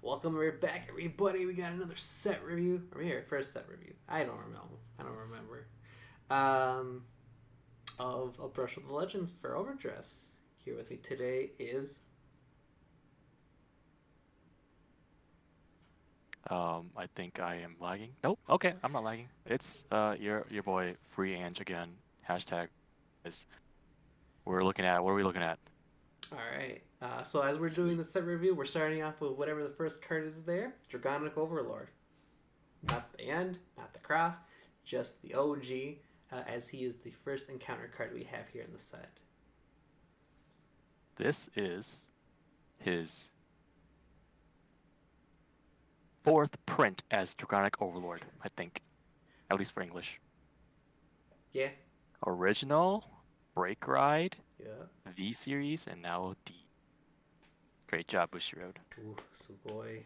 Welcome right back, everybody. We got another set review. Or maybe our first set review. I don't remember. Um, of A Brush with the Legends for Overdress. Here with me today is I think I am lagging. Nope. Okay, I'm not lagging. It's your boy Free Ange again. Hashtag is we're looking at. What are we looking at? all right. So as we're doing the set review, we're starting off with whatever the first card is there. Dragonic Overlord. Not the end, not the cross, just the OG, as he is the first encounter card we have here in the set. This is his fourth print as Dragonic Overlord. I think, at least for English. Yeah. Original, Break Ride, Yeah. V Series, and now D. Great job, Bushiroad. Ooh, so boy.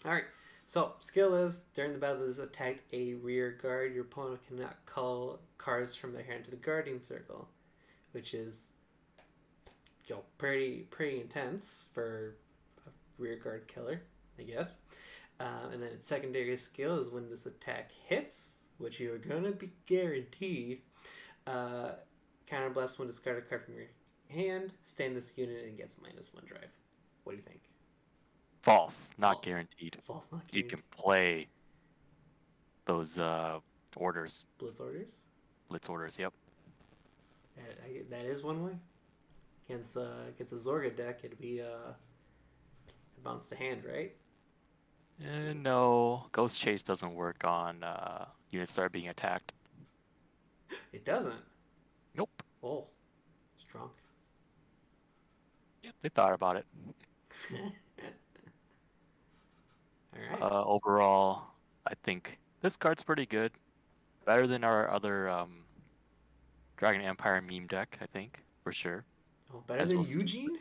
All right. So skill is during the battle is attacked a rear guard. Your opponent cannot call cards from their hand to the guardian circle, which is pretty intense for a rear guard killer, I guess. And then its secondary skill is when this attack hits, which you're gonna be guaranteed. Uh, Counterblast when discard a card from your hand. Stand this unit and gets -1 drive. What do you think? False, not False. guaranteed. False, not You guaranteed. can play those orders, Blitz orders. blitz orders. Yep. That is one way. Against a Zorga deck, it'd be a bounce to hand, right? No, Ghost Chase doesn't work on units that are being attacked. It doesn't. Nope. Oh, strong. Yep, they thought about it. All right. Overall, I think this card's pretty good. Better than our other Dragon Empire meme deck, I think, for sure. Oh, better As than we'll see. Eugene?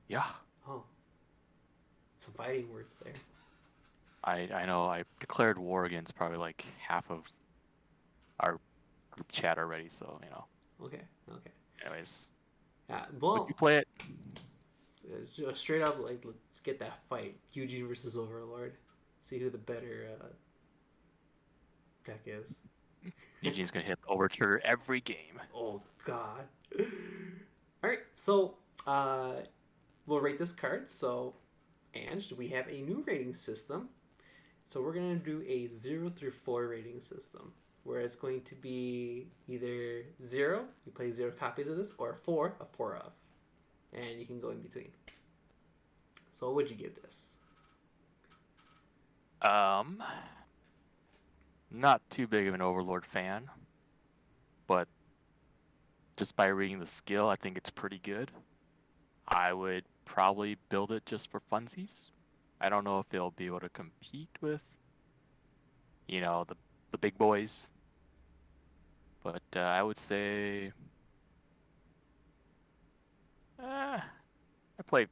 Yeah, Oh, some fighting words there. I know I declared war against probably like half of our group chat already, so Okay, okay. anyways. Would you Well, play it? straight up, like, let's get that fight. Eugene versus Overlord. See who the better deck is. Eugene's gonna hit the overture every game. Oh, God. All right, so we'll rate this card. So, Ange, we have a new rating system. So we're gonna do a 0 through 4 rating system, where it's going to be either 0, you play 0 copies of this, or 4, a 4 of, and you can go in between. So what would you give this? Um, Not too big of an Overlord fan, but just by reading the skill, I think it's pretty good. I would probably build it just for funsies. I don't know if it'll be able to compete with, the big boys, but I would say, I play,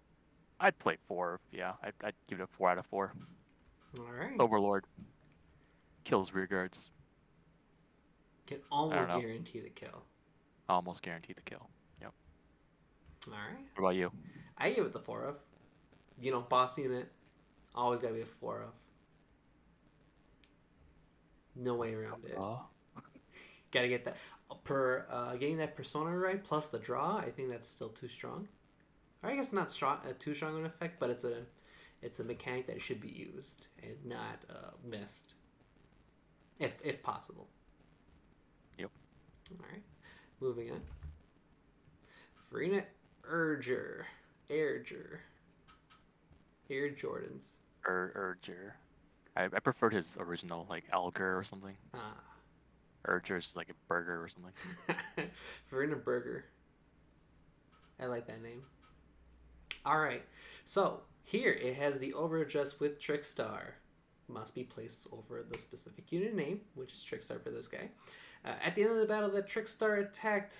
I'd play 4. Yeah, I'd give it a 4 out of 4. All right, Overlord kills rear guards. can I don't almost know, guarantee the kill. almost guarantee the kill. Yep. All right, What about you? I give it the 4 of. Boss unit, always gotta be a 4 of. No way around it. Uh, Gotta get that per getting that persona right plus the draw. I think that's still too strong. Or I guess not strong, too strong an effect, but it's a mechanic that should be used and not missed, if possible. yep. All right, moving on. Farina Urger, Airger, Air Jordans. Urger. I preferred his original, like Alger or something. Ah, Urger is like a burger or something. Farina Burger. I like that name. All right, so here it has the overaddress with Trickstar. Must be placed over the specific unit name, which is Trickstar for this guy. At the end of the battle, the Trickstar attacked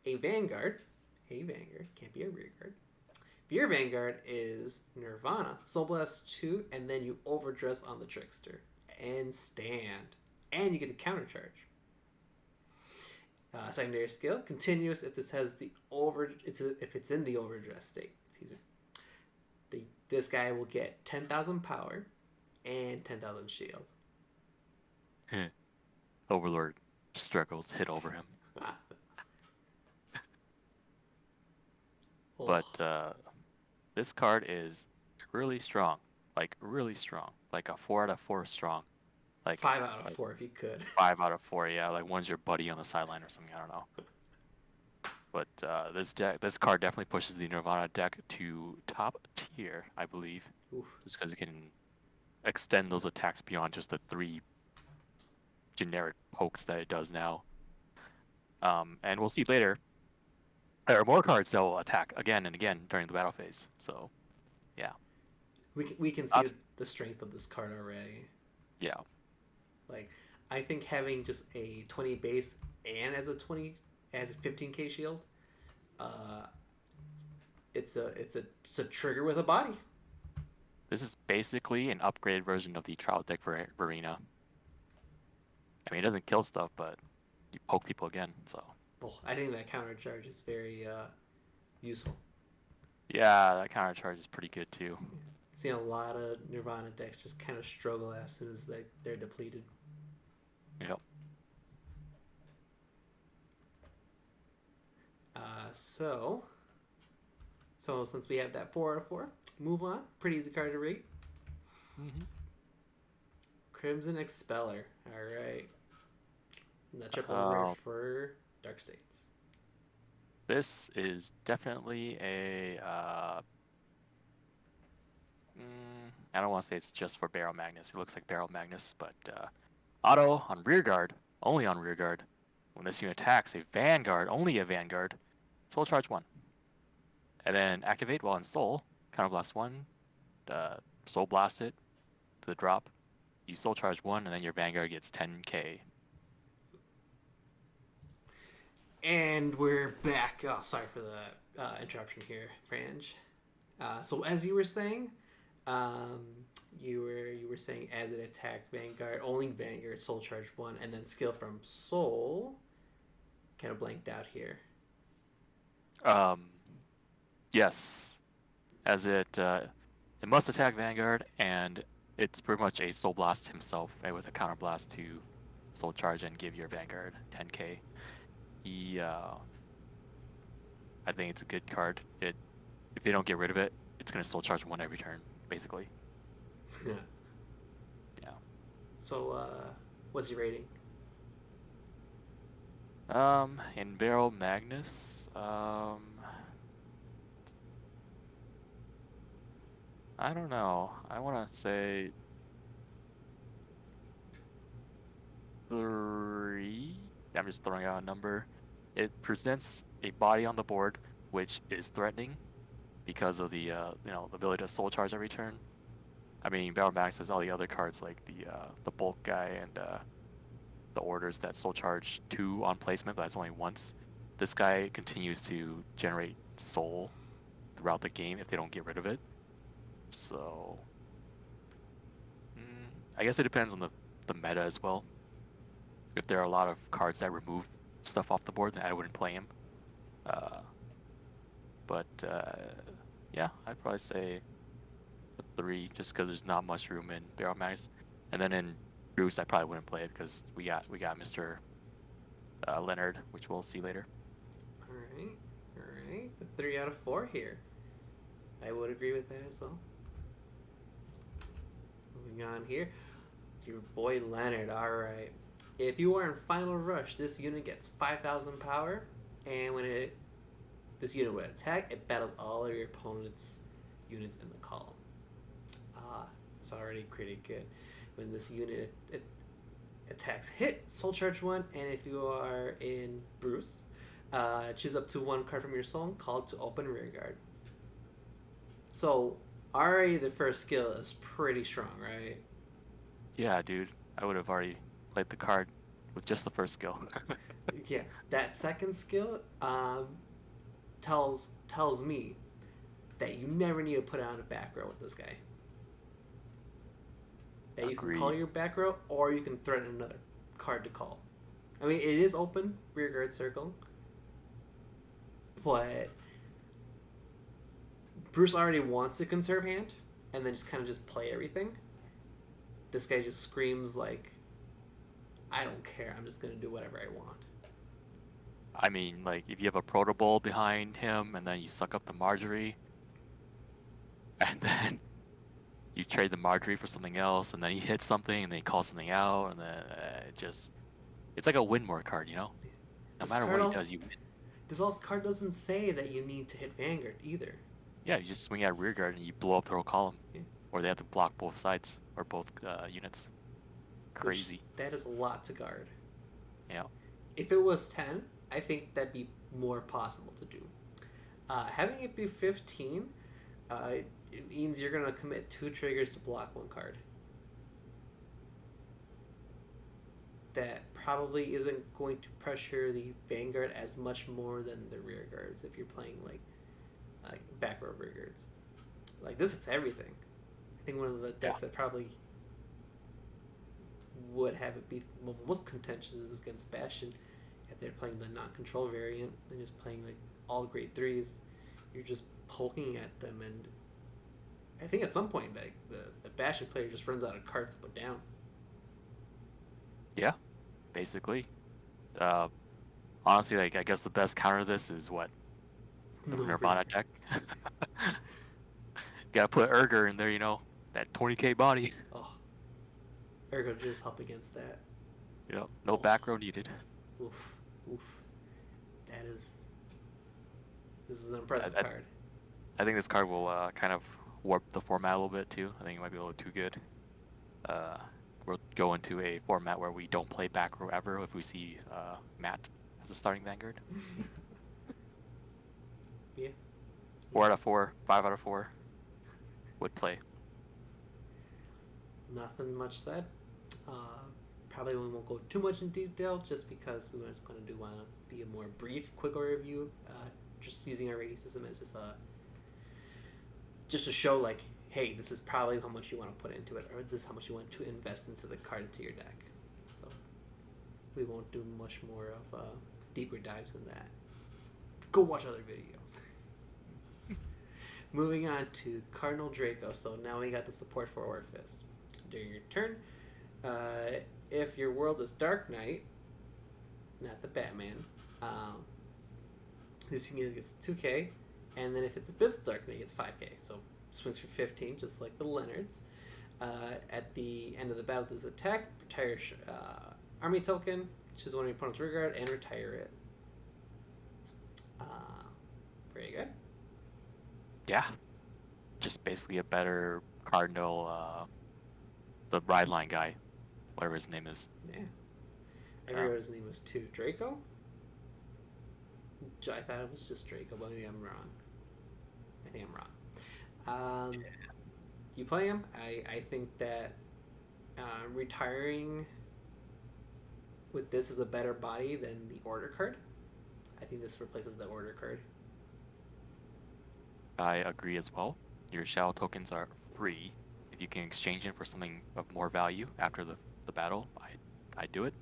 a Vanguard. A Vanguard can't be a rear guard. If your Vanguard is Nirvana, Soul Blast 2, and then you overdress on the Trickster and stand, and you get a countercharge. Secondary skill continuous if this has the over. If it's in the overdress state. Excuse me. The this guy will get 10,000 power and 10,000 shield. Overlord struggles to hit over him. But this card is really strong. Like, really strong. Like a 4 out of 4 strong. Like 5 out of 4 if you could. 5 out of 4, yeah. Like one's your buddy on the sideline or something. I don't know. But this card definitely pushes the Nirvana deck to top tier, I believe. Oof. Just because it can extend those attacks beyond just the 3 generic pokes that it does now. And we'll see later. There are more cards that will attack again and again during the battle phase. So, yeah. We can see the strength of this card already. Yeah. Like, I think having just a 20 base and as a 15k shield, it's a trigger with a body. This is basically an upgraded version of the Trout deck for Arena. I mean, it doesn't kill stuff, but you poke people again, so. Well, I think that counter charge is very useful. Yeah, that counter charge is pretty good too. Seen a lot of Nirvana decks just kind of struggle as soon as they're depleted. Yep. So since we have that 4 out of 4, move on. Pretty easy card to rate. Mm-hmm. Crimson Expeller. All right. Matchup over for Dark States. This is definitely a. I don't want to say it's just for Barrel Magnus. It looks like Barrel Magnus, but auto on rear guard, only on rear guard. When this unit attacks a Vanguard, only a Vanguard, Soul Charge 1. And then activate while in Soul, Counter Blast 1, Soul Blast it to the drop. You Soul Charge 1, and then your Vanguard gets 10k. And we're back. Oh, sorry for the interruption here, Frange. So as you were saying, you were saying as it attacked Vanguard, only Vanguard, Soul Charge 1, and then skill from Soul. Kind of blanked out here. Yes, as it must attack Vanguard, and it's pretty much a Soul Blast himself, right, with a Counter Blast to Soul Charge and give your Vanguard 10k. I think it's a good card. If they don't get rid of it, it's gonna Soul Charge 1 every turn, basically. Yeah. Yeah. So, what's your rating? In Barrel Magnus, I don't know. I want to say 3. I'm just throwing out a number. It presents a body on the board, which is threatening because of the the ability to Soul Charge every turn. I mean, Battle Max has all the other cards like the bulk guy and the orders that Soul Charge 2 on placement, but that's only once. This guy continues to generate soul throughout the game if they don't get rid of it. So, I guess it depends on the meta as well. If there are a lot of cards that remove stuff off the board, then I wouldn't play him. Yeah, I'd probably say a 3, just because there's not much room in Barrel Max. And then in Bruce, I probably wouldn't play it because we got Mr. Leonard, which we'll see later. All right. The 3 out of 4 here. I would agree with that as well. Moving on here, your boy Leonard. All right. If you are in Final Rush, this unit gets 5,000 power, and when this unit would attack, it battles all of your opponent's units in the column. It's already pretty good. When this unit attacks hit, Soul Charge 1, and if you are in Bruce, choose up to 1 card from your soul, call it to open rearguard. So already the first skill is pretty strong, right? Yeah, dude. I would have already played the card with just the first skill. Yeah, that second skill tells me that you never need to put it on a back row with this guy. That you can call your back row, or you can threaten another card to call. I mean, it is open, rearguard circle, but Bruce already wants to conserve hand, and then just kind of just play everything. This guy just screams like, I don't care, I'm just gonna do whatever I want. I mean, like, if you have a Proto Bowl behind him and then you suck up the Marjorie, and then you trade the Marjorie for something else, and then he hits something, and then he calls something out, and then it's like a win more card, you know? No This matter card what he also, does, you win. this also card doesn't say that you need to hit Vanguard either. Yeah, you just swing out rear guard and you blow up the whole column. Yeah. Or they have to block both sides, or both units. Crazy. That is a lot to guard. Yeah. If it was 10, I think that'd be more possible to do. Having it be 15, it means you're going to commit 2 triggers to block 1 card. That probably isn't going to pressure the Vanguard as much more than the rear guards if you're playing like back row rear guards. Like this, it's everything. I think one of the decks that probably would have it be most contentious is against Bastion. If they're playing the non-control variant and just playing like all grade 3s, you're just poking at them, and I think at some point like the Bastion player just runs out of cards to put down. Yeah, basically. Honestly, like I guess the best counter to this is what? The Nirvana deck. Gotta put Urger in there, you know, that 20k body. Oh, Urger would just help against that. You know, no back row needed. Oof, oof. This is an impressive card. I think this card will kind of warp the format a little bit too. I think it might be a little too good. We'll go into a format where we don't play back row ever if we see Matt as a starting Vanguard. Yeah. 4 out of 4, 5 out of 4 would play. Nothing much said. Probably we won't go too much in detail just because we were just going to want to be a more brief, quick overview. Just using our rating system as just to show like, hey, this is probably how much you want to put into it, or this is how much you want to invest into the card into your deck. So we won't do much more of deeper dives in that. Go watch other videos. Moving on to Cardinal Draco. So now we got the support for Orifice. During your turn, if your world is Dark Knight, not the Batman, this unit gets 2k, and then if it's Abyss Dark Knight, it's 5k. So swings for 15, just like the Leonards. At the end of the battle, this attack, retire army token, choose one of your opponent's rear guard, and retire it. Pretty good. Yeah, just basically a better Cardinal, the ride line guy, whatever his name is. Yeah. I remember his name was too. Draco? I thought it was just Draco, but maybe I'm wrong. I think I'm wrong. Yeah. You play him. I think that retiring with this is a better body than the order card. I think this replaces the order card. I agree as well. Your shadow tokens are free. If you can exchange it for something of more value after the battle, I do it.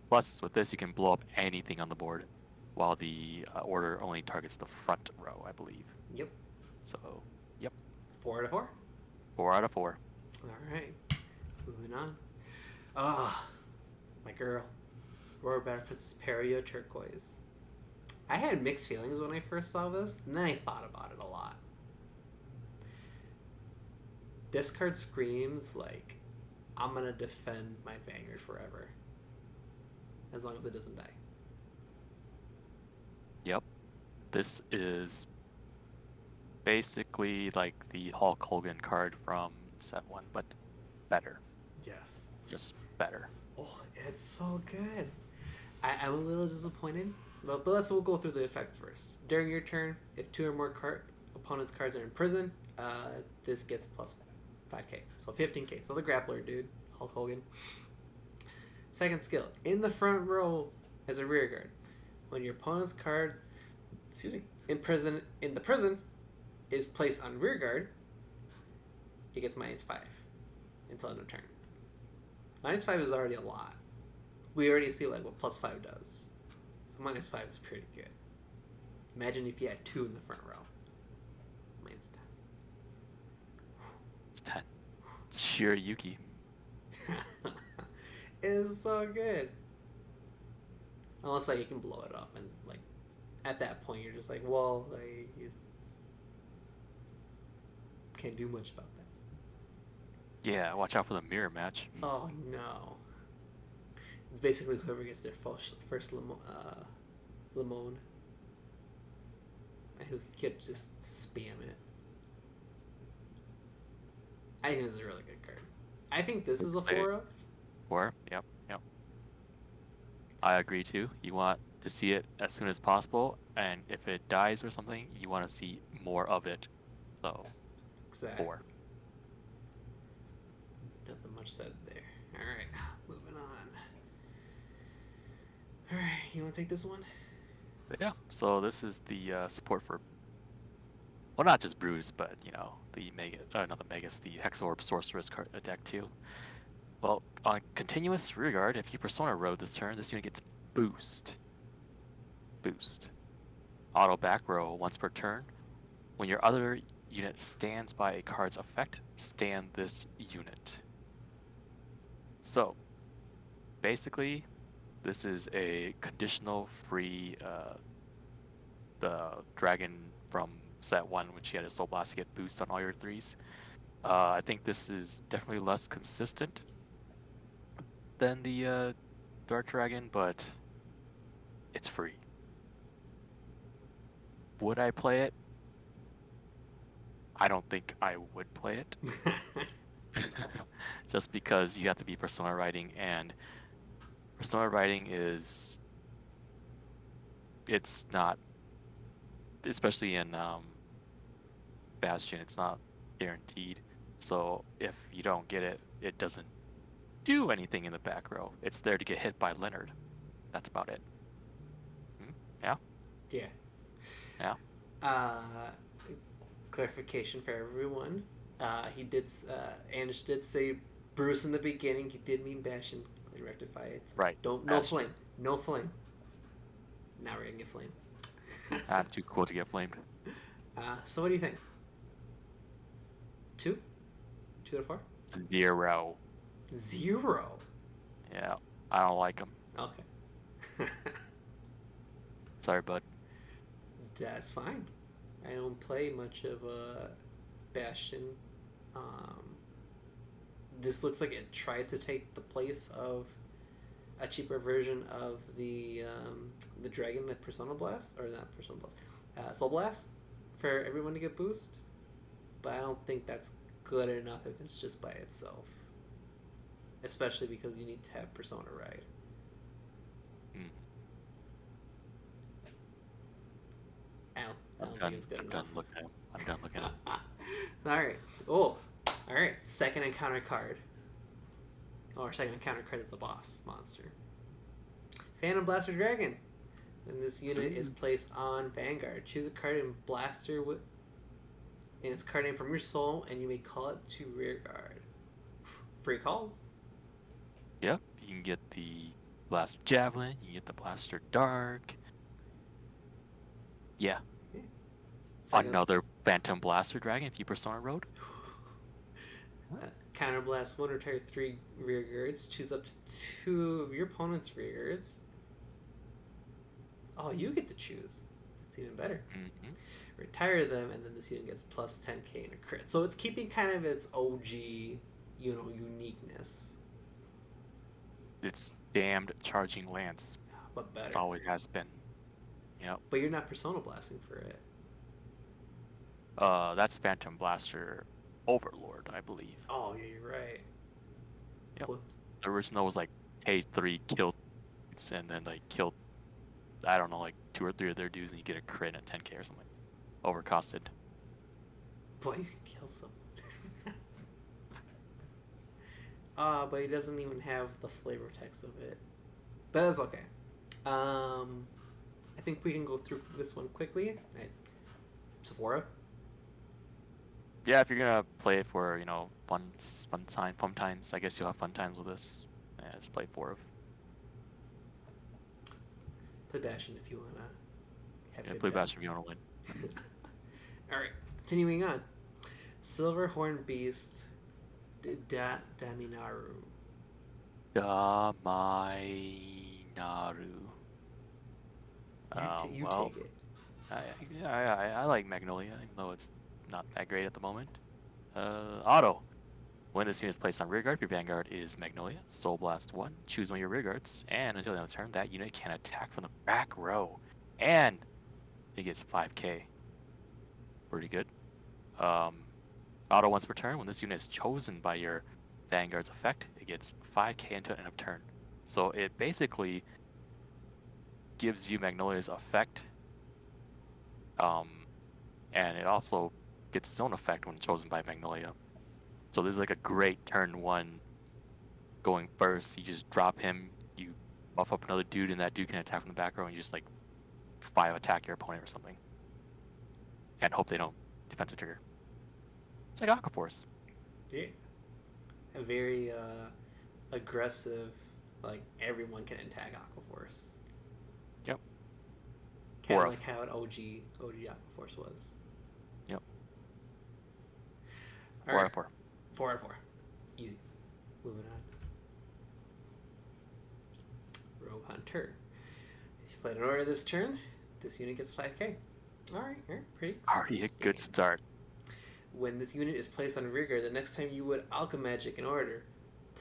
Plus, with this, you can blow up anything on the board, while the order only targets the front row, I believe. Yep. So, yep. 4 out of 4? 4 out of 4. Alright. Moving on. My girl. Roar Battlefields Perio Turquoise. I had mixed feelings when I first saw this, and then I thought about it a lot. This card screams like, I'm gonna defend my Vanguard forever. As long as it doesn't die. Yep. This is basically like the Hulk Hogan card from set 1, but better. Yes. Just better. Oh, it's so good. I'm a little disappointed. But we'll go through the effect first. During your turn, if 2 or more opponent's cards are in prison, this gets plus 5k. So 15k. So the grappler dude, Hulk Hogan. Second skill, in the front row as a rear guard. When your opponent's card, in the prison is placed on rear guard, it gets -5 until end of turn. -5 is already a lot. We already see like what +5 does. So -5 is pretty good. Imagine if you had 2 in the front row. Shiryuki. It's so good. Unless like you can blow it up and like at that point you're just like, well, like it's can't do much about that. Yeah, watch out for the mirror match. Oh no. It's basically whoever gets their first Limon. And who could just spam it. I think this is a really good card. I think this is a 4 of. 4? Yep. I agree too. You want to see it as soon as possible, and if it dies or something, you want to see more of it. So, Exactly. 4. Nothing much said there. Alright, moving on. Alright, you want to take this one? But yeah, so this is the support for, well, not just Bruce, but, you know, the Mega, not the Megas, the Hexorb Sorceress card deck too. Well, on continuous rearguard, if you Persona Road this turn, this unit gets boost. Auto back row once per turn. When your other unit stands by a card's effect, stand this unit. So, basically, this is a conditional free, the dragon from set 1, which you had a Soul Blast to get boost on all your 3s. I think this is definitely less consistent than the Dark Dragon, but it's free. Would I play it? I don't think I would play it. Just because you have to be Persona writing, and Persona writing is, it's not, especially in Bastion, it's not guaranteed. So if you don't get it, it doesn't do anything in the back row. It's there to get hit by Leonard. That's about it. Yeah? Yeah. Yeah. Clarification for everyone. He did. Ange did say Bruce in the beginning. He did mean Bastion. Rectify it. Right. No flame. No flame. Now we're gonna get flame. I'm too cool to get flamed. So what do you think? 2? 2 out of 4? 0. 0. Yeah. I don't like them. Okay. Sorry, bud. That's fine. I don't play much of Bastion. This looks like it tries to take the place of a cheaper version of the dragon, the Persona Blast, or not Persona Blast, Soul Blast, for everyone to get boost. But I don't think that's good enough if it's just by itself, especially because you need to have Persona Ride. I don't think it's good enough. I'm done looking at him. Alright. Oh, alright. Second encounter card. Or second encounter card that's the boss monster. Phantom Blaster Dragon. And this unit is placed on Vanguard. Choose a card in Blaster with and its card name from your soul, and you may call it to rear guard. Free calls. Yep. You can get the Blaster Javelin. You can get the Blaster Dark. Yeah. Another Phantom Blaster Dragon if you Persona Road. Counter Blast 1, retire 3 rear guards. Choose up to 2 of your opponent's rear guards. Oh, you get to choose. That's even better. Mm-hmm. Retire them, and then this unit gets plus 10k in a crit. So it's keeping kind of its OG, uniqueness. It's damned Charging Lance. But better. It always has been. Yep. But you're not Persona Blasting for it. That's Phantom Blaster Overlord, I believe. Oh, yeah, you're right. Yep. Whoops. The original was like K3 killed, and then like killed, I don't know, like 2 or 3 of their dudes, and you get a crit at 10k or something. Overcosted. Boy, you can kill someone. But he doesn't even have the flavor text of it. But that's okay. I think we can go through this one quickly. Sephora. Yeah, if you're gonna play it for fun times, I guess you'll have fun times with this. Yeah, just play 4 of. Play Bastion if you wanna have a good Play time. Bastion if you wanna win. All right, continuing on. Silverhorn Beast Daminaru. Damainaru. You Well, take it. I like Magnolia, even though it's not that great at the moment. Auto. When this unit is placed on rearguard, your vanguard is Magnolia. Soul Blast 1. Choose one of your rearguards, and until the end of the turn, that unit can attack from the back row. And it gets 5k. Pretty good. Auto once per turn. When this unit is chosen by your vanguard's effect, it gets 5k until end of turn. So it basically gives you Magnolia's effect, and it also gets its own effect when chosen by Magnolia. So this is like a great turn one going first. You just drop him, you buff up another dude, and that dude can attack from the back row, and you just like 5 attack your opponent or something. And hope they don't defensive trigger. It's like Aqua Force. Yeah. A very aggressive, like everyone can attack Aquaforce. Yep. Kind of like how an OG Aquaforce was. Yep. All right. 4/4. 4/4. Easy. Moving on. Rogue Hunter. If you play an order this turn, this unit gets 5k. Alright, pretty. Already a good start. When this unit is placed on rearguard, the next time you would Alchemagic an order,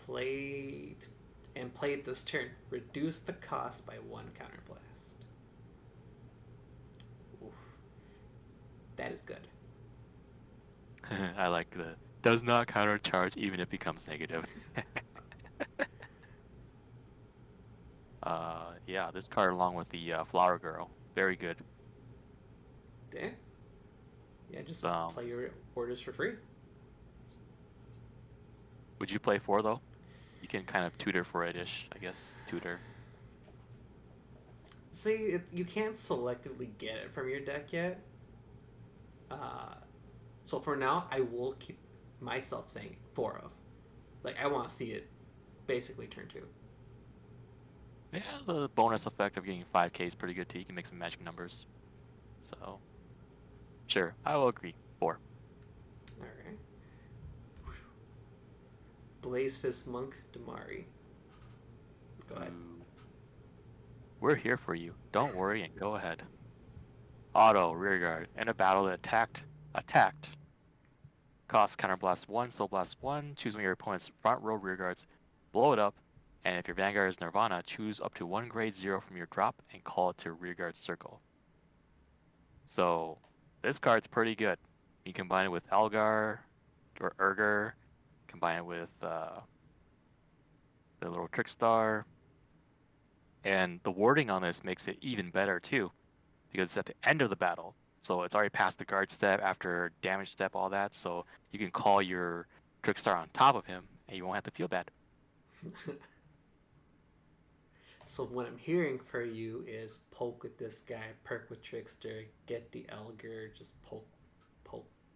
play it this turn. Reduce the cost by 1 counterblast. Oof. That is good. I like the does not counter charge even if it becomes negative. Yeah, this card along with the Flower Girl, very good. Yeah, just play your orders for free. Would you play 4 though? You can kind of tutor for it-ish, I guess. Tutor. See, you can't selectively get it from your deck yet. So for now, I will keep myself saying 4 of. Like, I want to see it basically turn 2. Yeah, the bonus effect of getting 5k is pretty good too. You can make some magic numbers. So, sure, I will agree. 4. Alright. Blaze Fist Monk Damari. Go ahead. Ooh. We're here for you. Don't worry and go ahead. Auto, rearguard. In a battle that attacked. Cost counterblast 1, soul blast 1. Choose one of your opponent's front row rearguards. Blow it up. And if your vanguard is Nirvana, choose up to 1 grade 0 from your drop and call it to rearguard circle. So this card's pretty good. You combine it with Algar or Urger, combine it with the little Trickstar, and the wording on this makes it even better too, because it's at the end of the battle. So it's already past the guard step, after damage step, all that. So you can call your Trickstar on top of him, and you won't have to feel bad. So what I'm hearing for you is poke with this guy, perk with Trickster, get the Elgar, just poke.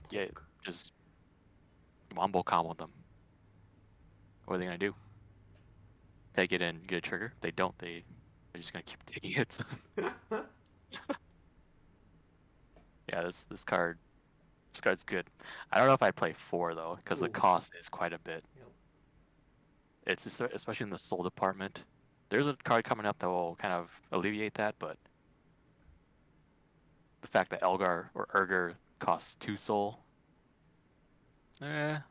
Yeah, just wombo combo them. What are they gonna do? Take it and get a trigger? If they don't, they're just gonna keep taking hits. Yeah, this card's good. I don't know if I'd play 4 though, because the cost is quite a bit. Yep. It's just, especially in the soul department. There's a card coming up that will kind of alleviate that, but the fact that Elgar or Urger costs 2 soul. So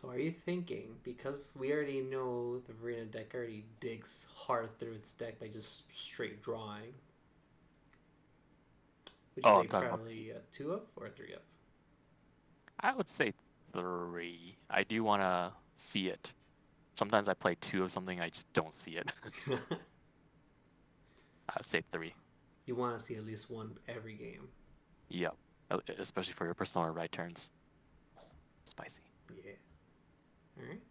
are you thinking, because we already know the Verena deck already digs hard through its deck by just straight drawing? Would you say probably a 2 of or a 3 of? I would say 3. I do want to see it. Sometimes I play 2 of something, I just don't see it. I would say 3. You want to see at least 1 every game. Yep, especially for your Persona right turns. Spicy. Yeah. All right.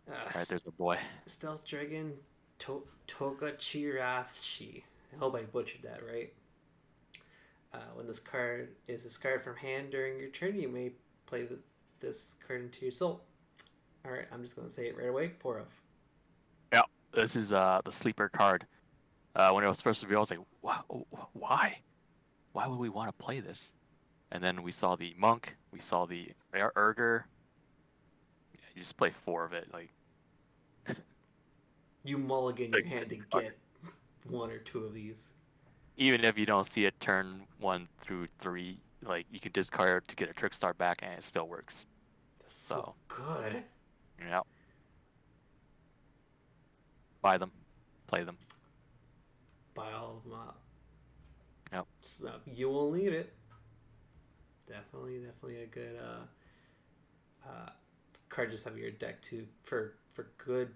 Alright, there's the boy. Stealth Dragon Togachirashi. I hope I butchered that right. When this card is discarded from hand during your turn, you may play this card into your soul. Alright, I'm just going to say it right away. 4 of. Yeah, this is the sleeper card. When it was first revealed, I was like, wow, why? Why would we want to play this? And then we saw the Monk. We saw the Urger. You just play 4 of it. Like, You mulligan your like hand to get one or two of these. even if you don't see it turn 1 through 3, like you can discard to get a Trick Star back, and it still works. That's so good. Yeah. Buy them, play them. Buy all of them up. Yep. So you will need it. Definitely a good card just have your deck too for good.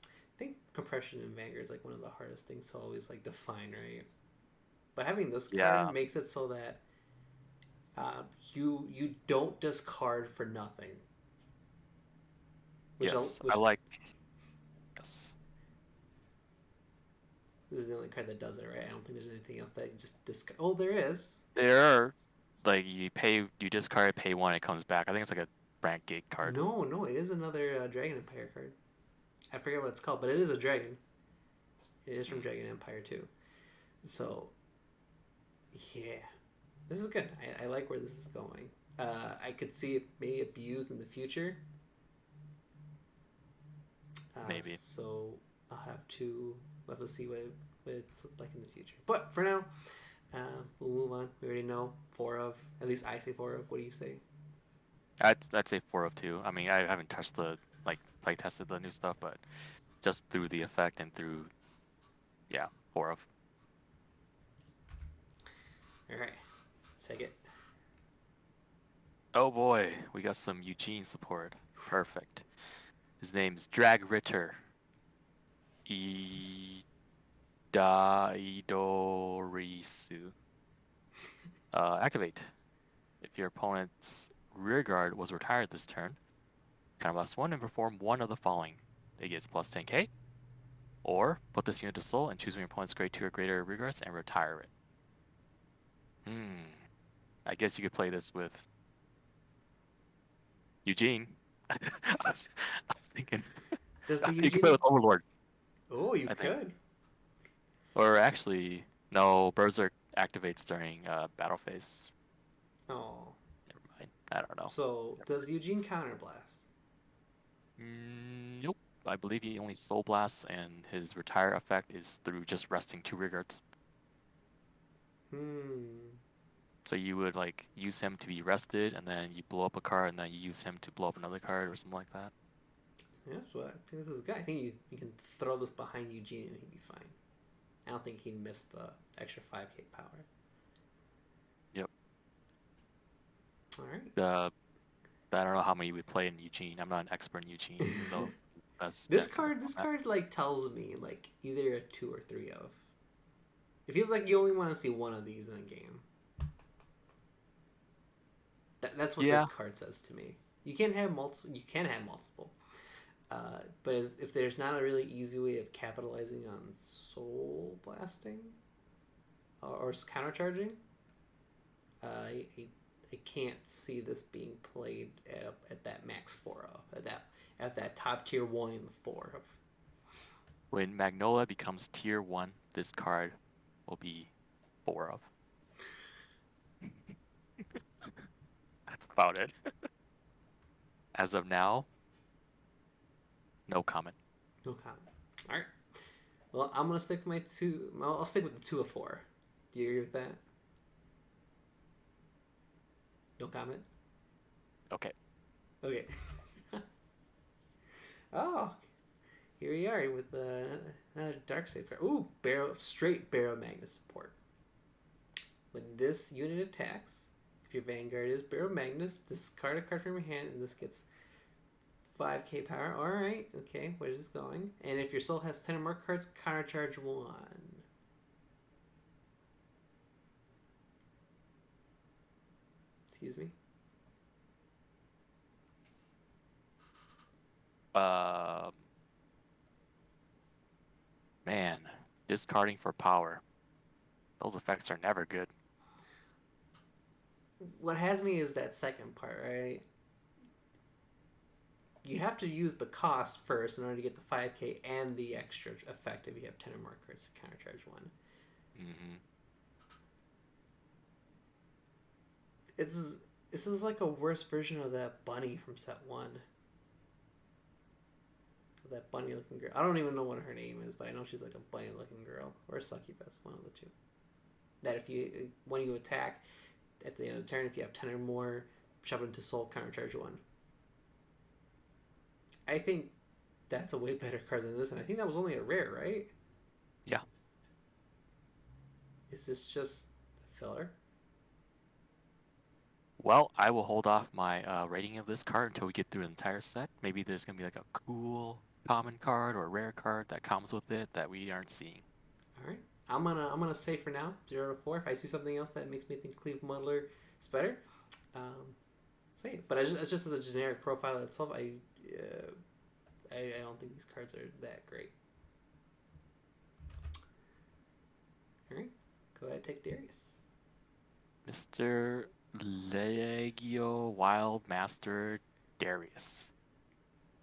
I think compression in Vanguard is like one of the hardest things to always like define, right? But having this card makes it so that you don't discard for nothing. Which I like. Yes. This is the only card that does it, right? I don't think there's anything else that you just discard. Oh, there is. There are, like, you discard, pay 1, it comes back. I think it's like a Brand Gate card. No, it is another Dragon Empire card. I forget what it's called, but it is a dragon. It is from Dragon Empire too. So, yeah, this is good. I like where this is going. I could see it maybe abused in the future. Maybe. So I'll have to see what it's like in the future. But for now, we'll move on. We already know 4 of. At least I say 4 of. What do you say? I'd say 4 of 2. I mean, I haven't touched play tested the new stuff, but just through the effect and through, 4 of. All right, take it. Oh boy, we got some Eugene support. Perfect. His name's Drag Ritter. Idorisu. Activate. If your opponent's rearguard was retired this turn, counterblast 1 and perform one of the following. They get plus 10k. Or put this unit to soul and choose when your opponent's grade 2 or greater rearguards and retire it. I guess you could play this with Eugene. I was thinking. Does the You could play with Overlord. Oh, you could. Or actually, no, Berserk activates during battle phase. Oh. Never mind. I don't know. So, does Eugene counterblast? Nope. I believe he only soul blasts, and his retire effect is through just resting 2 rearguards. So you would like use him to be rested, and then you blow up a card, and then you use him to blow up another card, or something like that. Yeah, so I think this is good. I think you can throw this behind Eugene and he'd be fine. I don't think he'd miss the extra 5k power. Yep. All right. I don't know how many you would play in Eugene. I'm not an expert in Eugene, even though this card like tells me like either a 2 or 3 of. It feels like you only want to see one of these in a game. That's what this card says to me. You can have multiple. You can have multiple. But if there's not a really easy way of capitalizing on soul blasting or countercharging, I can't see this being played at that max 4 of at that top tier 1 in the 4 of. When Magnolia becomes tier 1, this card will be 4 of. That's about it. As of now, no comment. No comment. All right. Well, I'm gonna stick with my 2. I'll stick with the 2 of 4. Do you agree with that? No comment. Okay. Okay. Oh, here we are with another Dark States card. Ooh, straight Barrow Magnus support. When this unit attacks, if your Vanguard is Barrow Magnus, discard a card from your hand, and this gets 5k power. Alright, okay, where is this going? And if your soul has 10 or more cards, countercharge 1. Excuse me? Man, discarding for power. Those effects are never good. What has me is that second part, right? You have to use the cost first in order to get the 5k and the extra effect if you have 10 or more cards to countercharge 1. It's this is like a worse version of that bunny from set one. That bunny looking girl. I don't even know what her name is, but I know she's like a bunny looking girl or a succubus, one of the two. That if you when you attack at the end of the turn, if you have 10 or more, shove into soul, countercharge one. I think that's a way better card than this, and I think that was only a rare, right? Yeah. Is this just a filler? Well, I will hold off my rating of this card until we get through the entire set. Maybe there's gonna be like a cool common card or rare card that comes with it that we aren't seeing. All right. I'm gonna say for now 0 to 4. If I see something else that makes me think Cleve Muddler is better, say it. But it's just as a generic profile itself, I don't think these cards are that great. All right, go ahead, take Darius. Mr. Legio Wild Master Darius.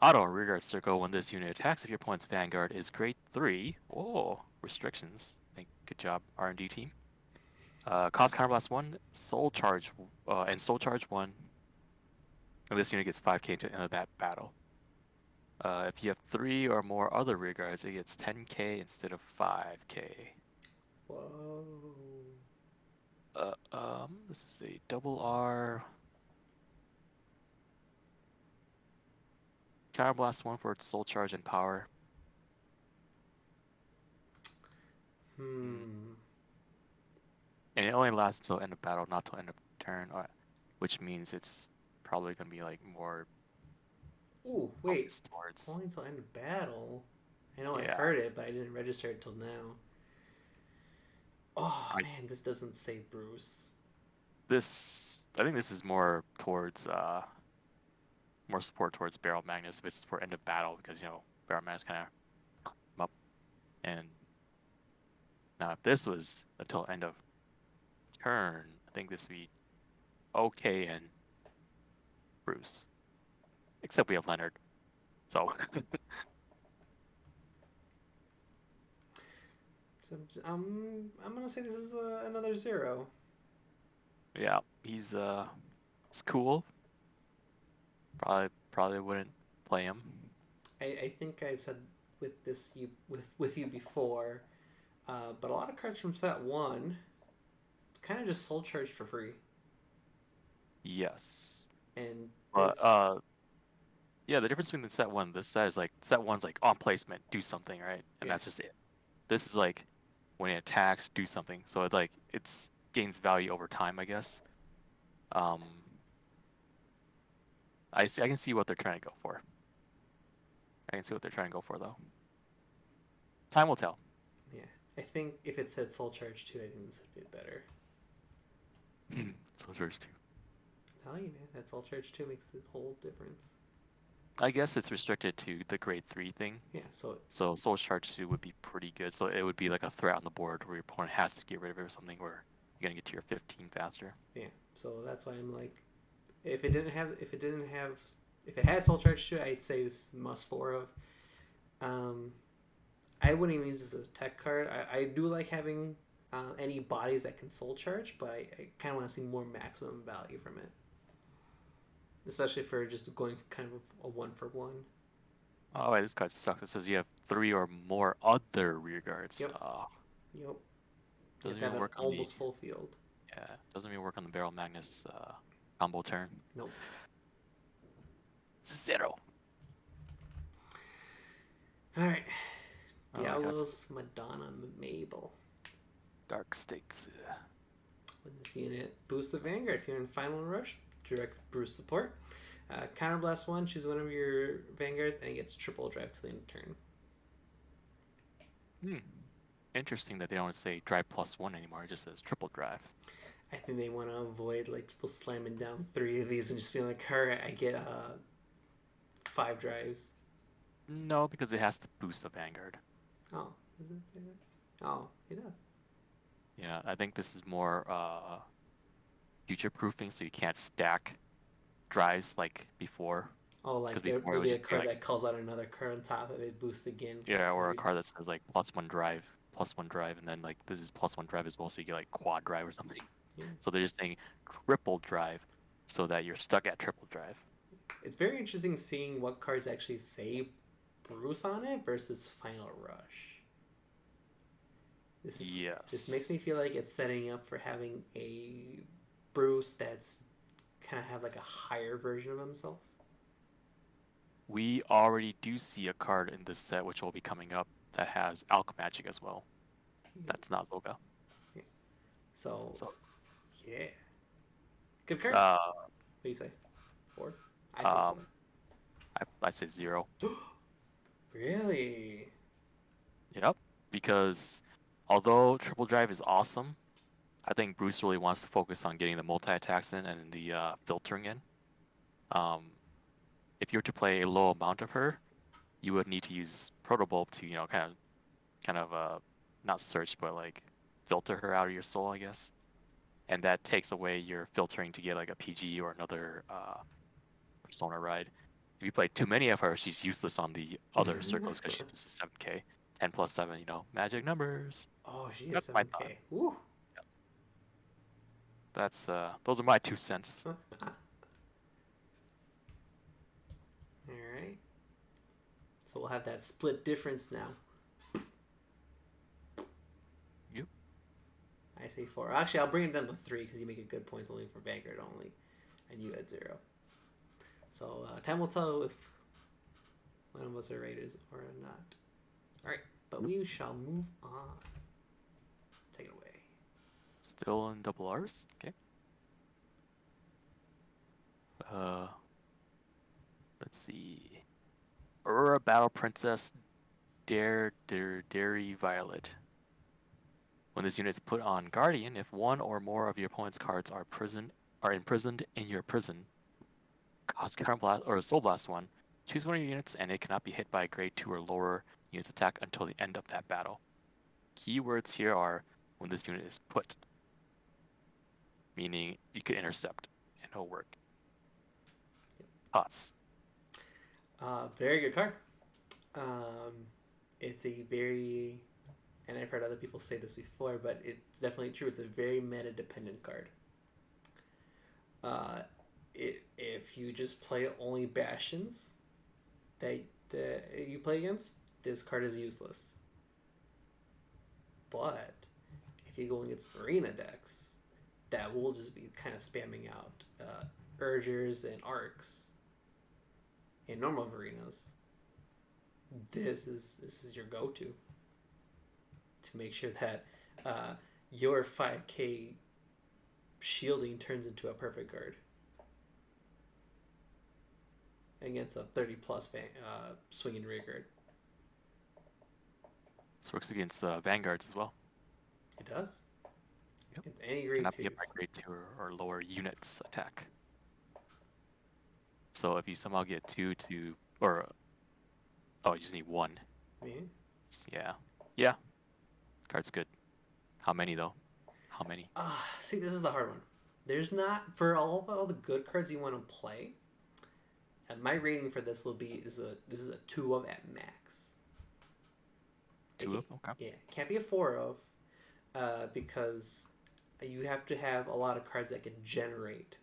Auto rearguard circle when this unit attacks if your opponent's vanguard is grade 3. Whoa, restrictions. Good job, R&D team. Cost counterblast 1, soul charge, and soul charge 1. And this unit gets 5k to the end of that battle. If you have 3 or more other rearguards, it gets 10k instead of 5k. Whoa. This is a double R. Counterblast 1 for its soul charge and power. And it only lasts until end of battle, not till end of turn, which means it's probably gonna be like more. Ooh, wait. Towards... Only until end of battle. I know Yeah. I heard it, but I didn't register it till now. Oh man, this doesn't say Bruce. I think this is more towards more support towards Barrel Magnus if it's for end of battle, because Barrel Magnus kind of up. And now if this was until end of turn, I think this would be okay and Bruce. Except we have Leonard. So I'm gonna say this is another 0. Yeah, he's it's cool. Probably wouldn't play him. I think I've said with you before, but a lot of cards from set 1 kind of just soul charged for free. Yes. And yeah, the difference between the set 1, this set is like set 1's like on placement, do something, right? And that's just it. This is like when it attacks, do something. So it's gains value over time, I guess. I can see what they're trying to go for. Though. Time will tell. Yeah, I think if it said soul charge 2, I think this would be better. Soul charge 2. Oh, yeah, that soul charge 2 makes the whole difference. I guess it's restricted to the grade 3 thing. Yeah, so soul charge 2 would be pretty good. So it would be like a threat on the board where your opponent has to get rid of it or something, where you're gonna get to your 15 faster. Yeah, so that's why I'm like, if it had soul charge 2, I'd say this is must 4 of. I wouldn't even use this as a tech card. I do like having any bodies that can soul charge, but I kind of want to see more maximum value from it. Especially for just going kind of a 1-for-1. Oh, wait, this card sucks. It says you have 3 or more other rearguards. Yep. Yep. Doesn't even work on almost full field. Yeah, doesn't even work on the Barrel Magnus combo turn. Nope. 0. All right. Diablos, Madonna, Mabel. Dark States. With this unit, boost the Vanguard if you're in Final Rush. Direct Bruce support. Counterblast 1, choose one of your Vanguards, and it gets triple drive to the end of turn. Interesting that they don't say drive +1 anymore. It just says triple drive. I think they want to avoid people slamming down 3 of these and just being like, alright, I get 5 drives. No, because it has to boost the Vanguard. Oh, does it say that? Oh, it does. Yeah, I think this is more future-proofing, so you can't stack drives like before. Oh, like there'll be a card that calls out another card on top of it, boost again. Yeah, or a card that says like +1 drive, and then like this is +1 drive as well, so you get like quad drive or something. Yeah. So they're just saying triple drive so that you're stuck at triple drive. It's very interesting seeing what cards actually say Bruce on it versus Final Rush. This makes Yes. me feel like it's setting up for having a Bruce that's kind of have like a higher version of himself. We already do see a card in this set, which will be coming up, that has Alchemagic as well. Yeah. That's not Zoga. Yeah. So So, yeah, good card. uh, What do you say? 4? I say um, I say 0. 4. Really? Yep. Because although triple drive is awesome, I think Bruce really wants to focus on getting the multi attacks in and the filtering in. Um, if you were to play a low amount of her, you would need to use Protobulb to, kind of not search, but like filter her out of your soul, I guess. And that takes away your filtering to get like a PG or another Persona ride. If you play too many of her, she's useless on the other circles because she's just a 7K. 10 plus 7, magic numbers. Oh, she is That's my thought. 7K. Woo. That's those are my 2 cents. All right. So we'll have that split difference now. Yep. I say 4. Actually, I'll bring it down to 3 because you make a good point only for Vanguard only, and you had 0. So time will tell if one of us are raiders or not. All right, but we shall move on. Take it away. Still in double R's. Okay. Let's see. Aurora Battle Princess Dairy Violet. When this unit is put on Guardian, if one or more of your opponent's cards are imprisoned in your prison, cause Counterblast or Soul Blast 1, choose one of your units and it cannot be hit by a grade 2 or lower unit's attack until the end of that battle. Keywords here are when this unit is put, meaning you could intercept and it'll work. Thoughts? Very good card. It's a very, and I've heard other people say this before, but it's definitely true. It's a very meta dependent card. If you just play only Bastions that you play against, this card is useless. But if you go against Arena decks, that will just be kind of spamming out Urgers and Arcs in normal arenas. This is your go-to to make sure that your 5K shielding turns into a perfect guard against a 30 plus swinging rear guard. This works against Vanguards as well. It does. Yep. Any grade Cannot 2s. be hit by grade 2 or lower units attack. So if you somehow get 2 to, or, oh, you just need 1. Yeah. Yeah. Card's good. How many though? How many? See, this is the hard one. There's not, for all the good cards you want to play, and my rating for this will be this is a 2 of at max. 2 of? Okay. Yeah, can't be a 4 of, because you have to have a lot of cards that can generate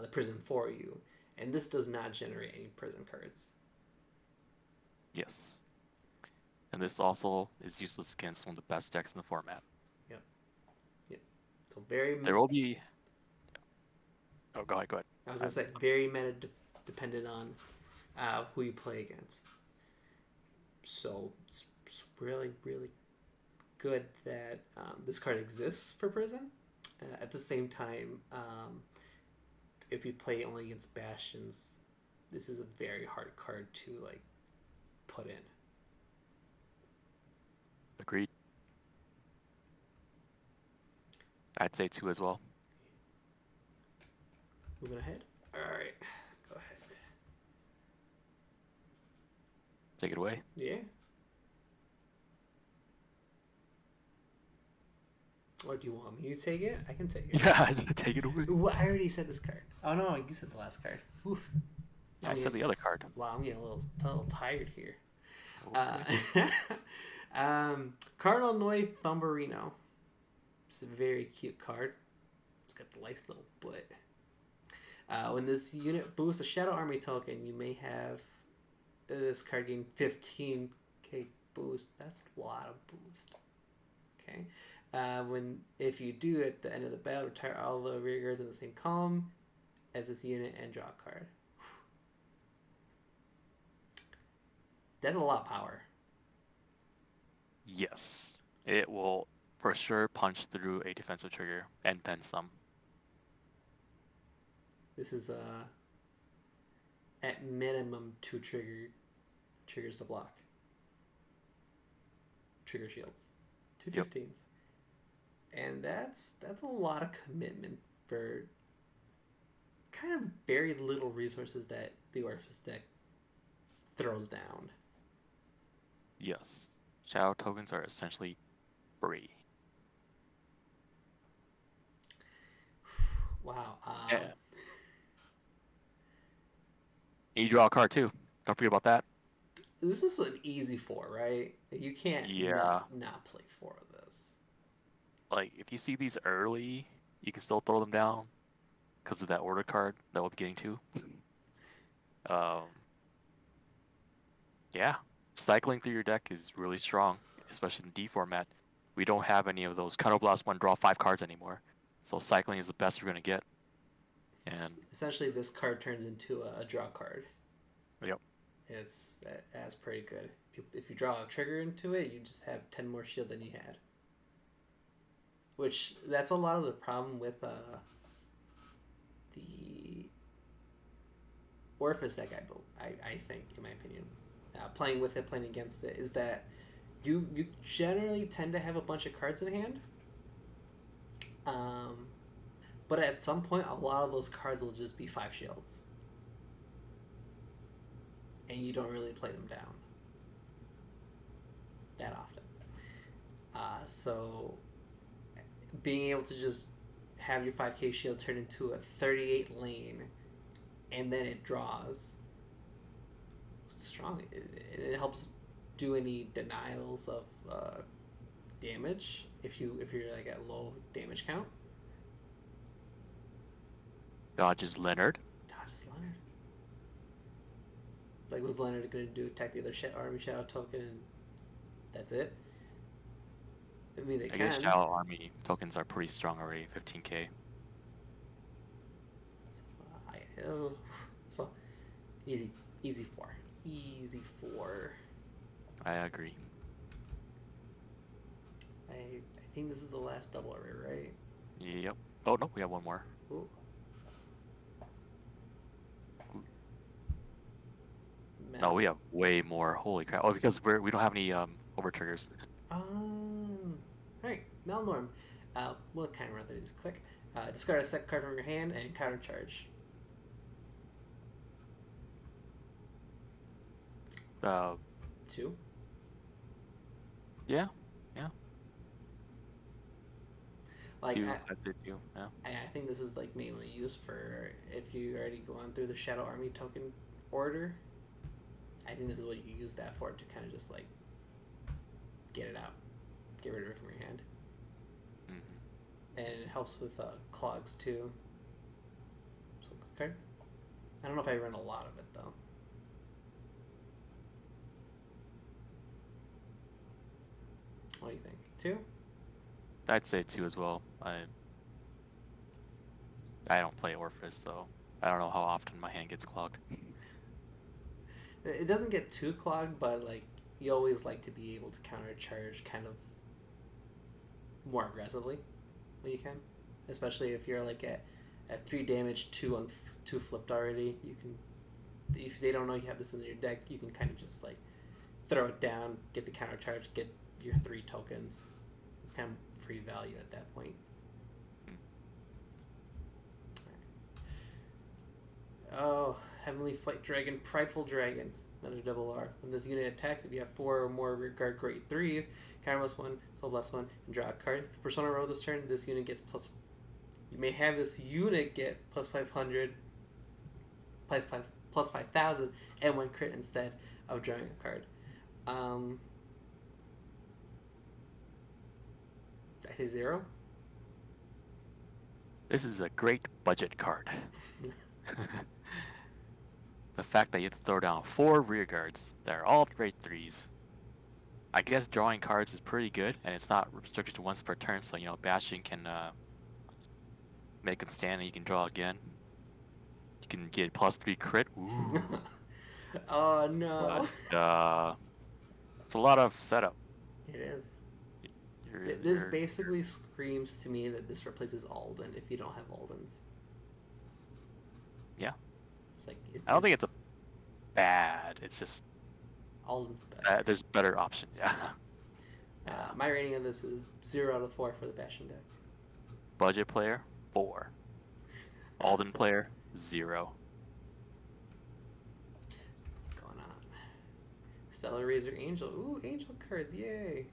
the prison for you, and this does not generate any prison cards. Yes. And this also is useless against one of the best decks in the format. Yep. So very. There will be. Oh, go ahead. I was gonna say very meta dependent on who you play against. So it's really good that this card exists for prison. At the same time, if you play only against Bastions, this is a very hard card to like put in. Agreed. I'd say 2 as well. Moving ahead. All right, go ahead. Take it away. Yeah. Or do you want me to take it? I can take it. Yeah, take it away. Ooh, I already said this card. Oh no, you said the last card. Oof. I said the other card. Wow, I'm getting a little tired here. Okay. Cardinal Noi Thumbarino. It's a very cute card. it's got the nice little butt. When this unit boosts a Shadow Army token, you may have this card gain 15k boost. That's a lot of boost. Okay. If you do at the end of the battle, retire all the rear guards in the same column as this unit and draw a card. That's a lot of power. Yes. It will for sure punch through a defensive trigger and then some. This is at minimum 2 triggers to block. Trigger shields. 2 Yep. 15s. And that's a lot of commitment for kind of very little resources that the Orphis deck throws down. Yes. Shadow tokens are essentially free. Wow. Yeah. You draw a card too. Don't forget about that. This is an easy 4, right? You can't not play 4 of this. Like, if you see these early, you can still throw them down because of that order card that we'll be getting to. Yeah. Cycling through your deck is really strong, especially in D format. We don't have any of those Counterblast 1 draw 5 cards anymore. So cycling is the best we're going to get. And essentially, this card turns into a draw card. Yep. That's pretty good. If you draw a trigger into it, you just have 10 more shield than you had. Which, that's a lot of the problem with the Orphis deck, I think, in my opinion. Playing with it, playing against it, is that you generally tend to have a bunch of cards in hand. But at some point, a lot of those cards will just be 5 shields. And you don't really play them down that often. So being able to just have your 5k shield turn into a 38 lane and then it draws strong. It helps do any denials of damage if you're like at low damage count. dodges Leonard. Like, was Leonard going to do attack the other Army Shadow token and that's it? I mean, I guess Shadow Army tokens are pretty strong already, 15k. So easy 4. Easy 4. I agree. I think this is the last double array, right? Yep. Oh, no, we have one more. Ooh. No, we have way more. Holy crap. Oh, because we don't have any over triggers. Alright, Malnorm. We'll kind of run through these quick. Discard a second card from your hand and counter charge. 2. Yeah. Like, 2, I did 2. Yeah. I think this is like mainly used for if you already gone through the Shadow Army token order. I think this is what you use that for, to kind of just like get it out, get rid of it from your hand. Mm-hmm. And it helps with clogs too. So, okay. I don't know if I run a lot of it though. What do you think? 2? I'd say 2 as well. I don't play Orphis, so I don't know how often my hand gets clogged. It doesn't get too clogged, but like you always like to be able to counter charge kind of more aggressively when you can, especially if you're like at 3 damage, 2 flipped already. You can, if they don't know you have this in your deck, you can kind of just like throw it down, get the counter charge, get your 3 tokens. It's kind of free value at that point. Oh, Heavenly Flight Dragon, Prideful Dragon, another double R. When this unit attacks, if you have 4 or more regard grade 3s, counter +1, soul +1, and draw a card. If Persona roll this turn, this unit gets plus. You may have this unit get plus 500, plus 5,000, and 1 crit instead of drawing a card. I say 0. This is a great budget card. The fact that you have to throw down 4 rear guards that are all grade 3s. I guess drawing cards is pretty good, and it's not restricted to once per turn, so bashing can make them stand and you can draw again. You can get +3 crit. Ooh. Oh no. But it's a lot of setup. It is. You're, This you're, basically screams to me that this replaces Alden if you don't have Aldens. Yeah. It's like I don't think it's a bad. It's just Alden's better. there's better options. Yeah. My rating of this is 0 out of 4 for the bashing deck. Budget player 4. Alden player 0. Going on. Stellar Razor Angel. Ooh, Angel cards, yay!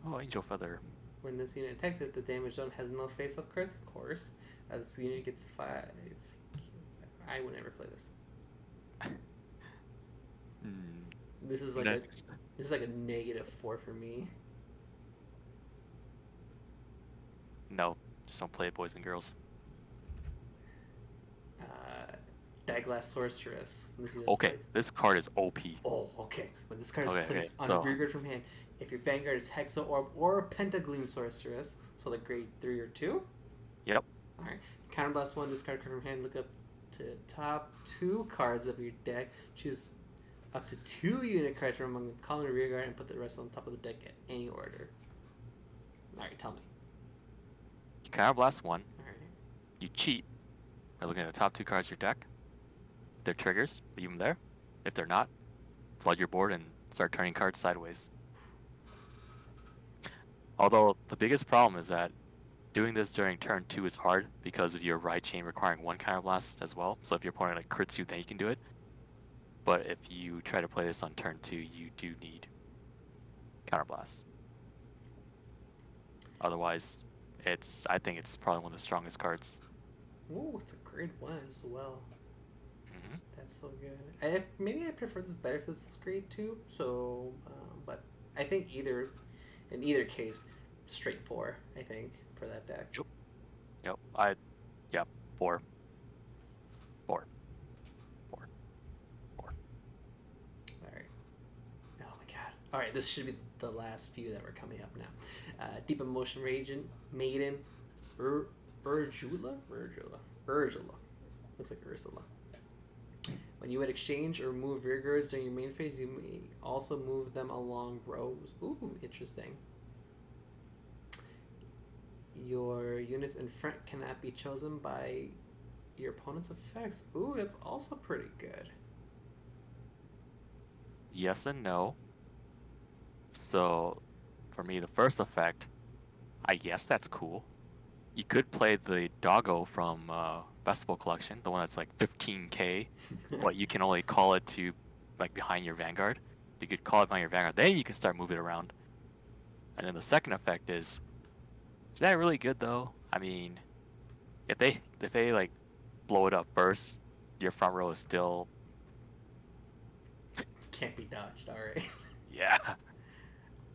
Oh, Angel Feather. When this unit attacks it, the damage zone has no face-up cards, of course. This unit gets 5. I would never play this. This is like Next. this is like a -4 for me. No, just don't play it, boys and girls. Dieglass Sorceress. Okay, this card is OP. Oh, okay. When this card is Okay, placed on so- a rear guard from hand, if your Vanguard is Hexa Orb or Pentagleam Sorceress, so the grade 3 or 2. Yep. Alright. Counterblast 1, discard card from hand, look up to top 2 cards of your deck, choose up to 2 unit cards from among them, call in a rear guard, and put the rest on top of the deck at any order. Alright, tell me. You counterblast 1. Alright. You cheat by looking at the top 2 cards of your deck. If they're triggers, leave them there. If they're not, flood your board and start turning cards sideways. Although the biggest problem is that doing this during turn 2 is hard because of your ride chain requiring 1 counterblast as well. So if your opponent like crits you, then you can do it. But if you try to play this on turn 2, you do need counterblast. Otherwise, I think it's probably one of the strongest cards. Ooh, it's a grade 1 as well. Mm-hmm. That's so good. Maybe I prefer this better if this is grade 2. So, but I think in either case, straight 4. I think for that deck. Yep. 4. 4. All right. Oh my god. All right, this should be the last few that were coming up now. Deep Emotion Maiden, Urjula. Looks like Ursula. When you would exchange or move rear guards during your main phase, you may also move them along rows. Ooh, interesting. Your units in front cannot be chosen by your opponent's effects. Ooh, that's also pretty good. Yes and no. So, for me, the first effect, I guess that's cool. You could play the doggo from Festival Collection, the one that's like 15k, but you can only call it to like behind your Vanguard. You could call it behind your Vanguard, then you can start moving it around. And then the second effect is that really good though? I mean, if they like blow it up first, your front row is still Can't be dodged. All right. yeah.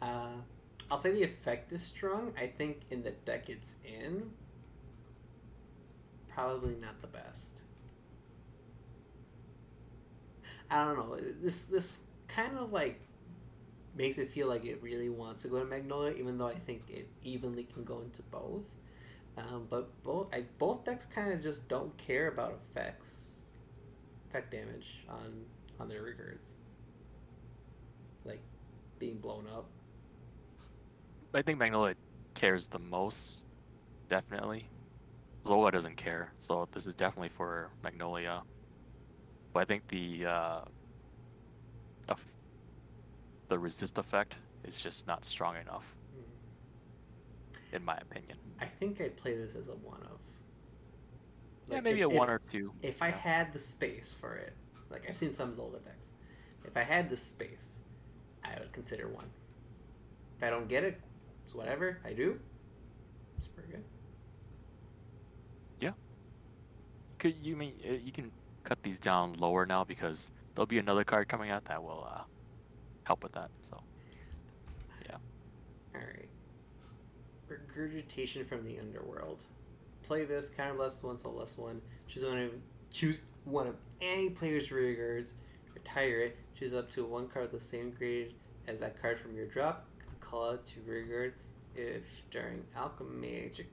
I'll say the effect is strong. I think in the deck it's in, probably not the best. I don't know. This kind of like makes it feel like it really wants to go to Magnolia, even though I think it evenly can go into both. But both decks kind of just don't care about effect damage on their records, like being blown up. I think Magnolia cares the most, definitely. Zola doesn't care, so this is definitely for Magnolia. But I think the resist effect is just not strong enough, in my opinion. I think I'd play this as a one of. Yeah, maybe a 1 or 2. If I had the space for it, like I've seen some Zola decks, if I had the space, I would consider 1. If I don't get it, it's whatever I do. It's pretty good. Yeah. You can cut these down lower now because there'll be another card coming out that will help with that. So, yeah. All right. Regurgitation from the Underworld. play this, counterblast 1, soul blast 1. Choose one of any player's rear guards, retire it, choose up to one card with the same grade as that card from your drop, call out to rear guard. If during Alchemagic,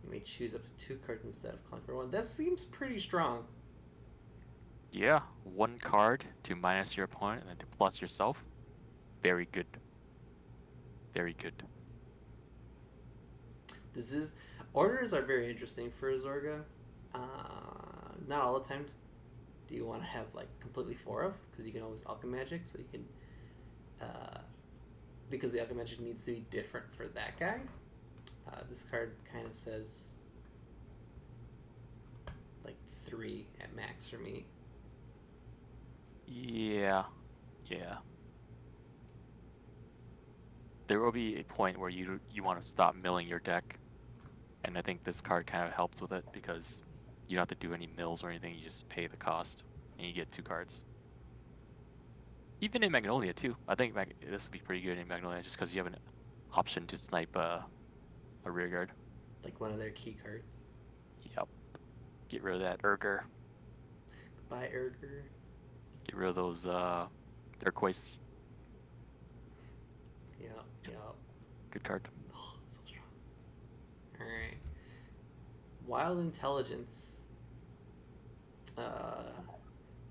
you may choose up to 2 cards instead of calling for 1. That seems pretty strong. Yeah, 1 card to minus your opponent and then to plus yourself. Very good. Very good. Orders are very interesting for Zorga. Not all the time do you want to have like completely 4 of, because you can always Alchemagic, so you can because the Alchemagic needs to be different for that guy. This card kind of says like 3 at max for me. Yeah. There will be a point where you want to stop milling your deck, and I think this card kind of helps with it because you don't have to do any mills or anything. You just pay the cost, and you get 2 cards. Even in Magnolia too. I think this would be pretty good in Magnolia just because you have an option to snipe a rear guard. Like one of their key cards. Yep. Get rid of that Urger. Goodbye, Urger. Get rid of those turquoise. Yep. Good card. Oh, so strong. Alright. Wild Intelligence. I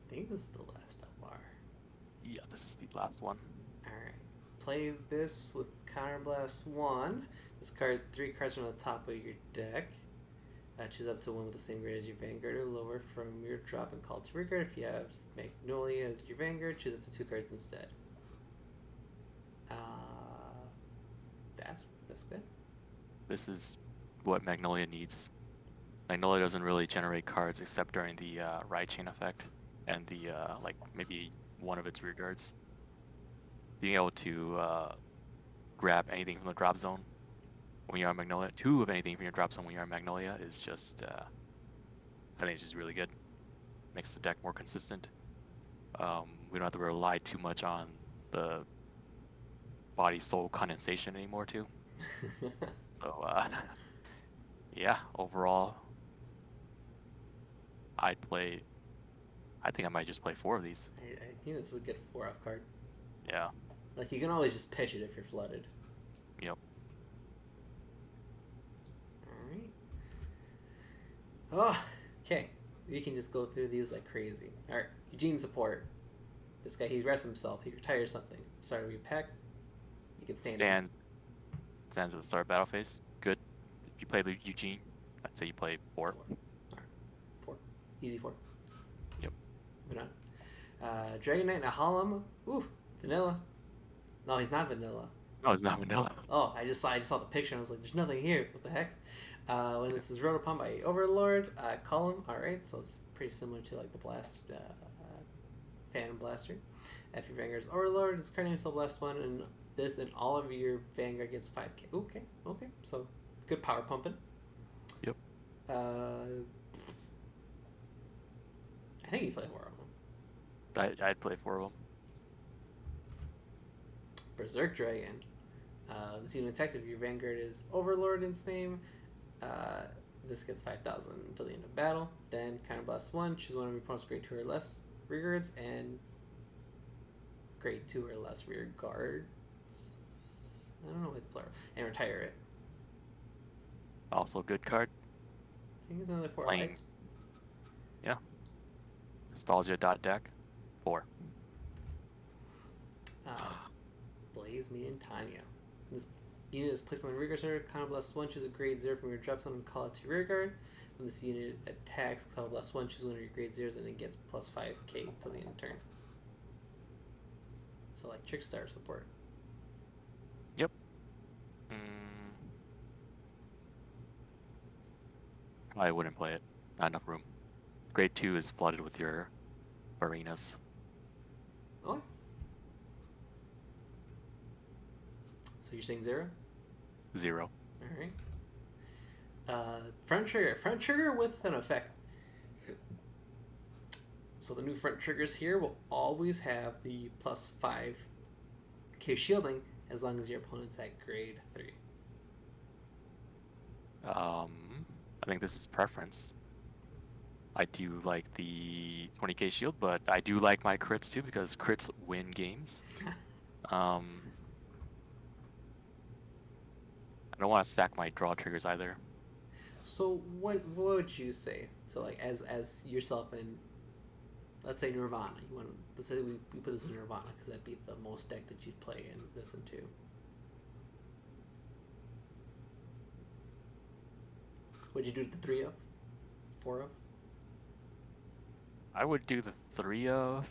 think this is the last bar. Yeah, this is the last one. Alright. Play this with Counterblast 1. Discard 3 cards from the top of your deck. Choose up to 1 with the same grade as your Vanguard or lower from your drop and call to rear guard. If you have Magnolia as your Vanguard, choose up to 2 cards instead. That's good. This is what Magnolia needs. Magnolia doesn't really generate cards except during the ride chain effect and the like maybe one of its rear guards. Being able to grab anything from the drop zone when you're on Magnolia, 2 of anything from your drop zone when you're on Magnolia is just I think it's just really good. Makes the deck more consistent. We don't have to rely too much on the body soul condensation anymore too. So yeah, overall I think I might just play 4 of these. I think this is a good 4-off card. Yeah. Like, you can always just pitch it if you're flooded. Yep. Alright. Oh, okay. We can just go through these like crazy. Alright, Eugene support. This guy, he rests himself. He retires something. Start of your pack. You can stand. Stands at the start of battle phase. Good. If you play Eugene, I'd say you play 4. 4. Alright. 4. Easy 4. Yep. Moving on. Dragon Knight Nahalam. Ooh, vanilla. No, he's not vanilla. No, it's not vanilla. Oh, I just saw the picture and I was like, there's nothing here. What the heck? When this is rode upon by Overlord, call him. Alright, so it's pretty similar to like the Blast Phantom Blaster. If your Vanguard's Overlord, it's currently still Blast 1, and this and all of your Vanguard gets 5k. Okay. So, good power pumping. Yep. I think you play 4 of them. I'd play 4 of them. Berserk Dragon. This unit attacks if your Vanguard is Overlord in its name. This gets 5,000 until the end of battle. Then Counterblast 1, choose one of your opponent's grade 2 or less rear guards and grade 2 or less rear guards. I don't know if it's plural. And retire it. Also a good card. I think it's another 4 Playing. light. Yeah. Nostalgia.deck. 4. Blaze Me and Tanya. This unit is placed on the rear guard center. Counterblast 1, choose a grade 0 from your drop zone and call it to rear guard. When this unit attacks, Counterblast 1, choose one of your grade 0s and it gets plus 5k till the end of turn. So like Trickstar support. Yep. I wouldn't play it. Not enough room. Grade 2 is flooded with your arenas. Oh. So you're saying 0? 0. Alright. Front trigger. Front trigger with an effect. So the new front triggers here will always have the plus 5k shielding as long as your opponent's at grade 3. I think this is preference. I do like the 20k shield, but I do like my crits too because crits win games. I don't want to sack my draw triggers either. So what would you say to like as yourself in, let's say Nirvana? You want, let's say we put this in Nirvana because that'd be the most deck that you'd play and listen to. Would you do the 3 of, 4 of? I would do the 3 of.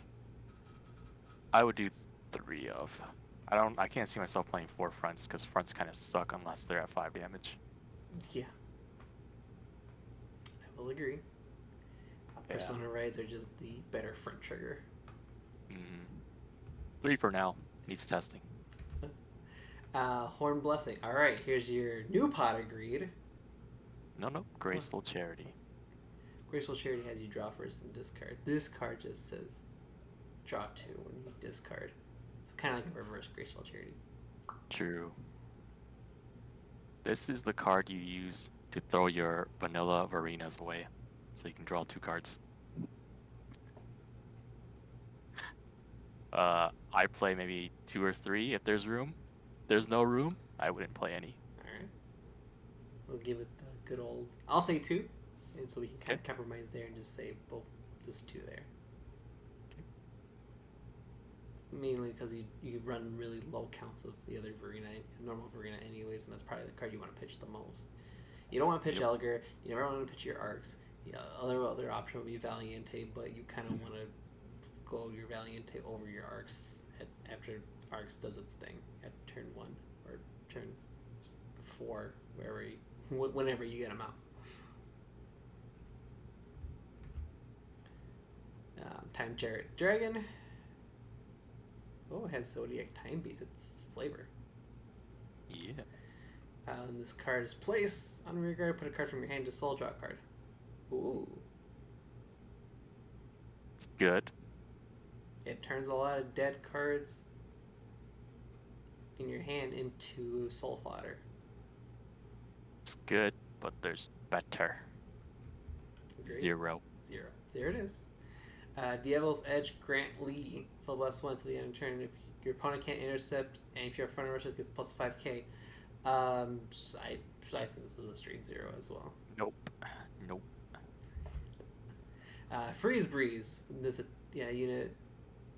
I would do 3 of. I can't see myself playing 4 fronts because fronts kind of suck unless they're at 5 damage. Yeah, I will agree. Persona raids are just the better front trigger. 3 for now. Needs testing. Horn Blessing. All right, here's your new pot of greed. No. Graceful Charity. Graceful Charity has you draw first and discard. This card just says draw 2 when you discard. So kind of like a reverse Graceful Charity. True. This is the card you use to throw your vanilla Varenas away, so you can draw 2 cards. I play maybe 2 or 3 if there's room. If there's no room, I wouldn't play any. Alright. We'll give it the good old... I'll say 2. And so we can kind of compromise there and just say both just 2 there. Okay. Mainly because you run really low counts of the other Varina, normal Varina anyways, and that's probably the card you want to pitch the most. You don't want to pitch Elgar, you never want to pitch your Arcs. Yeah, other option would be Valiente, but you kind of want to go your Valiente over your Arcs after Arcs does its thing at turn 1 or turn 4, whenever you get them out. Time Jarrett Dragon. Oh, it has Zodiac Time Beast. It's flavor. Yeah. And this card is placed on rear guard. Put a card from your hand to soul, draw a card. Ooh. It's good. It turns a lot of dead cards in your hand into soul fodder. It's good, but there's better. Agreed. 0. 0. There it is. Devil's Edge Grant Lee. So +1 to the end of turn. If your opponent can't intercept, and if your front rushes gets plus 5k. I think this was a straight 0 as well. Nope. Freeze Breeze. This unit.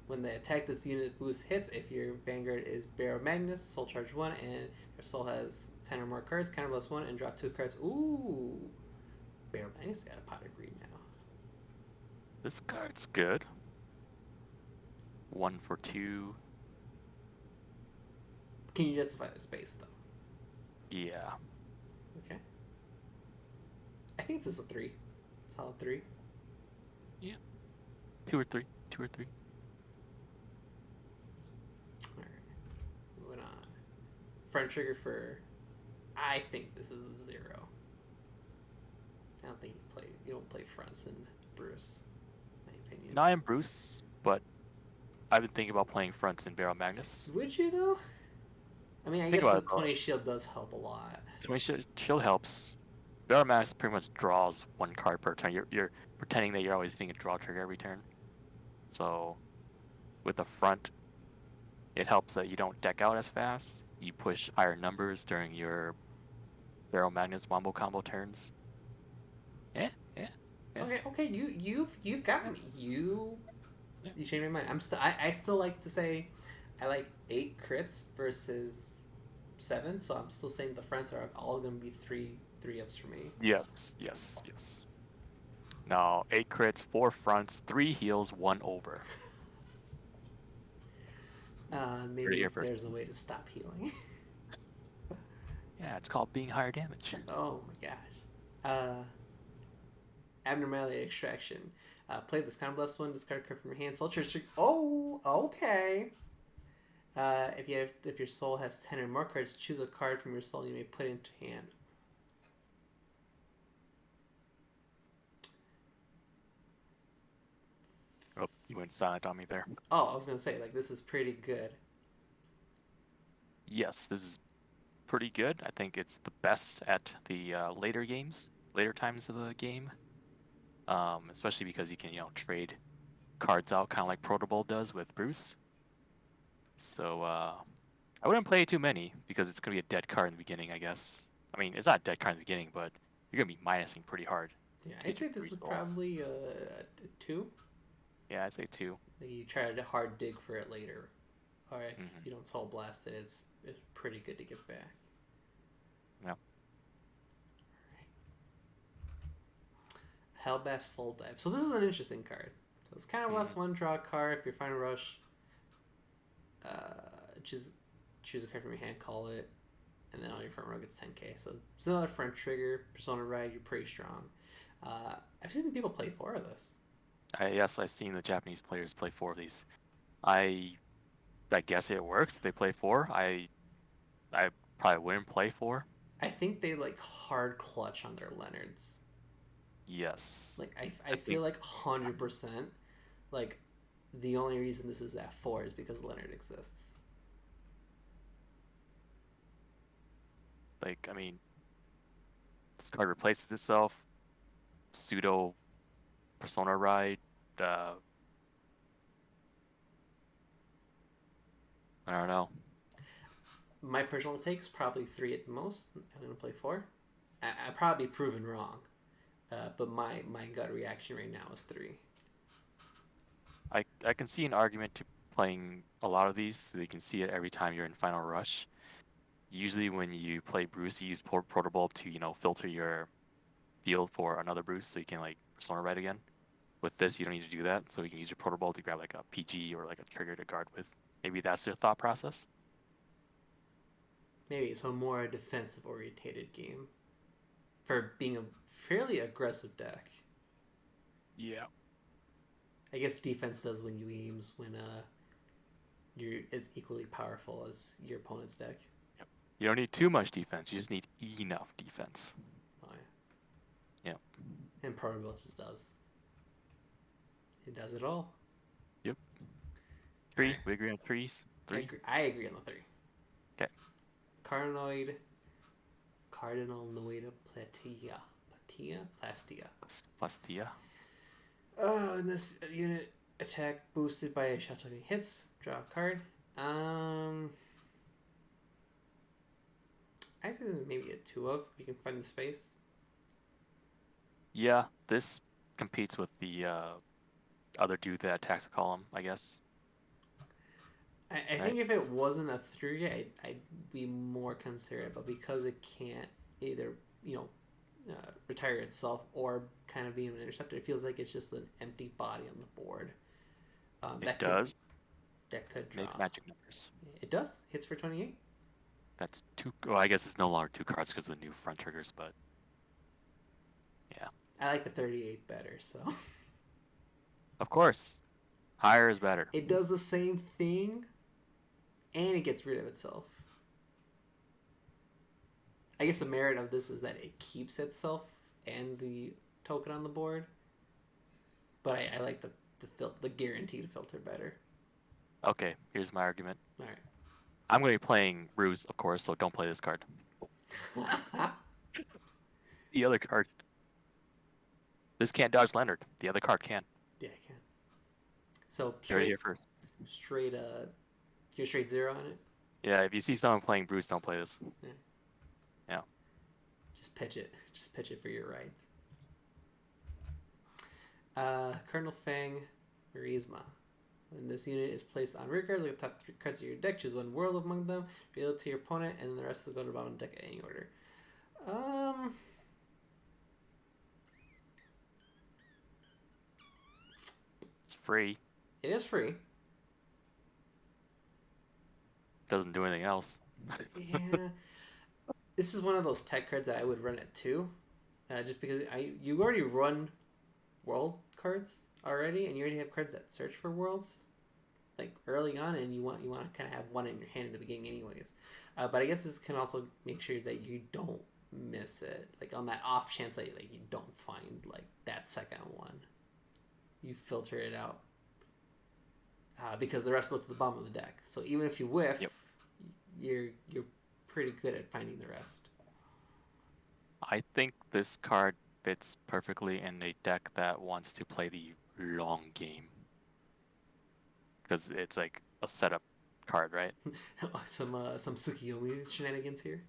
When they attack, this unit boost hits if your Vanguard is Barrow Magnus, Soul Charge 1, and your Soul has 10 or more cards, counter +1, and draw 2 cards. Ooh! Barrow Magnus got a pot of green now. This card's good. 1 for 2. Can you justify the space, though? Yeah. Okay. I think this is a 3. Solid 3. Yeah. 2 or 3. 2 or 3. Alright. Moving on. Front trigger for... I think this is a 0. I don't think you don't play fronts in Bruce. Opinion. No, I am Bruce, but I've been thinking about playing fronts in Barrow Magnus. Would you though? I mean, I guess the 20 shield does help a lot. 20 shield helps. Barrow Magnus pretty much draws 1 card per turn. You're pretending that you're always hitting a draw trigger every turn. So with the front, it helps that you don't deck out as fast. You push higher numbers during your Barrow Magnus wombo combo turns. Yeah. Okay. You've got me. You changed my mind. I still like to say I like 8 crits versus 7, so I'm still saying the fronts are all gonna be 3-ups for me. Yes. Now 8 crits, 4 fronts, 3 heals, 1 over. Maybe if there's a way to stop healing. Yeah, it's called being higher damage. Oh my gosh. Abnormality Extraction. Play this kind of +1, discard card from your hand. Soul Charge. Oh, okay. If your soul has 10 or more cards, choose a card from your soul you may put into hand. Oh, you went silent on me there. Oh, I was gonna say, like, this is pretty good. Yes, this is pretty good. I think it's the best at the later games. later times of the game. Especially because you can, trade cards out kind of like Protoball does with Bruce. So I wouldn't play too many because it's gonna be a dead card in the beginning, I guess. I mean, it's not a dead card in the beginning, but you're gonna be minusing pretty hard Yeah, to I'd get say your this is Bruce off. probably a 2. Yeah, I'd say 2. Like you try to hard dig for it later. Alright, if Mm-hmm. you don't soul blast it, it's pretty good to get back. Yeah. Hellbass Full Dive. So this is an interesting card. So it's kind of less one draw card. If you're Final Rush, choose a card from your hand, call it, and then on your front row gets 10k. So it's another front trigger. Persona Ride, you're pretty strong. I've seen people play 4 of this. Yes, I've seen the Japanese players play 4 of these. I guess it works. They play 4. I probably wouldn't play 4. I think they like hard clutch on their Leonards. Yes. Like I I feel think like 100%. Like the only reason this is at 4 is because Leonard exists. I mean, this card replaces itself. Pseudo Persona Ride. I don't know. My personal take is probably 3 at the most. I'm gonna play 4. I'd probably be proven wrong, but my gut reaction right now is 3. I can see an argument to playing a lot of these, so you can see it every time you're in Final Rush. Usually when you play Bruce, you use Protoball to, filter your field for another Bruce, so you can Persona Ride again. With this, you don't need to do that, so you can use your Protoball to grab like a PG or like a trigger to guard with. Maybe that's their thought process. Maybe it's a more defensive orientated game for being a fairly aggressive deck. Yeah. I guess defense does win you games when you're as equally powerful as your opponent's deck. Yep. You don't need too much defense. You just need enough defense. Oh, yeah. And Protoball just does. It does it all. Yep. 3. We agree on 3s. 3. I agree on the 3. Okay. Cardinoid Plastia. Plastia. Oh, and this unit attack boosted by a shot targeting hits. Draw a card. I say this maybe a 2 of if you can find the space. Yeah, this competes with the other dude that attacks the column, I guess. I think if it wasn't a 3, I'd be more considerate, but because it can't either, retire itself or kind of be an interceptor, it feels like it's just an empty body on the board. It does. That could draw. Make magic numbers. It does. Hits for 28. That's 2. Well, I guess it's no longer 2 cards because of the new front triggers, but yeah. I like the 38 better, so. Of course. Higher is better. It does the same thing, and it gets rid of itself. I guess the merit of this is that it keeps itself and the token on the board, but I like the guaranteed filter better. Okay, here's my argument. All right. I'm going to be playing Ruse, of course, so don't play this card. The other card. This can't dodge Leonard. The other card can. Yeah, I can. So Straight here first. Straight you're straight 0 on it. Yeah, if you see someone playing Bruce, don't play this. Yeah. Just pitch it. Just pitch it for your rights. Colonel Fang Merisma. When this unit is placed on rear card, look at the top 3 cards of your deck. Choose one world among them, reveal it to your opponent, and then the rest will go to the bottom of the deck in any order. It's free. It is free. Doesn't do anything else. Yeah. This is one of those tech cards that I would run at 2. Just because you already run world cards already, and you already have cards that search for worlds like early on, and you want to kind of have one in your hand in the beginning anyways. But I guess this can also make sure that you don't miss it, like on that off chance that you don't find like that second one, you filter it out, because the rest go to the bottom of the deck. So even if you whiff, yep, you're pretty good at finding the rest. I think this card fits perfectly in a deck that wants to play the long game. Because it's like a setup card, right? Some Tsukiyomi shenanigans here.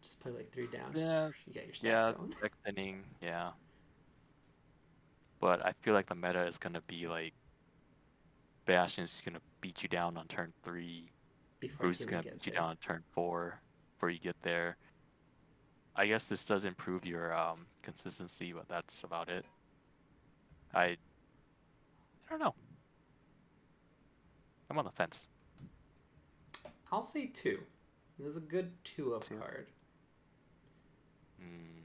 Just play like 3 down. Yeah, You got your stack yeah, going. deck thinning, yeah. But I feel like the meta is gonna be like Bastion's gonna beat you down on turn 3. Before Bruce you is even gonna get beat you there. down on turn 4 before you get there. I guess this does improve your consistency, but that's about it. I don't know. I'm on the fence. I'll say 2. This is a good 2-up 2. card. Mm,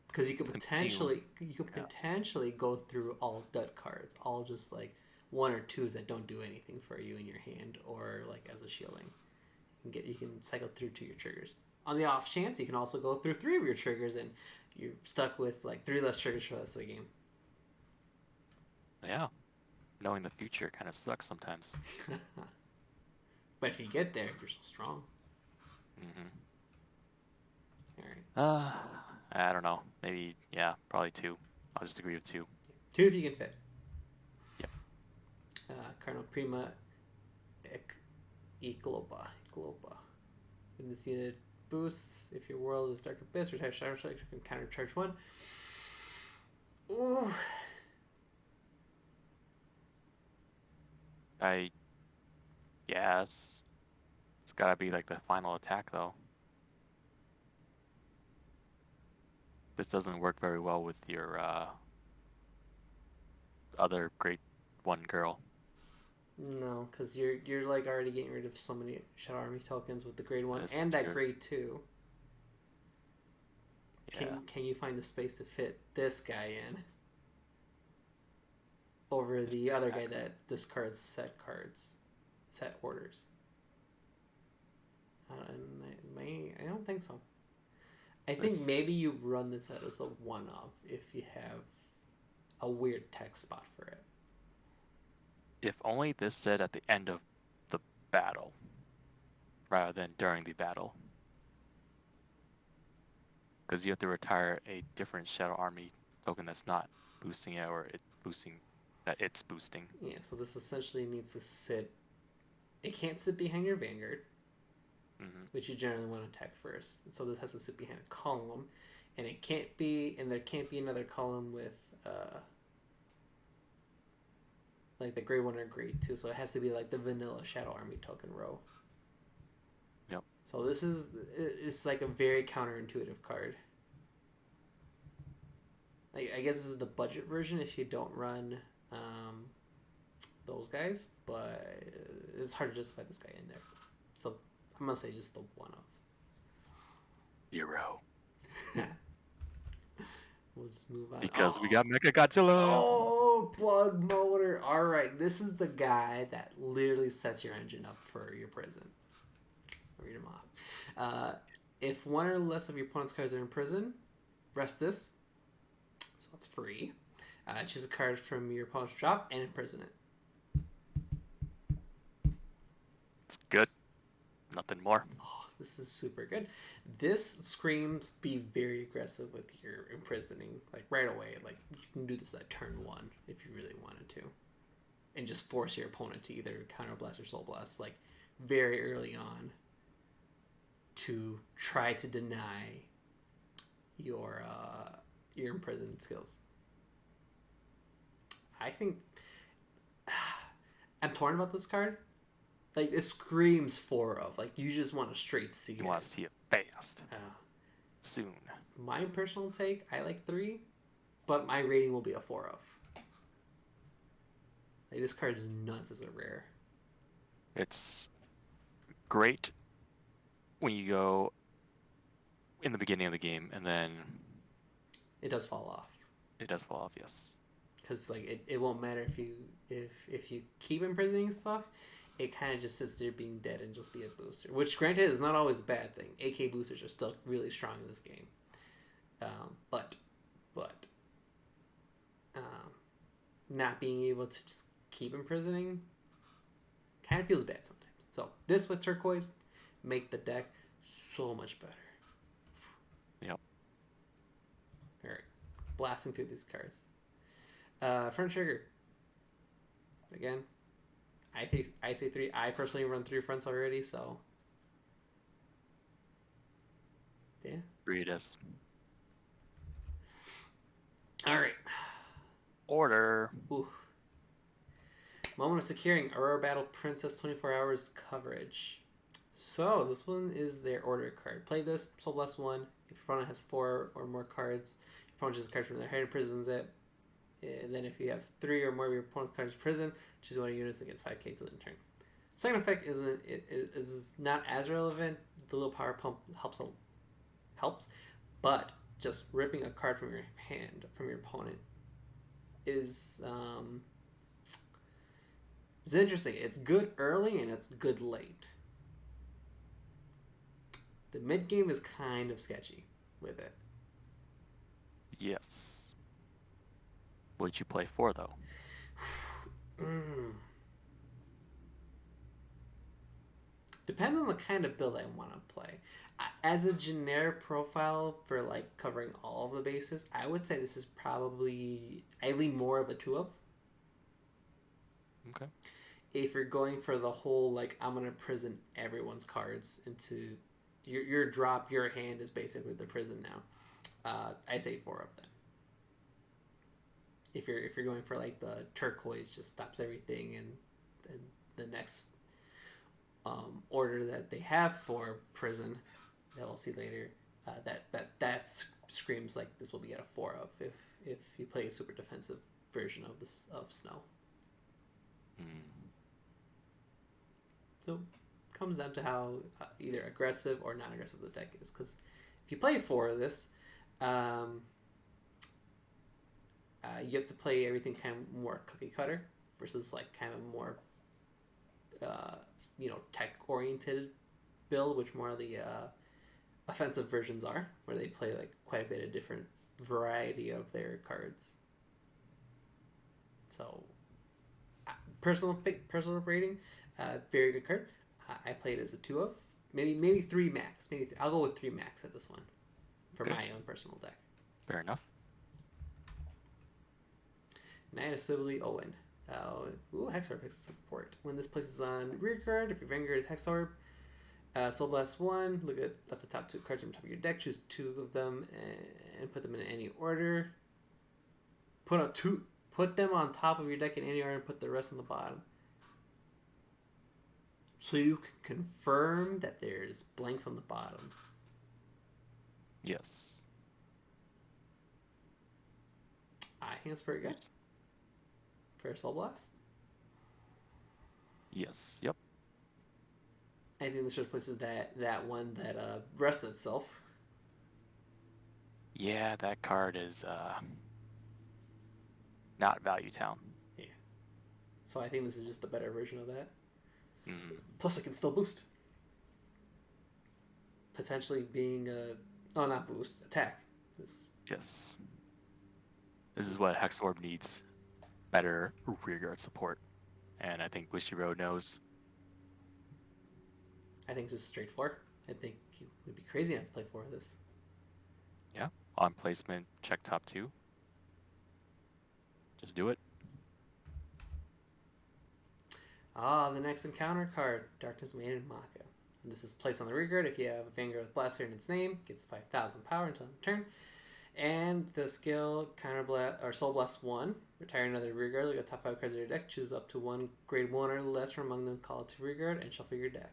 Because you could continue. Yeah. potentially go through all dud cards, all just like 1 or 2s that don't do anything for you in your hand or like as a shielding. You can cycle through 2 of your triggers. On the off chance, you can also go through 3 of your triggers and you're stuck with like 3 less triggers for the rest of the game. Yeah. Knowing the future kind of sucks sometimes. But if you get there, you're so strong. Mm-hmm. All right. I don't know. Maybe, yeah, probably 2. I'll just agree with 2. 2 if you can fit. Yep. Cardinal Prima Ecloba. In this unit boosts, if your world is Dark Abyss, retire Shadow Strike, you can countercharge 1. Ooh. I guess. It's gotta be like the final attack, though. This doesn't work very well with your other Grade 1 girl. No, because you're like already getting rid of so many Shadow Army tokens with the grade 1 That's and that true. grade 2. Yeah. Can you find the space to fit this guy in over Just the other guy attack. that discards set orders? I don't think so. I think This, maybe you run this out as a one-off if you have a weird text spot for it. if only this said at the end of the battle, rather than during the battle. Because you have to retire a different Shadow Army token that's not boosting it, or it boosting that it's boosting. Yeah, so this essentially needs to sit. It can't sit behind your Vanguard, Mm-hmm. which you generally want to attack first. And so this has to sit behind a column, and it can't be, and there can't be another column with like the grade 1 or grade 2. So it has to be like the vanilla Shadow Army token row. Yep. So this is it's like a very counterintuitive card. Like, I guess this is the budget version if you don't run those guys, but it's hard to justify this guy in there. So I'm gonna say just the one of. 0. We'll just move on. Because we got Mecha Godzilla. Oh, bug motor. All right, this is the guy that literally sets your engine up for your prison. Read him off. If 1 or less of your opponent's cards are in prison, rest this. So it's free. Choose a card from your opponent's drop and imprison it. It's good. Nothing more. Oh, this is super good. This screams be very aggressive with your imprisoning, like right away. Like you can do this at turn 1 if you really wanted to, and just force your opponent to either counterblast or soul blast, like very early on, to try to deny your imprisoned skills. I think I'm torn about this card. Like it screams 4 of. Like you just want to straight see You it. want to see it fast. Soon. My personal take, I like 3, but my rating will be a 4 of. Like this card is nuts as a rare. It's great when you go in the beginning of the game, and then It does fall off. it does fall off, yes. Because like it won't matter if you keep imprisoning stuff, it kind of just sits there being dead and just be a booster. Which granted is not always a bad thing. AK boosters are still really strong in this game. But not being able to just keep imprisoning kind of feels bad sometimes. So this with turquoise make the deck so much better. Yep. blasting through these cards. Front trigger. Again, I say 3. I personally run 3 fronts already, so yeah. 3 it is. All right. Order. Ooh. Moment of securing Aurora Battle Princess 24 hours coverage. So this one is their order card. Play this, Soul Blast 1. If your opponent has 4 or more cards, your opponent chooses a card from their hand and prisons it. And then if you have 3 or more of your opponent's cards in prison, choose one of your units that gets 5k to the turn. Second effect is not as relevant. The little power pump helps, but just ripping a card from your hand from your opponent is it's interesting. It's good early and it's good late. The mid game is kind of sketchy with it. Yes. What'd you play for, though? Depends on the kind of build I want to play. As a generic profile for like covering all of the bases, I would say this is probably, I lean more of a 2 of. Okay. If you're going for the whole like I'm gonna prison everyone's cards into your drop, your hand is basically the prison now. I say 4 of them. If you're going for like the turquoise, just stops everything, and the next order that they have for prison that we'll see later, that screams like this will be at a 4 of if you play a super defensive version of Snow. So it comes down to how either aggressive or non-aggressive the deck is, because if you play 4 of this, you have to play everything kind of more cookie cutter versus like kind of more tech oriented build, which more of the offensive versions are, where they play like quite a bit of different variety of their cards. So personal rating, very good card. I played as a 2 of, maybe 3 max. I'll go with 3 max at this one for my own personal deck. Fair enough. Knight of Sibylle Owen. Hexorb picks support. When this places on rear guard, if your Vanguard Hexorb, Soul Blast 1, look at the top 2 cards from the top of your deck, choose 2 of them and put them in any order. Put them on top of your deck in any order and put the rest on the bottom. So you can confirm that there's blanks on the bottom. Yes. I think it's pretty good. Yes. For Soul Blast? Yes. Yep. I think this replaces that one that rests itself. Yeah, that card is not Value Town. Yeah. So I think this is just a better version of that. Mm. Plus, it can still boost. Potentially being not boost, attack. Yes. This is what Hexorb needs. Better rearguard support. And I think Bushiroad knows. I think it's just straight 4. I think you would be crazy not to play 4 of this. Yeah. On placement, check top 2. Just do it. The next encounter card, Darkness Maiden Maka. And this is placed on the rearguard. If you have a Vanguard with Blaster in its name, gets 5,000 power until end of turn. And the skill Counter Blast or Soul Blast 1. Retire another rearguard. Look at the top 5 cards of your deck. Choose up to 1 grade 1 or less from among them. Call it to rearguard and shuffle your deck.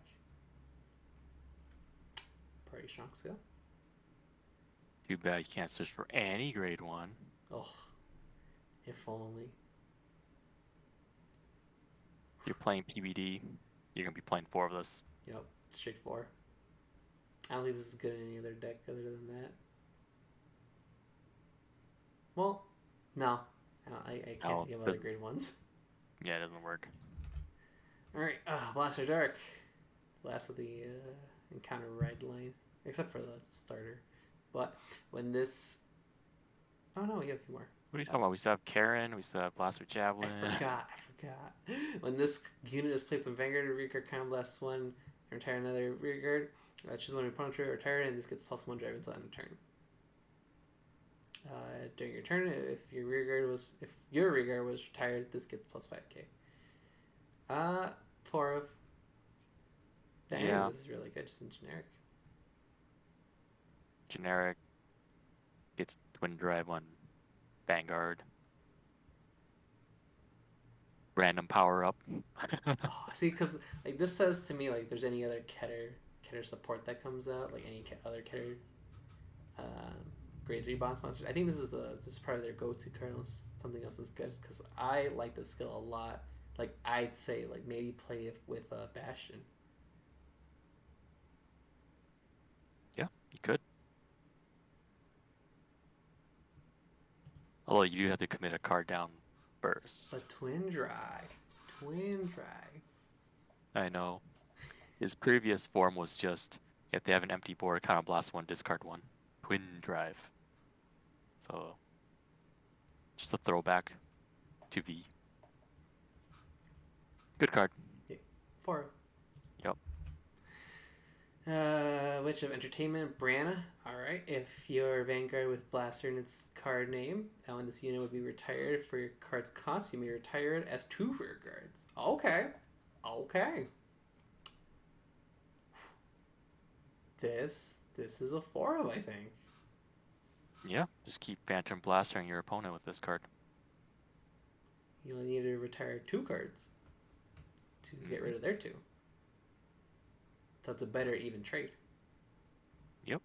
Pretty strong skill. Too bad you can't search for any grade 1. Oh, if only. If you're playing PBD, you're going to be playing 4 of this. Yep, straight 4. I don't think this is good in any other deck other than that. Well, no. I can't think of other grade 1s. Yeah, it doesn't work. Alright, Blaster Dark. Last of the encounter ride line. Except for the starter. But when this... Oh no, we have a few more. What are you talking about? We still have Karen, we still have Blaster Javelin. I forgot. When this unit is placed on Vanguard or rearguard, Counter Blast 1, and retire another rearguard, choose one of your opponent's rear, retire it, and this gets +1 drive until end of turn. During your turn, if your rear guard was retired, this gets plus 5k. 4 of. Dang, Yeah. this is really good, just in generic. Generic gets twin drive on Vanguard. Random power up. Oh, see, because like this says to me like there's any other Keter support that comes out, like any other Keter grade 3 bond sponsors. I think this is probably their go-to card unless something else is good because I like this skill a lot. Like I'd say like maybe play it with Bastion. Yeah, you could. Although you do have to commit a card down first. A twin dry. I know. His previous form was just if they have an empty board, kind of blast 1, discard 1. Twin drive. So just a throwback to V. Good card. Yeah. 4. Yep. Witch of Entertainment, Brianna. Alright, if your Vanguard with Blaster in its card name, and when this unit would be retired for your card's cost, you may retire it as 2 rear guards. Okay. This is a 4 of, I think. Yeah, just keep Phantom Blastering your opponent with this card. You only need to retire 2 cards to get rid of their 2. So it's a better even trade. Yep.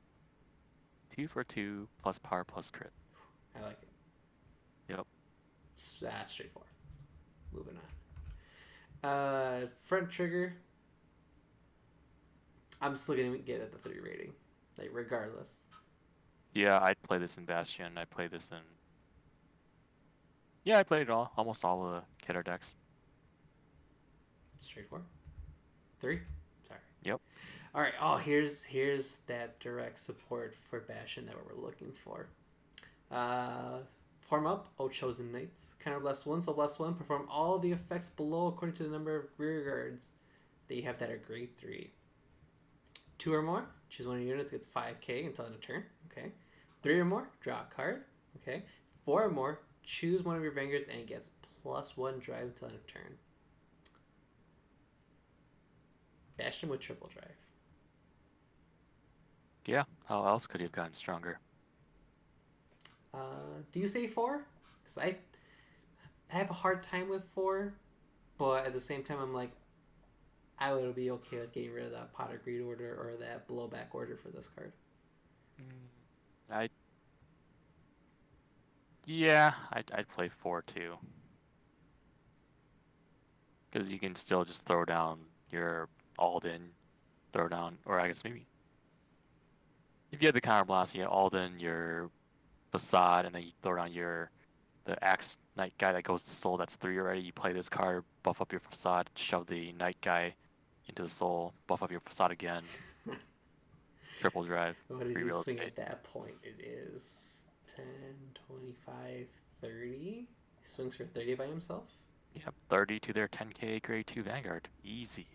2 for 2 plus power plus crit. I like it. Yep. Straightforward. Moving on. Front trigger. I'm still gonna get at the 3 rating, like regardless. Yeah, I'd play this in Bastion. I play this in. Yeah, I played almost all of the Keter decks. Straightforward. 3. Sorry. Yep. All right. Oh, here's that direct support for Bastion that we're looking for. Form up, O Chosen Knights. Counter bless 1, so bless 1. Perform all the effects below according to the number of rear guards that you have that are grade 3. 2 or more, choose one of your units, gets 5k until end of turn. Okay. 3 or more, draw a card. Okay. 4 or more, choose one of your vanguards and it gets +1 drive until end of turn. Bastion with triple drive. Yeah, how else could he have gotten stronger? Do you say 4? Because I have a hard time with 4, but at the same time I'm like, I would be okay with getting rid of that Pot of Greed order or that blowback order for this card. I'd play 4 too. Because you can still just throw down your Alden, throw down, or I guess maybe if you have the counter blast, you have Alden, your Facade, and then you throw down the Axe Knight guy that goes to Soul. That's 3 already. You play this card, buff up your Facade, shove the Knight guy into the Soul, buff up your Facade again. Triple drive. What is he swing at that point? It is 10, 25, 30. He swings for 30 by himself? Yep, 30 to their 10k grade 2 Vanguard. Easy.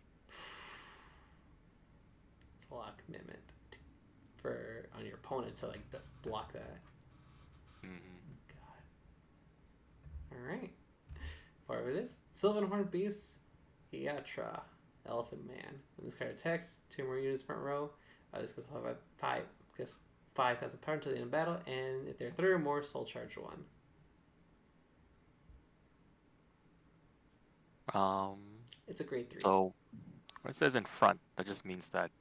It's a lot of commitment on your opponent to like block that. God. Alright. 4 of it is. Sylvan Horned Beast, Yatra, Elephant Man. When this card attacks, 2 more units front row. This gets 5,000 power until the end of battle, and if they're 3 or more, soul charge 1. It's a grade 3. So when it says in front, that just means that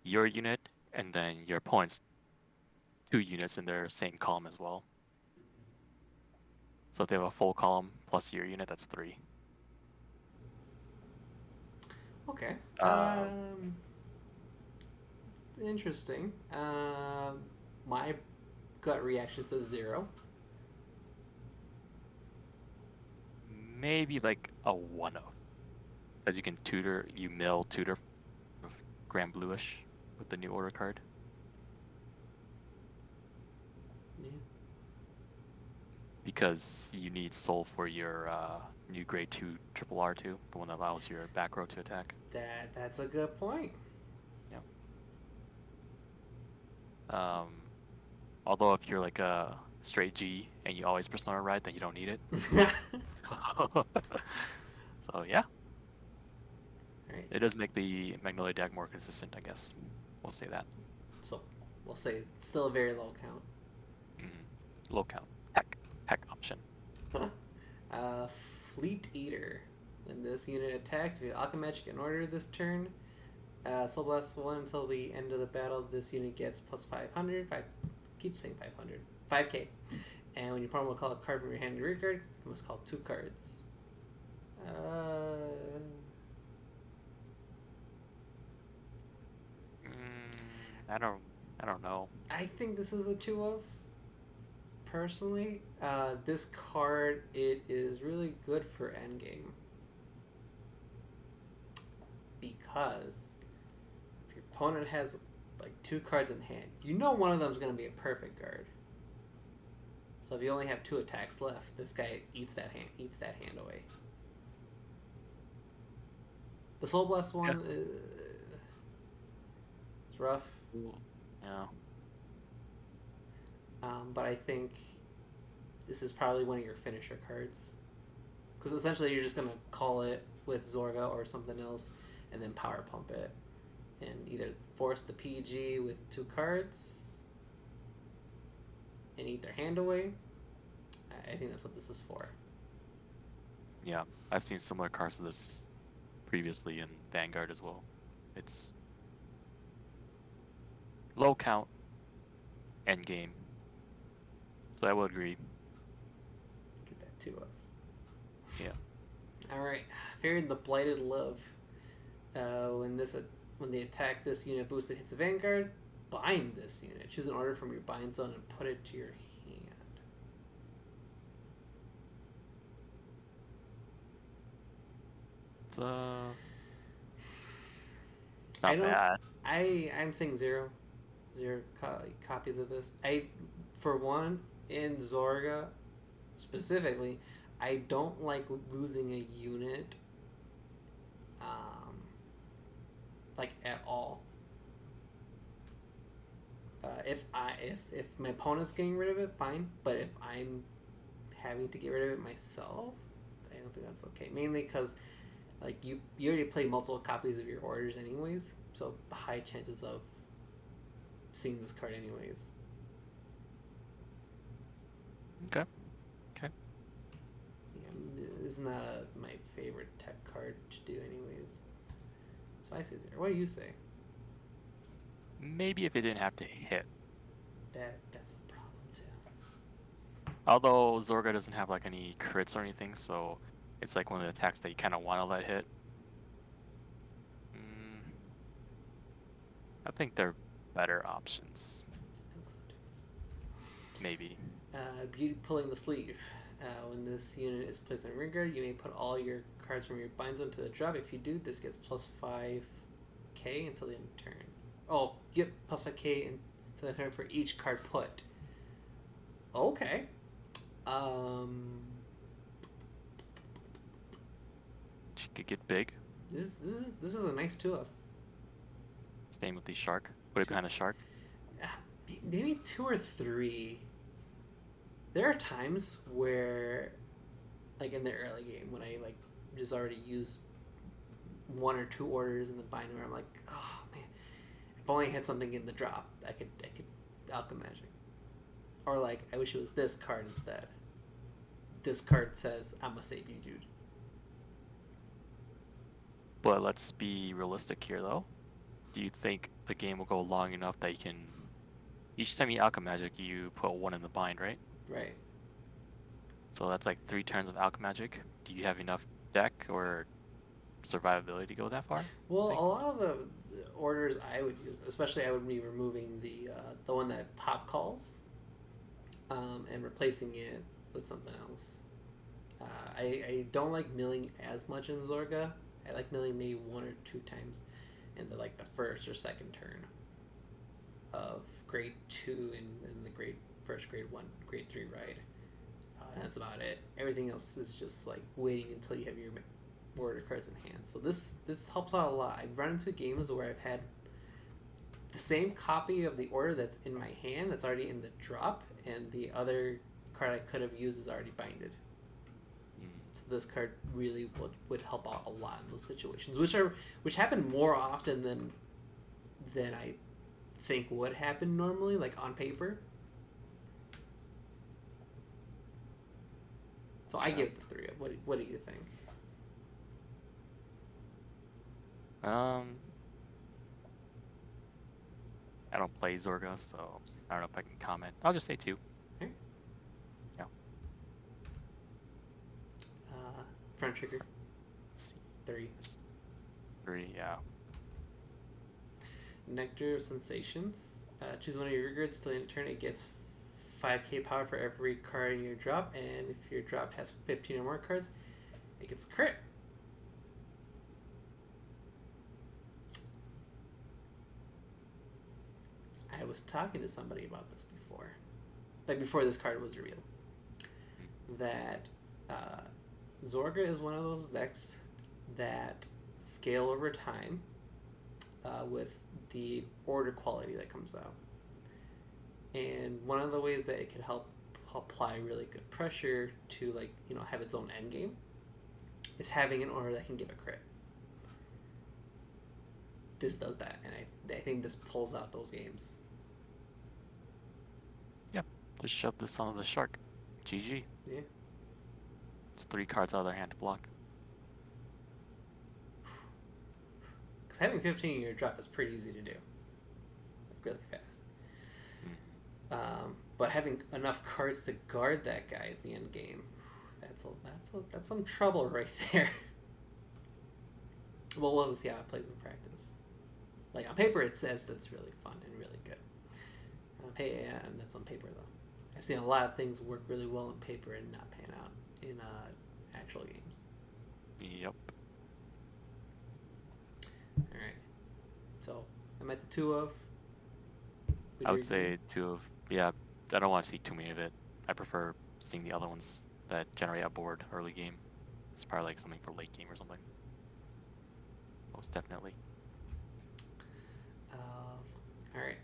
your unit and then your opponent's 2 units in their same column as well. So if they have a full column plus your unit, that's 3. Okay. Interesting. My gut reaction says 0. Maybe like a 1 of. As you can mill tutor Grand Bluish with the new order card. Yeah. Because you need Soul for your new grade 2 triple R2, the one that allows your back row to attack. That's a good point. Yeah. Although if you're like a straight G and you always Persona ride, then you don't need it. So yeah, Alright, it does make the Magnolia deck more consistent, I guess. We'll say that. so we'll say it's still a very low count. Low count. Heck option. uh, Fleet Eater. When this unit attacks, if you Alchemagic in order this turn, Soul Blast 1 until the end of the battle, this unit gets plus 500. Keep saying 500. 5k. And when your opponent will call a card from your hand to rear guard, you must call 2 cards. I don't know. I think this is a 2 of. Personally, this card, it is really good for endgame. Because if your opponent has like 2 cards in hand, you know one of them is going to be a perfect guard. So if you only have 2 attacks left, this guy eats that hand away. The Soul Blast one is rough. Yeah. But I think this is probably one of your finisher cards. Because essentially you're just going to call it with Zorga or something else and then power pump it. And either force the PG with 2 cards and eat their hand away. I think that's what this is for. Yeah, I've seen similar cards to this previously in Vanguard as well. It's low count, end game. So I will agree. Get that 2 up. Yeah. Alright, Fearing the Blighted Love. When they attack this unit boosted hits a Vanguard, bind this unit. Choose an order from your bind zone and put it to your hand. It's not bad. I'm saying zero copies of this. For one, in Zorga specifically, I don't like losing a unit like at all. If my opponent's getting rid of it, fine. But if I'm having to get rid of it myself, I don't think that's okay. Mainly because like you already play multiple copies of your orders anyways, so high chances of seeing this card anyways. Okay. Yeah, this is not my favorite tech card to do anyways. So I say 0. What do you say? Maybe if it didn't have to hit. That's a problem too. Although Zorga doesn't have like any crits or anything, so it's like one of the attacks that you kind of want to let hit. I think they're better options. I think so too. Maybe. Beauty Pulling the Sleeve. When this unit is placed on Ring Guard, you may put all your cards from your bind zone to the drop. If you do, this gets plus 5k until the end of turn. Oh, yep, plus 5k until the turn for each card put. Okay. She could get big. This is a nice 2 of. Staying with the shark. Put it behind the shark. Maybe 2 or 3. There are times where, like in the early game, when I like just already used 1 or 2 orders in the bind, where I'm like, oh man, if only I had something in the drop, I could Alchemagic. Or like, I wish it was this card instead. This card says, I'm gonna save you, dude. But let's be realistic here, though. Do you think the game will go long enough that you can... Each time you Alchemagic, you put 1 in the bind, right? Right. So that's like 3 turns of Alchemagic. Do you have enough deck or survivability to go that far? Well, a lot of the orders I would use, especially I would be removing the one that top calls, and replacing it with something else. I don't like milling as much in Zorga. I like milling maybe 1 or 2 times in the first or second turn of grade 2 and the grade 1, grade 3 ride. That's about it. Everything else is just like waiting until you have your order cards in hand. So this helps out a lot. I've run into games where I've had the same copy of the order that's in my hand that's already in the drop, and the other card I could have used is already binded. So this card really would help out a lot in those situations, which happen more often than I think would happen normally, like on paper. So I give it the 3 up. What do you think? I don't play Zorga, so I don't know if I can comment. I'll just say 2. Okay. Yeah. Front trigger. Let's see. 3. 3, yeah. Nectar of Sensations. Choose one of your regards till the end of turn. It gets 5k power for every card in your drop, and if your drop has 15 or more cards, it gets crit. I was talking to somebody about this before, like before this card was revealed, that Zorga is one of those decks that scale over time with the order quality that comes out. And one of the ways that it could help apply really good pressure to, like, have its own end game is having an order that can give a crit. This does that, and I think this pulls out those games. Yeah, just shove this on the shark. GG. Yeah. It's 3 cards out of their hand to block. Because having 15 in your drop is pretty easy to do. Like, really fast. But having enough cards to guard that guy at the end game, that's some trouble right there. Well, we'll see how it plays in practice. Like, on paper, it says that's really fun and really good. And that's on paper, though. I've seen a lot of things work really well on paper and not pan out in actual games. Yep. All right. So I'm at the 2 of. I would say 2 of. Yeah, I don't want to see too many of it. I prefer seeing the other ones that generate a board early game. It's probably like something for late game or something. Most definitely. All right.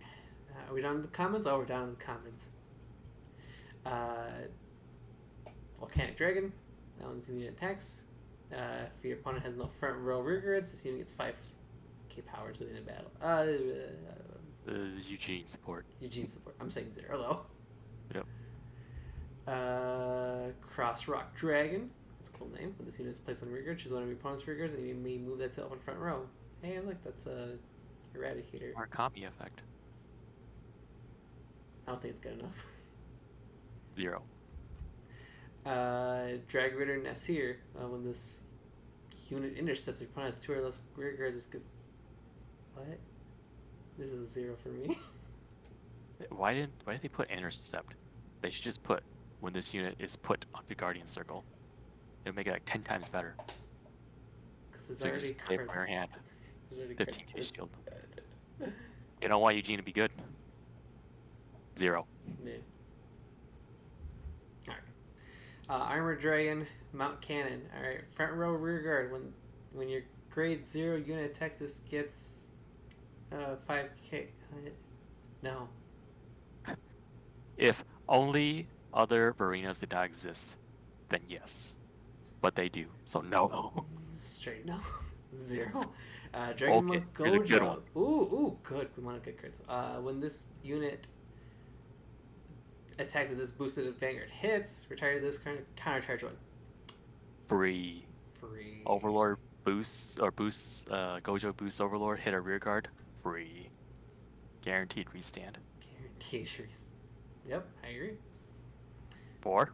Are we done with the comments? Oh, we're done with the comments. Volcanic Dragon. That one's unit attacks. If your opponent has no front row rear guards, this unit gets 5k power to the end of battle. The Eugene support. Eugene support. I'm saying 0 though. Yep. Cross Rock Dragon. That's a cool name. When this unit is placed on rear guard, choose one of your opponent's rear guards, and you may move that to open front row. Hey, look, that's a Eradicator. Murakami effect. I don't think it's good enough. 0. Drag Ritter Nasir. When this unit intercepts, your opponent has 2 or less rear guards, this gets... What? This is a 0 for me. Why did they put intercept? They should just put when this unit is put onto Guardian Circle. It'll make it like 10 times better. Because it's So you already just play it from your hand. 15k shield. Good. You don't want Eugene to be good? 0. Yeah. Alright. Armored Dragon, Mount Cannon. Alright, front row rear guard. When your grade 0 unit attacks, this gets 5k. No. If only other Varinas did not exist, then yes. But they do, so no. Straight no. 0. Dragon Okay, Monk here's a good Gojo. one. Ooh, good. We want a good cards. When this unit attacks with this boosted Vanguard hits, retire this countercharge 1. Free. Overlord boosts Gojo boosts Overlord, hit a rear guard. Free. Guaranteed restand. Guaranteed restand. Yep, I agree. 4.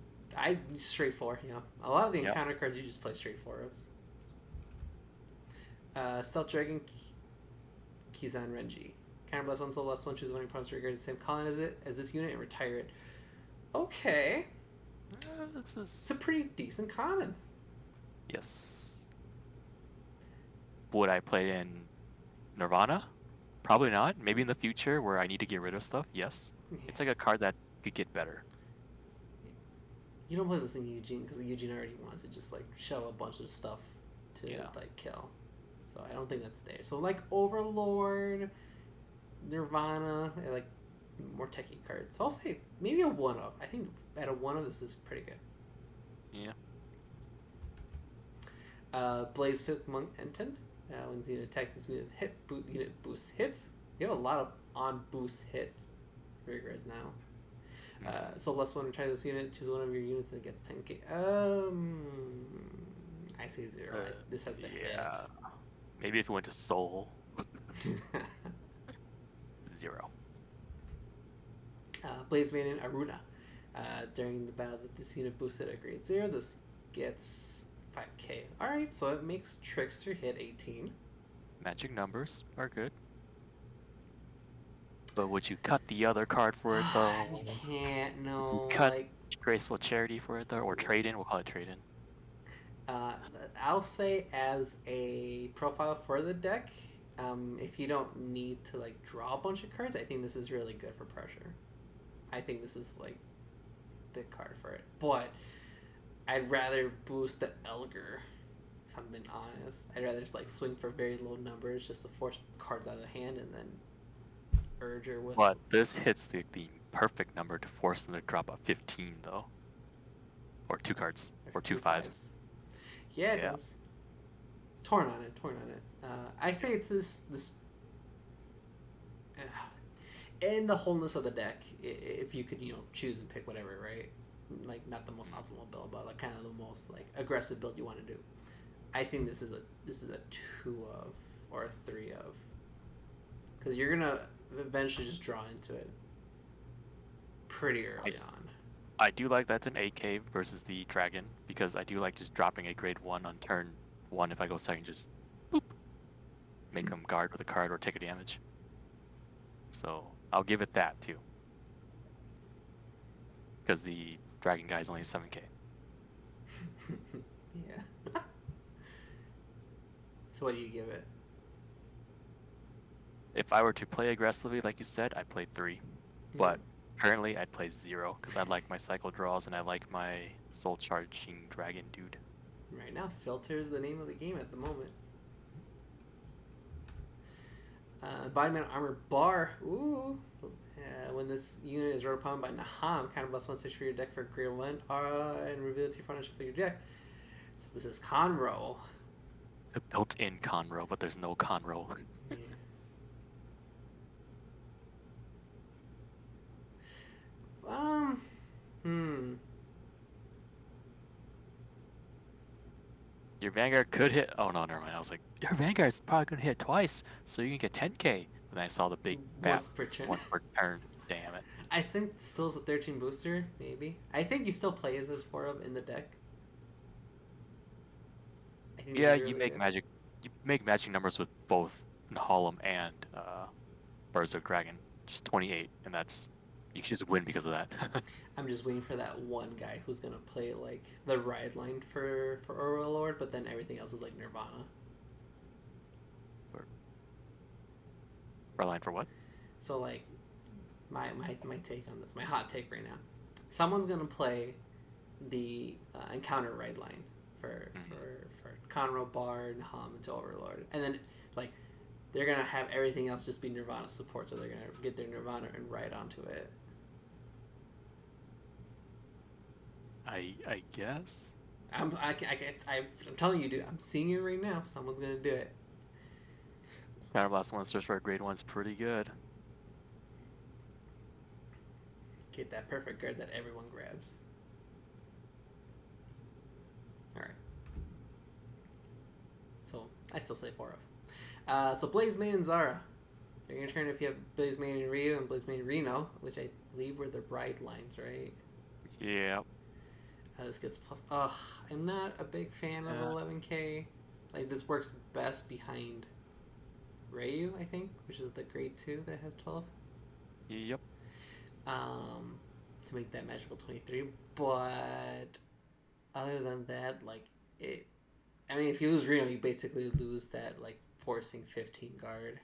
Straight 4, yeah. A lot of the encounter cards you just play straight 4-ups. Stealth Dragon Kizan Renji. Counter +1, soul +1, choose one of your opponent's regards the same column as this unit and retire it. Okay. It's a pretty decent common. Yes. Would I play in Nirvana? Probably not. Maybe in the future where I need to get rid of stuff, yes. Yeah. It's like a card that could get better. You don't play this in Eugene because Eugene already wants to just like shove a bunch of stuff to like kill. So I don't think that's there. So like Overlord, Nirvana, and like more techie cards. So I'll say maybe a one of. I think at a one of this is pretty good. Yeah. Blaze Fifth Monk Enten. When this unit attacks, this unit boost hits. You have a lot of on boost hits Rigors now. So less one try this unit, choose one of your units and it gets 10k. I say zero. This has the hit. Maybe if it went to Soul. 0. Blaze Maiden Aruna. During the battle that this unit boosted at grade 0, this gets 5k. Alright, so it makes Trickster hit 18. Magic numbers are good. But would you cut the other card for it though? You can't, no. Cut Graceful Charity for it though? Or trade in? We'll call it trade in. I'll say as a profile for the deck, if you don't need to like draw a bunch of cards, I think this is really good for pressure. I think this is like the card for it. But I'd rather boost the Elgar, if I'm being honest. I'd rather just like swing for very low numbers just to force cards out of the hand and then urge her with. But this hits the perfect number to force them to drop a 15 though. Or 2 cards. Or 2 5s. Yeah, it does. Torn on it. I say it's this in the wholeness of the deck, if you could, choose and pick whatever, right? Like not the most optimal build, but like kind of the most like aggressive build you want to do. I think this is a 2 of or a 3 of, because you're gonna eventually just draw into it pretty early on. I do like that's an 8k versus the dragon, because I do like just dropping a grade 1 on turn 1 if I go second, just boop, make them guard with a card or take a damage. So I'll give it that too, because the dragon guy is only 7k. Yeah. So what do you give it? If I were to play aggressively, like you said, I'd play 3. But currently, I'd play 0, because I like my cycle draws and I like my soul charging dragon dude. Right now, filter is the name of the game at the moment. Bodyman Armor Bar. Ooh. When this unit is wrote upon by Naham, kind of +1/6 for your deck for grade 1, and reveal it to your financial for your deck. So this is Conroe. It's a built-in Conroe, but there's no Conroe. Yeah. Your Vanguard could hit. Oh no, never mind. I was like, your Vanguard's probably gonna hit twice, so you can get 10k. And then I saw the big once per turn. Once per turn. Damn it. I think still is a 13 booster, maybe. I think he still plays as 4 of in the deck. Yeah, you make magic. You make magic numbers with both Nahallum and Berserk Dragon. Just 28, and that's, you can just win because of that. I'm just waiting for that one guy who's gonna play like the ride line for Overlord, but then everything else is like Nirvana. Ride line for what? So like, my take on this, my hot take right now, someone's gonna play the encounter ride line for Conroe, Bard, Naham into Overlord, and then like they're gonna have everything else just be Nirvana support, so they're gonna get their Nirvana and ride onto it. I guess. I'm telling you, dude. I'm seeing it right now. Someone's gonna do it. Counterblast monsters for a grade 1's pretty good. Get that perfect card that everyone grabs. All right. So I still say 4 of. So Blaze Maiden Zara. During your turn, if you have Blaze Maiden Ryu and Blaze Maiden Reno, which I believe were the ride lines, right? Yeah. This gets plus. Ugh, I'm not a big fan of 11k. Like, this works best behind Ryu, I think, which is the grade 2 that has 12. Yep. To make that magical 23. But other than that, like, it. I mean, if you lose Reno, you basically lose that, like, forcing 15 guard.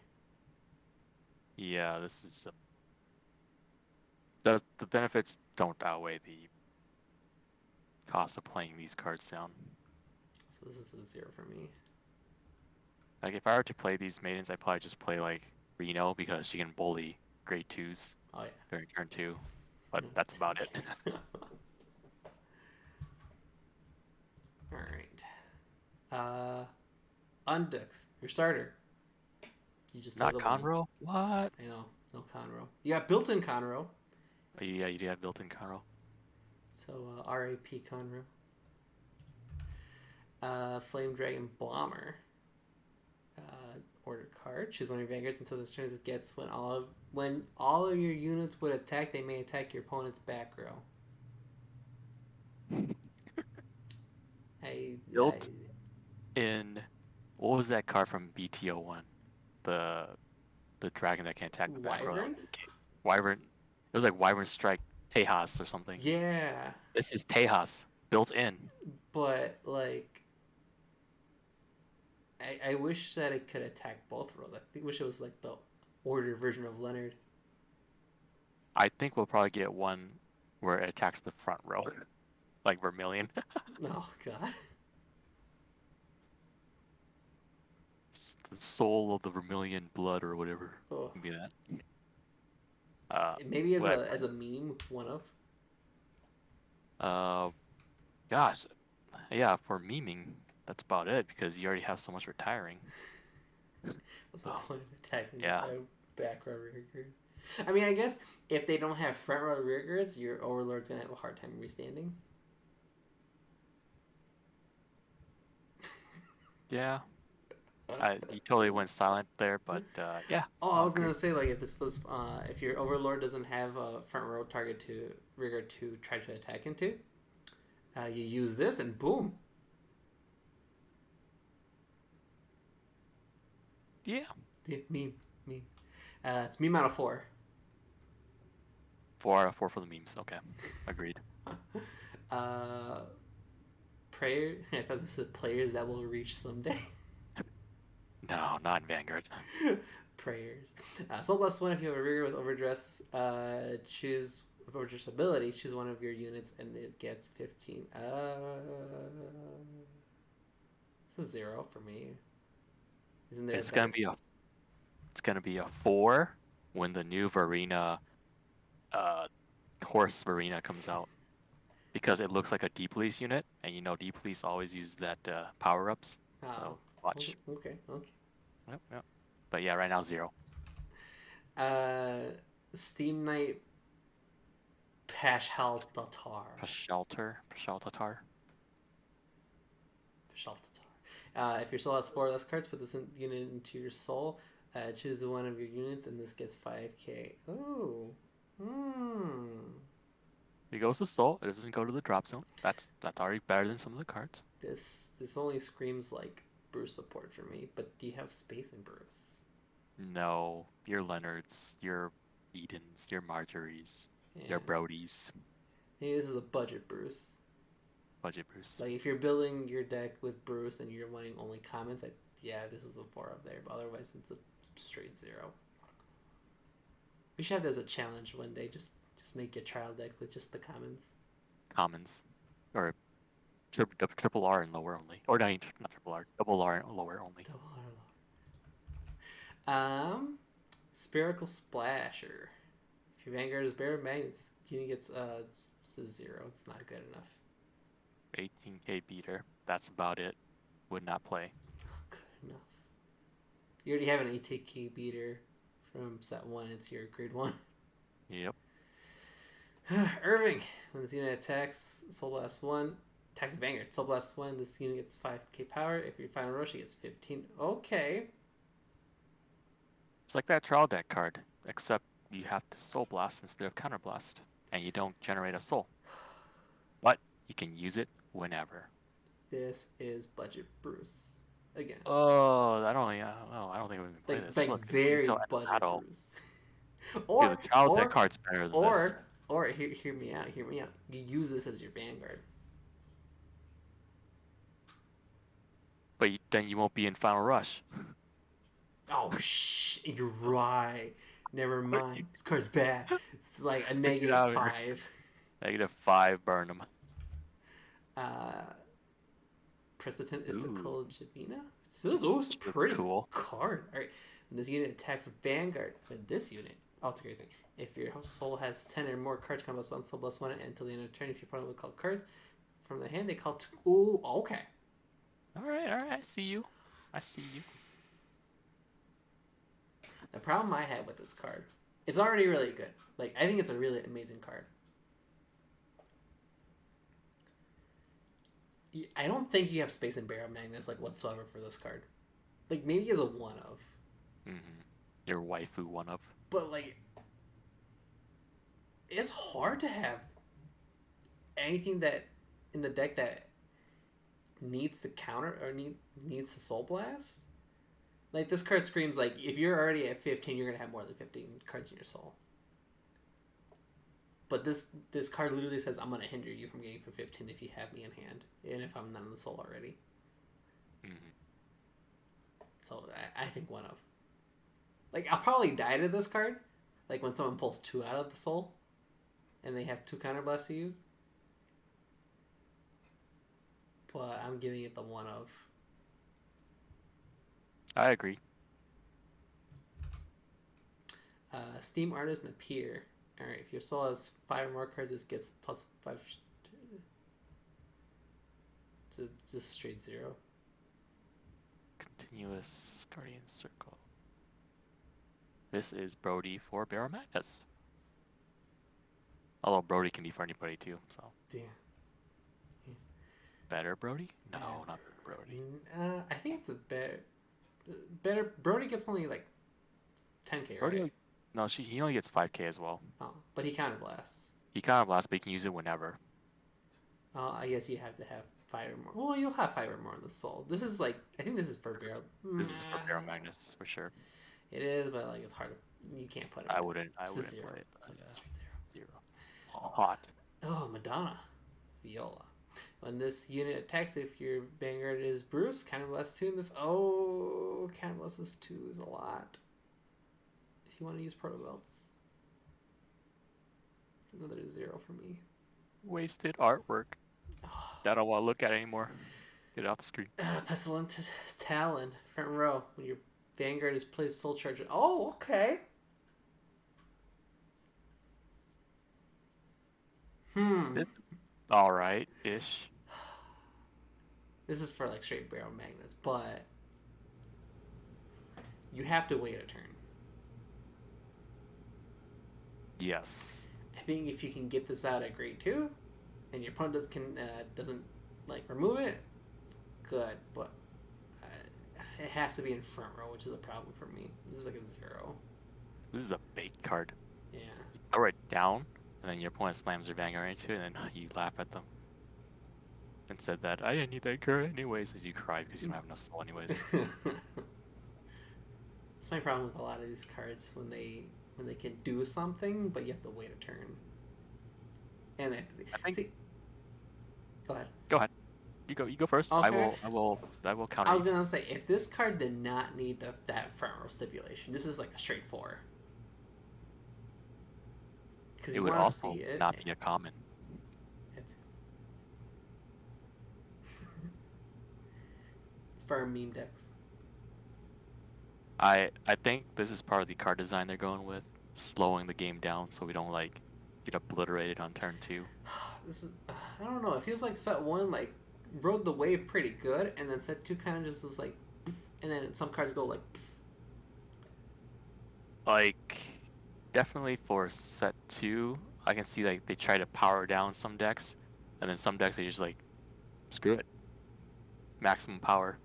Yeah, this is. The benefits don't outweigh the cost of playing these cards down. So this is a 0 for me. Like, if I were to play these maidens, I'd probably just play like Reno because she can bully grade 2s Oh during turn 2, but yeah. that's about it. All right. Undux, your starter. You just pay Not the one. Conroe? What? I know, no Conroe. You got built-in Conroe. Oh, yeah, you do have built-in Conroe. So RAP Conroe. Flame Dragon Bomber. Order card. Choose one of your vanguards until this turn. It gets when all of your units would attack, they may attack your opponent's back row. I Built in. What was that card from BT01? The the dragon that can attack the back row. Wyvern. Wyvern. It was like Wyvern Strike Tejas or something. Yeah, This is Tejas built in. but like, I wish that it could attack both rows. Wish it was like the order version of Leonard. I think we'll probably get one where it attacks the front row, like Vermilion. Oh God. The soul of the Vermilion blood or whatever. Oh. Can be that. Maybe as whatever. a meme, one of. Gosh, yeah, for memeing, that's about it because you already have so much retiring. What's the point of attacking Yeah. back row rear guard? I mean, I guess if they don't have front row rear guards, your overlord's gonna have a hard time restanding. Yeah. You totally went silent there, but yeah. Oh, I was gonna say like if this was if your overlord doesn't have a front row target to rear guard to try to attack into, you use this and boom. Yeah. Meme. It's meme out of 4. 4 out of 4 for the memes. Okay, agreed. Prayer. I thought this said players that will reach someday. No, not in Vanguard. Prayers. So plus 1 if you have a rigger with overdress. Choose with overdress ability. Choose one of your units and it gets 15. It's a 0 for me. Isn't there? It's gonna be a 4 when the new Varina, horse Varina comes out, because it looks like a D police unit, and you know D police always use that power ups. So watch. Okay. Yep. But yeah, right now 0. Steam Knight Pashhaltatar. Pashaltatar. If your soul has 4 less cards, put this unit into your soul. Choose one of your units, and this gets 5k. Ooh. It goes to soul. It doesn't go to the drop zone. That's already better than some of the cards. This only screams like Bruce support for me. But do you have space in Bruce? No, your Leonards, your Edens, your Marjories, Yeah. your Brodies. Maybe this is a budget Bruce. Budget Bruce. Like if you're building your deck with Bruce and you're wanting only comments, yeah, this is a 4 up there. But otherwise, it's a straight 0. We should have this as a challenge one day. Just make a trial deck with just the Commons. Or triple R and lower only. Or not triple R. Double R and lower only. Spherical Splasher. If your Vanguard is bare magnets, unit gets it's a 0. It's not good enough. 18k beater. That's about it. Would not play. Not good enough. You already have an 18k beater from set 1. It's your grade 1. Yep. Irving. When this unit attacks, Soul Blast 1. Attacks Vanguard. Soul Blast 1. This unit gets 5k power. If your final rush, it gets 15. Okay. It's like that trial deck card, except you have to Soul Blast instead of Counter Blast, and you don't generate a soul. But you can use it whenever. This is budget Bruce again. Oh, I don't think we can play this. Like Look, very budget Bruce. Or the trial deck card's better than this. Or hear me out. You use this as your Vanguard. But then you won't be in Final Rush. Oh you're right. Never mind. This card's bad. It's like a -5. -5, burn them. Precipitant Ooh, Icicle Javina. So this is a she looks pretty cool. card. Alright. When this unit attacks Vanguard with this unit. Oh, it's a great thing. If your soul has 10 or more cards, come +1, soul +1, and until the end of the turn, if your opponent will call cards from their hand, they call two. Ooh, okay. All right. I see you. I see you. The problem I had with this card, it's already really good. Like, I think it's a really amazing card. I don't think you have Space and Barrel Magnus, like, whatsoever for this card. Like, maybe as a one of. Mm-hmm. Your waifu one of. But, like, it's hard to have anything that in the deck that needs to counter or needs to Soul Blast. Like, this card screams, like, if you're already at 15, you're going to have more than 15 cards in your soul. But this card literally says, I'm going to hinder you from getting from 15 if you have me in hand. And if I'm not in the soul already. Mm-hmm. So, I think one of. Like, I'll probably die to this card. Like, when someone pulls 2 out of the soul. And they have 2 counterblasts to use. But I'm giving it the one of. I agree. Steam Artist and Appear. Alright, if your soul has 5 or more cards, this gets +5. Just straight 0. Continuous Guardian Circle. This is Brody for Barrow Magnus. Although Brody can be for anybody too, so. Yeah. Better Brody? No, Yeah. not Brody. I think it's a better. Brody gets only like 10k, Brody, right? no, he only gets 5k as well. Oh, but he counterblasts. He counterblasts, but he can use it whenever. I guess you have to have 5 or more. Well, you'll have 5 or more in the soul. This is like, I think this is for Barrow. This is for Barrow Magnus for sure. It is, but like it's hard to. You can't put it. I wouldn't play it. It's like a straight 0. Hot. Oh, Madonna, Viola. When this unit attacks, if your Vanguard is Bruce, counterblast 2 in this. Oh, counterblast 2 is a lot. If you want to use Proto Belts, it's another 0 for me. Wasted artwork. I don't want to look at it anymore. Get it off the screen. Pestilent Talon, front row. When your Vanguard is placed Soul Charger. Oh, okay. All right, ish. This is for like straight Barrel Magnus, but you have to wait a turn. Yes. I think if you can get this out at grade 2, and your opponent doesn't like remove it, good. But it has to be in front row, which is a problem for me. This is like a 0. This is a bait card. Yeah. You throw it down, and then your opponent slams their Vanguard into it, and then you laugh at them. And said that I didn't need that card anyways, as you cry because you don't have enough soul anyways. That's my problem with a lot of these cards when they can do something, but you have to wait a turn. And they have to be. Go ahead. Go ahead. You go first. Okay. I will counter. I was gonna say, if this card did not need that front row stipulation, this is like a straight 4. Because it would also not be a common. It's for our meme decks. I think this is part of the card design they're going with, slowing the game down so we don't like get obliterated on turn 2. This is, I don't know. It feels like set 1 like rode the wave pretty good, and then set 2 kind of just is like, and then some cards go like. Like, definitely for set 2, I can see like they try to power down some decks, and then some decks they just like, screw it, maximum power.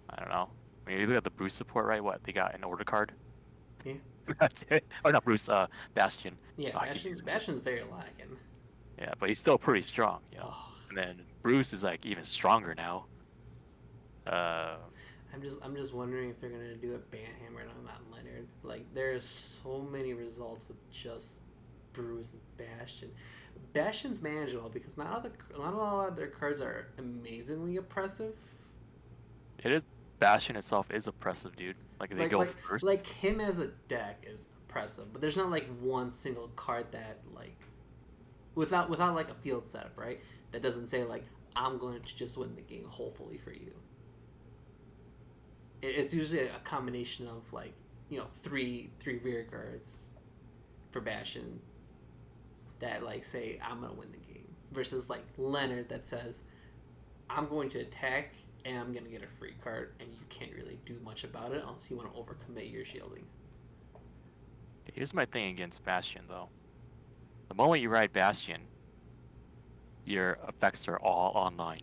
I don't know. I mean, you look at the Bruce support, right? What they got an order card. Yeah. That's it. Or not Bruce. Bastion. Yeah, Bastion's very lagging. Yeah, but he's still pretty strong, you know. Oh. And then Bruce is like even stronger now. I'm just wondering if they're gonna do a Banhammer on that Leonard. Like, there's so many results with just Bruce and Bastion. Bastion's manageable because not all of their cards are amazingly oppressive. It is. Bastion itself is oppressive, dude. Like they go first. Like him as a deck is oppressive, but there's not like one single card that like without like a field setup, right? That doesn't say like I'm going to just win the game, hopefully for you. It's usually a combination of like, three rear guards for Bastion that like say I'm gonna win the game versus like Leonard that says I'm going to attack and I'm gonna get a free card and you can't really do much about it unless you want to overcommit your shielding. Here's my thing against Bastion, though. The moment you ride Bastion, your effects are all online.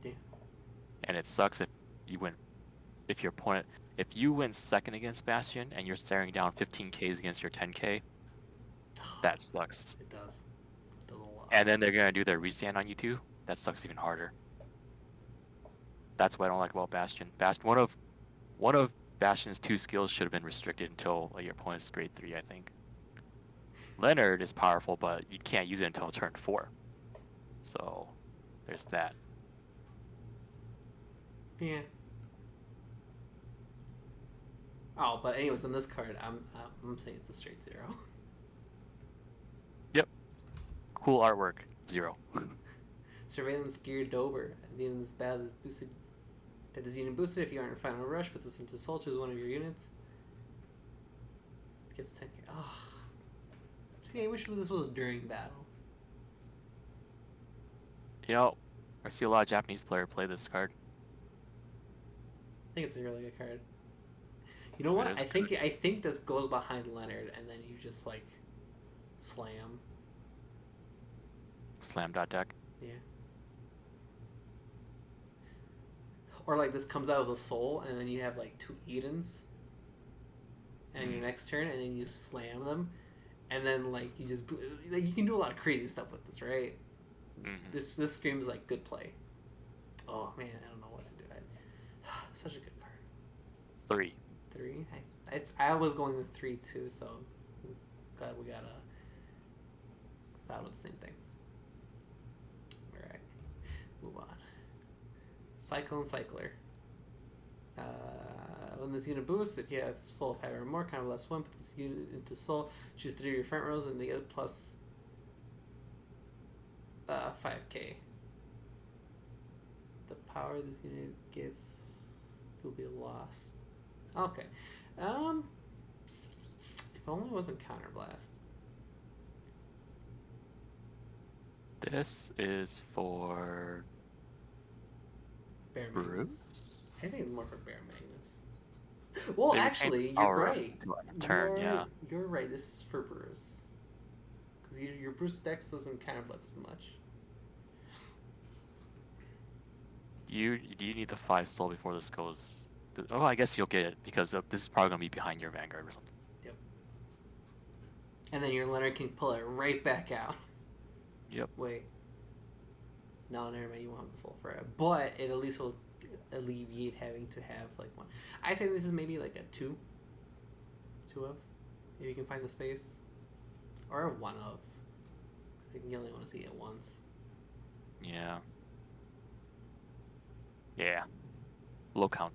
Yeah. And it sucks if you win. If you win second against Bastion and you're staring down 15Ks against your 10K, that sucks. It does. It does a lot. And then they're gonna do their restand on you too. That sucks even harder. That's what I don't like about Bastion. One of Bastion's 2 skills should have been restricted until like, your opponent's grade 3, I think. Leonard is powerful, but you can't use it until turn 4. So there's that. Yeah. Oh, but anyways, on this card, I'm saying it's a straight 0. Yep. Cool artwork. 0. Surveillance Gear Dober. At the end of this battle, is boosted. That this unit boosted if you aren't in final rush. Put this into Soul. Choose one of your units. Gets 10k. Oh. See, I wish this was during battle. You know, I see a lot of Japanese players play this card. I think it's a really good card. You know what? I think this goes behind Leonard, and then you just like slam. Slam dot deck. Yeah. Or like this comes out of the soul, and then you have like 2 Edens, and your next turn, and then you slam them, and then like you just like you can do a lot of crazy stuff with this, right? Mm-hmm. This screams like good play. Oh man, I don't know what to do. Such a good card. 3. 3. I was going with 3 too, so I'm glad we got thought of the same thing. All right, move on. Cyclone Cycler. When this unit boosts, if you have Soul of 5 or more, kind of less 1, put this unit into Soul. Choose 3 of your front rows, and they get plus 5k. The power this unit gets will be lost. Okay. If only it wasn't Counterblast. This is for Bear Magnus. Bruce. I think it's more for Bear Magnus. Well, actually, you're right. You're right. This is for Bruce. Because your Bruce Dex doesn't Counterblast as much. You need the 5 soul before this goes. Oh, I guess you'll get it because this is probably gonna be behind your Vanguard or something. Yep. And then your Leonard can pull it right back out. Yep. Wait. No, never mind. You won't have the soul for it, but it at least will alleviate having to have like 1. I think this is maybe like a 2 of, if you can find the space, or a 1 of. I think you only want to see it once. Yeah. Yeah. Low count.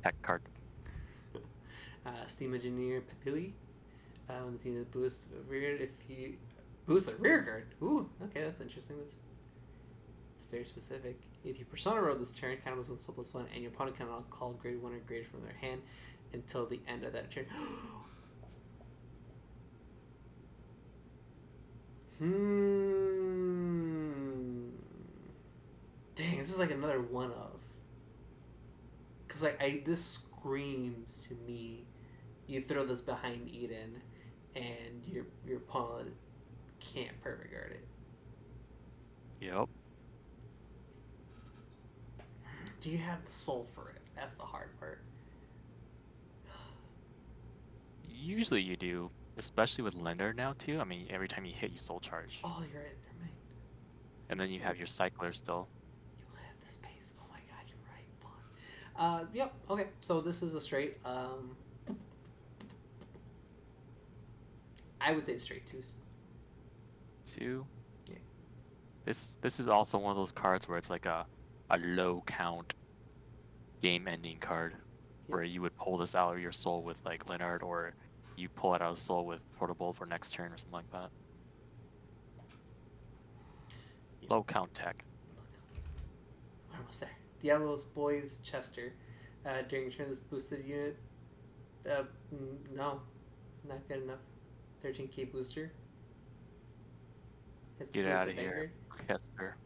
Tech card. Steam Engineer Papilli. When this unit boosts rear, if you boost a rear guard. Ooh, okay, that's interesting. It's very specific. If you Persona roll this turn, count with soul +1, and your opponent cannot call grade 1 or greater from their hand until the end of that turn. Dang, this is like another 1 of. Because like this screams to me, you throw this behind Eden, and your opponent can't perfect guard it. Yep. Do you have the soul for it? That's the hard part. Usually you do, especially with Leonard now too. I mean, every time you hit, you soul charge. Oh, you're right. Never mind. And then you have your Cycler still. You have the space. Oh my god, you're right. Yep. Okay. So this is a straight. I would say straight 2s. 2. Yeah. This is also one of those cards where it's like a low count game ending card, where you would pull this out of your soul with like Leonard, or you pull it out of soul with Portable for next turn or something like that. Low count tech. almost there. Diablo's Boys Chester. During turn, this boosted unit. No, not good enough. 13k booster. Get out of here, Chester.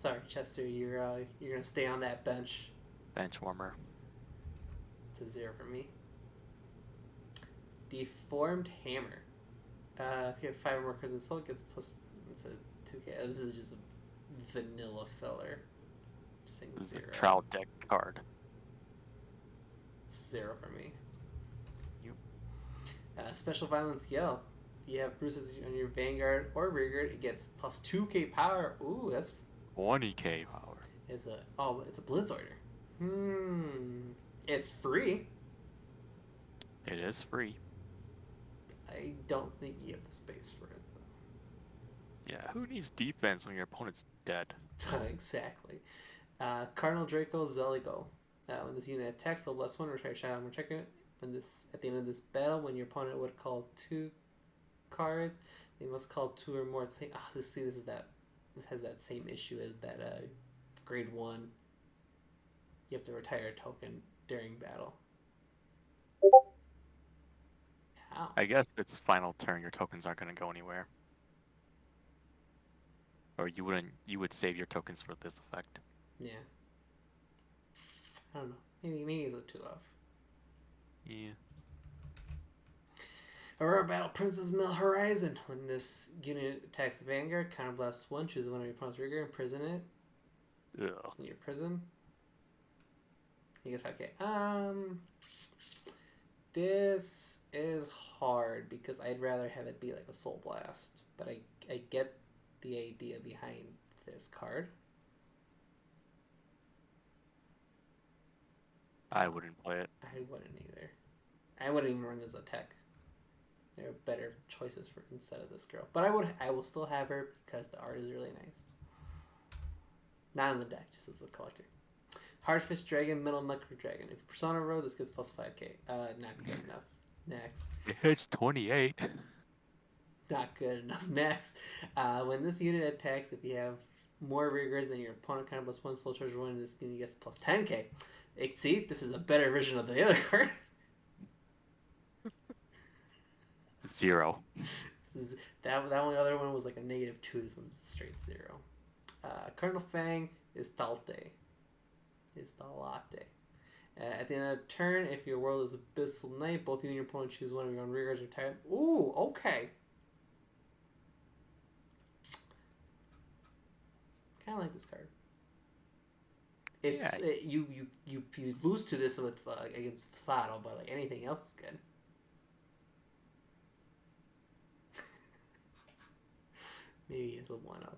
Sorry, Chester. You're gonna stay on that bench. Bench warmer. It's a 0 for me. Deformed Hammer. If you have 5 or more cards in soul, it gets plus. It's a 2k. This is just a vanilla filler. This is a Trout deck card. It's 0 for me. You. Special Violence Yell. If you have bruises on your Vanguard or Rearguard, it gets plus 2k power. Ooh, that's 20k power. It's a Blitz Order. It's free. It is free. I don't think you have the space for it, though. Yeah, who needs defense when your opponent's dead? Exactly. Cardinal Draco Zeligo. When this unit attacks, so +1, retire shot on check it. At the end of this battle, when your opponent would call 2 cards, they must call 2 or more. This has that same issue as that grade 1. You have to retire a token during battle. Ow. I guess if it's final turn, your tokens aren't going to go anywhere. Or you would save your tokens for this effect. Yeah. I don't know. Maybe it's a 2 off. Yeah. Aurora Battle Princess Mill Horizon. When this unit attacks a Vanguard, counterblast 1, choose one of your opponent's rigor, imprison it. Ugh. In your prison. You guess 5k. This is hard because I'd rather have it be like a Soul Blast. But I get the idea behind this card. I wouldn't play it. I wouldn't either. I wouldn't even run as a tech. There are better choices for instead of this girl. But I will still have her because the art is really nice. Not in the deck, just as a collector. Hardfish Dragon, Middle Knuckle Dragon. If you Persona Row, this gets plus 5k. Not good enough. Next. It's 28. Not good enough. Next. When this unit attacks, if you have more rearguards than your opponent, kind of plus 1 soul charge 1, this unit gets plus 10k. See, this is a better version of the other card. 0. That one, the other one was like a -2. This one's straight 0. Cardinal Fang is Talte. Is the latte. At the end of the turn, if your world is Abyssal Knight, both you and your opponent choose one of your own rearguards or retire. Ooh, okay. Kind of like this card. It's you lose to this with against Fasado, but like anything else is good. Maybe it's a 1-off.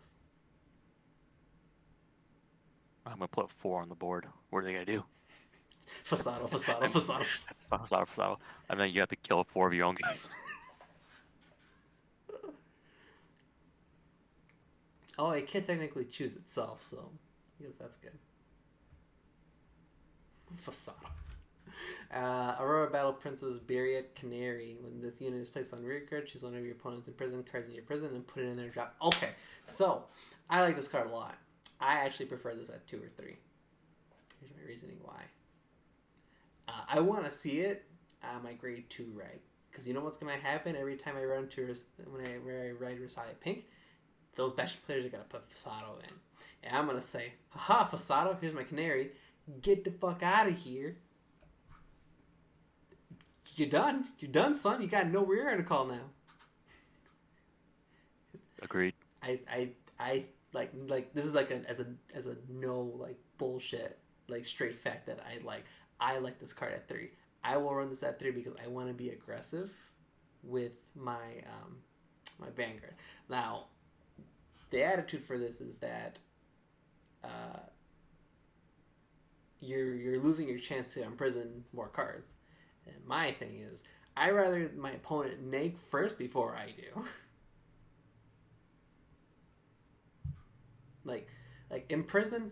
I'm gonna put 4 on the board. What are they gonna do? Fasado. I mean, you have to kill 4 of your own guys. Oh, it can technically choose itself, so I guess that's good. Fasado. Aurora Battle Princess Buried Canary. When this unit is placed on rear guard, choose one of your opponent's imprisoned cards in your prison and put it in their drop. Okay, so I like this card a lot. I actually prefer this at 2 or 3. Here's my reasoning why. I want to see it at my grade 2 right. Because you know what's going to happen every time I run to when I ride Rosalia Pink? Those Bastion players are going to put Fasado in. And I'm going to say, haha, Fasado, here's my canary. Get the fuck out of here. You're done. You're done, son. You got no rear guard to call now. Agreed. I like this is like as a no like bullshit like straight fact that I like this card at 3. I will run this at 3 because I want to be aggressive with my my Vanguard. Now, the attitude for this is that you're losing your chance to imprison more cards. And my thing is, I rather my opponent neg first before I do. like imprison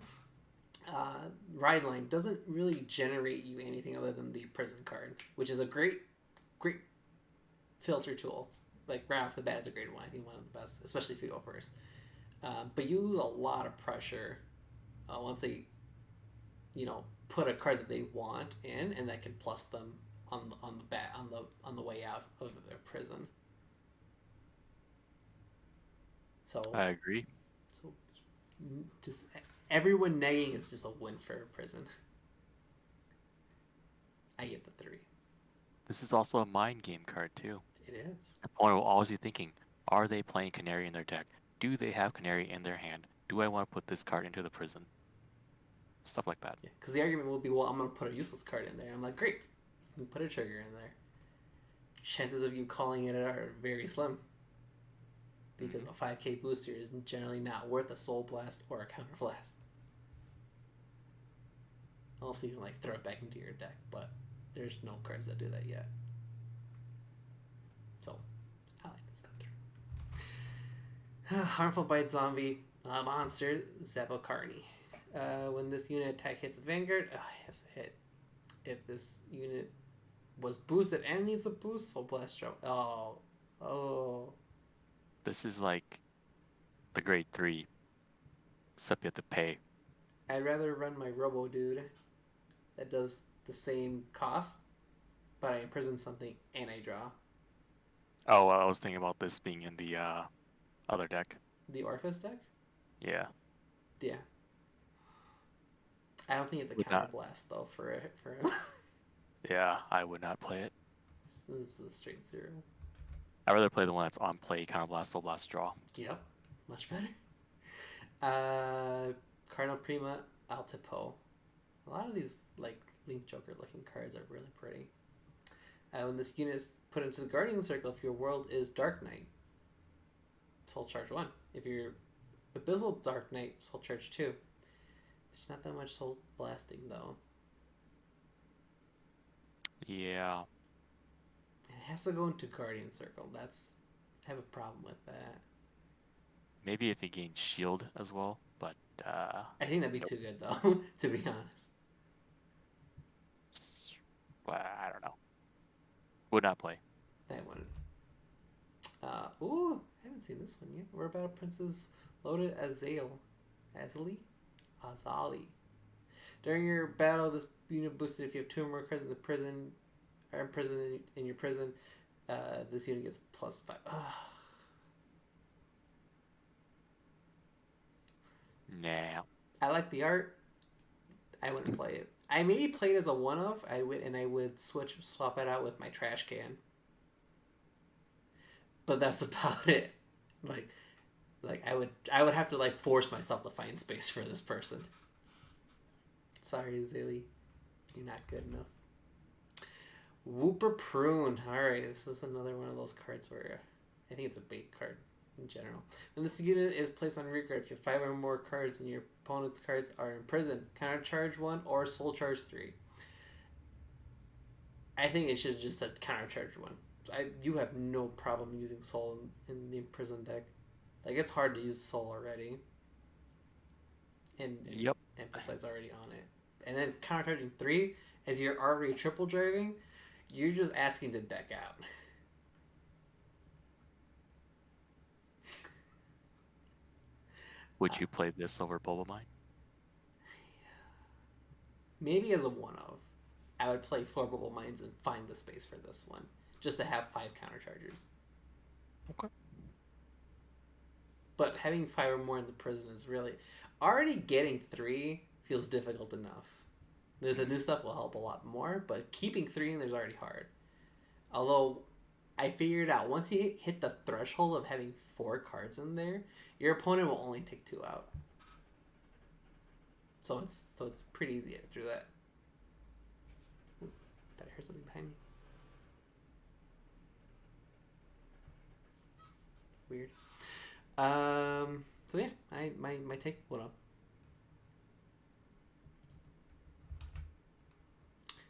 ride line doesn't really generate you anything other than the prison card, which is a great filter tool. Like right off the bat, it's a great one. I think one of the best, especially if you go first. But you lose a lot of pressure once they, put a card that they want in, and that can plus them on the way out of their prison. So, I agree. so just everyone negging is just a win for a prison. I get the 3. This is also a mind game card too. It is. Your opponent will always be thinking, are they playing Canary in their deck? Do they have Canary in their hand? Do I want to put this card into the prison? Stuff like that. Yeah, because the argument will be, well, I'm going to put a useless card in there. I'm like, great, you put a trigger in there. Chances of you calling it are very slim. Because a 5k booster is generally not worth a Soul Blast or a Counter Blast. Unless you can throw it back into your deck, but there's no cards that do that yet. So, I like this set. Harmful Bite Zombie monster Zabokarni. When this unit attack hits a Vanguard, it has to hit. If this unit was boosted and needs a boost, Soul Blast drop. Oh. This is like the grade 3, except you have to pay. I'd rather run my Robo Dude that does the same cost, but I imprison something and I draw. Oh, well, I was thinking about this being in the other deck. The Orphis deck? Yeah. Yeah. I don't think it's the Counter Blast, though, for him. Yeah, I would not play it. This is a straight 0. I'd rather play the one that's on play, Counter Blast, Soul Blast, draw. Yep, much better. Cardinal Prima, Altipo. A lot of these Link Joker looking cards are really pretty. When this unit is put into the Guardian Circle, if your world is Dark Knight, Soul Charge 1. If you're Abyssal Dark Knight, Soul Charge 2. There's not that much Soul Blasting though. Yeah. It has to go into Guardian Circle. I have a problem with that. Maybe if it gains shield as well, but I think that'd be too good though, to be honest. I don't know. Would not play. That one. Ooh, I haven't seen this one yet. We're about Princess Loaded Azali. During your battle, this unit boosted if you have 2 or more cards in the prison, or imprisoned in your prison. This unit gets +5. Ugh. Nah. I like the art. I wouldn't play it. I maybe play it as a one-off. I would swap it out with my trash can. But that's about it. I would have to force myself to find space for this person. Sorry, Zilly, you're not good enough. Whooper Prune. All right, this is another one of those cards where I think it's a bait card in general. When this unit is placed on record, if you have 5 or more cards and your opponent's cards are in prison, counter charge 1 or soul charge 3. I think it should have just said counter charge 1. You have no problem using soul in the imprisoned deck. It's hard to use soul already. And yep. Emphasize already on it. And then counter charging 3, as you're already triple driving, you're just asking to deck out. Would you play this over Bulba Mine? Maybe as a one-of. I would play 4 Bubble Mines and find the space for this one. Just to have 5 counter chargers. Okay. But having 5 or more in the prison is really... Already getting 3 feels difficult enough. The new stuff will help a lot more, but keeping 3 in there's already hard. Although, I figured out, once you hit the threshold of having 4 cards in there, your opponent will only take 2 out. So it's pretty easy to get through that. Ooh, thought I heard something behind me. Weird. So yeah, my take went up.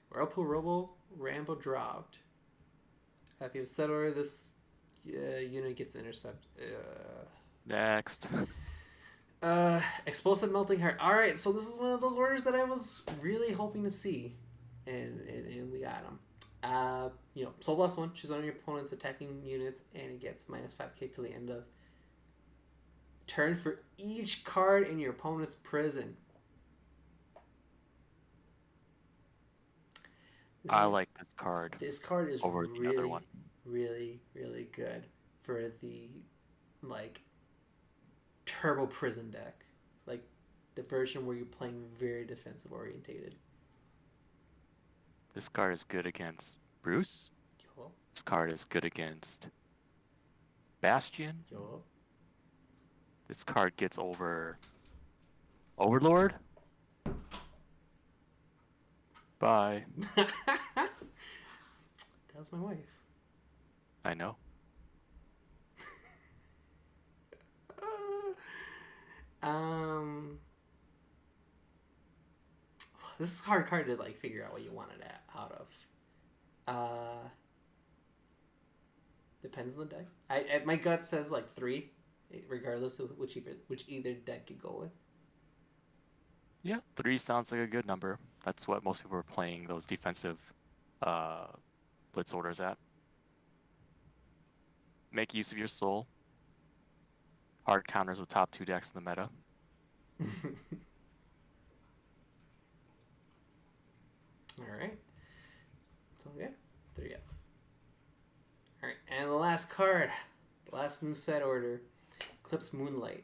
Whirlpool Robo Rambo dropped. If you have settler, this unit gets intercept. Next. Explosive Melting Heart. Alright, so this is one of those orders that I was really hoping to see. And we got them. Soul Blast 1, choose one of your opponent's attacking units, and it gets -5k till the end of turn for each card in your opponent's prison. I like this card This card is over the other really, one. really, really good for the like turbo prison deck, like the version where you're playing very defensive orientated. This card is good against Bruce. Yo, This card is good against Bastion. yo. This card gets over Overlord. Bye. That was my wife. I know. um, this is a hard card to like figure out what you want it out of. Depends on the deck. My gut says like 3, regardless of which either deck you go with. Yeah, 3 sounds like a good number. That's what most people are playing those defensive blitz orders at. Make use of your soul. Hard counters the top 2 decks in the meta. All right. So yeah, 3 up. All right, and the last card, last new set order, Eclipse Moonlight.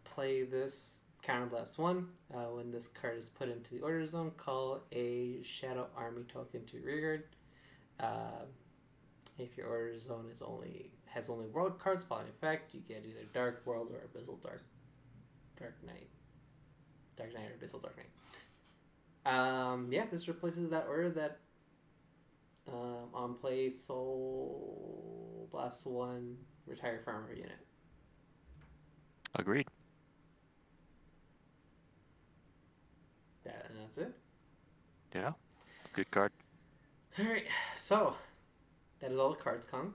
Play this counterblast 1. When this card is put into the order zone, call a Shadow Army token to rearguard. If your order zone has only world cards following effect, you get either Dark World or Abyssal Dark Knight. Dark Knight or Abyssal Dark Knight. Yeah, this replaces that order that on play Soul Blast 1 Retire Farmer unit. Agreed. And that's it. Yeah, it's a good card. Alright, so that is all the cards, Kong.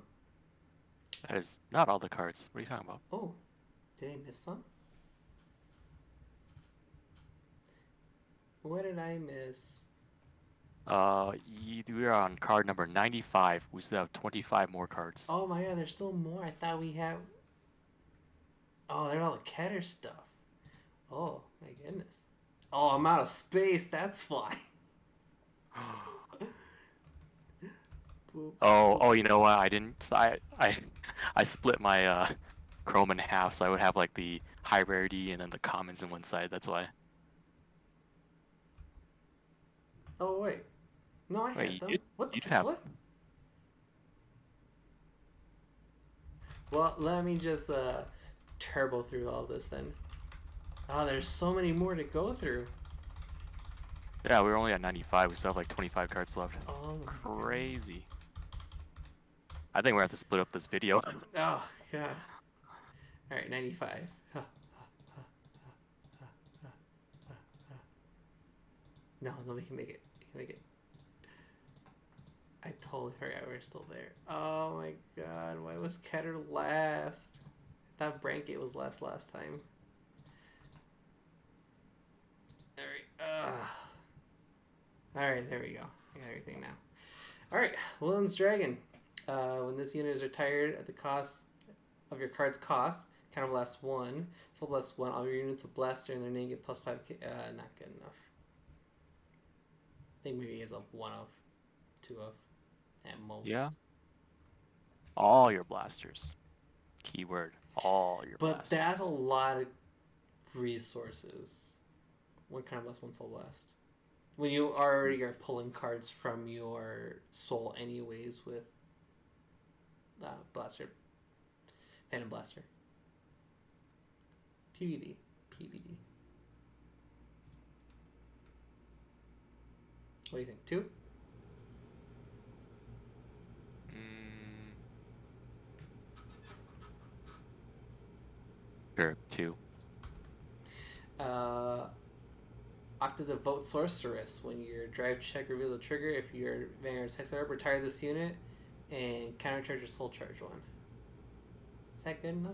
That is not all the cards. What are you talking about? Oh, did I miss some? What did I miss? We are on card number 95. We still have 25 more cards. Oh my god, there's still more. I thought we have... Oh, there's all the Keter stuff. Oh, my goodness. Oh, I'm out of space. That's why. Oh, you know what? I split my Chrome in half, so I would have like the high rarity and then the commons in one side. That's why. Oh, wait. No, I Wait, had them. you did? What the You'd have. what? Well, let me just turbo through all this then. Oh, there's so many more to go through. Yeah, we're only at 95. We still have like 25 cards left. Oh, Crazy. I think we're gonna have to split up this video. Oh, God. Alright, 95. No, we can make it. We can make it. I totally forgot we were still there. Oh my god, why was Keter last? I thought Brankett was last time. Alright, there we go. I got everything now. Alright, Willen's Dragon. When this unit is retired at the cost of your card's cost, counterblast 1. Soul blast 1. All your units with blaster and their name get plus 5. Not good enough. I think maybe he has a 1 of, 2 of, at most. Yeah. All your blasters. Keyword. All your blasters. But that's a lot of resources. One counterblast, 1 soul blast. When you already are pulling cards from your soul anyways with Blaster. Phantom Blaster. PVD. What do you think? 2? Sure, 2. Octa-Devote Sorceress. When your drive check reveals a trigger, if your Vanguard's Hex Orb, retire this unit and countercharge your Soul Charge 1. Is that good enough?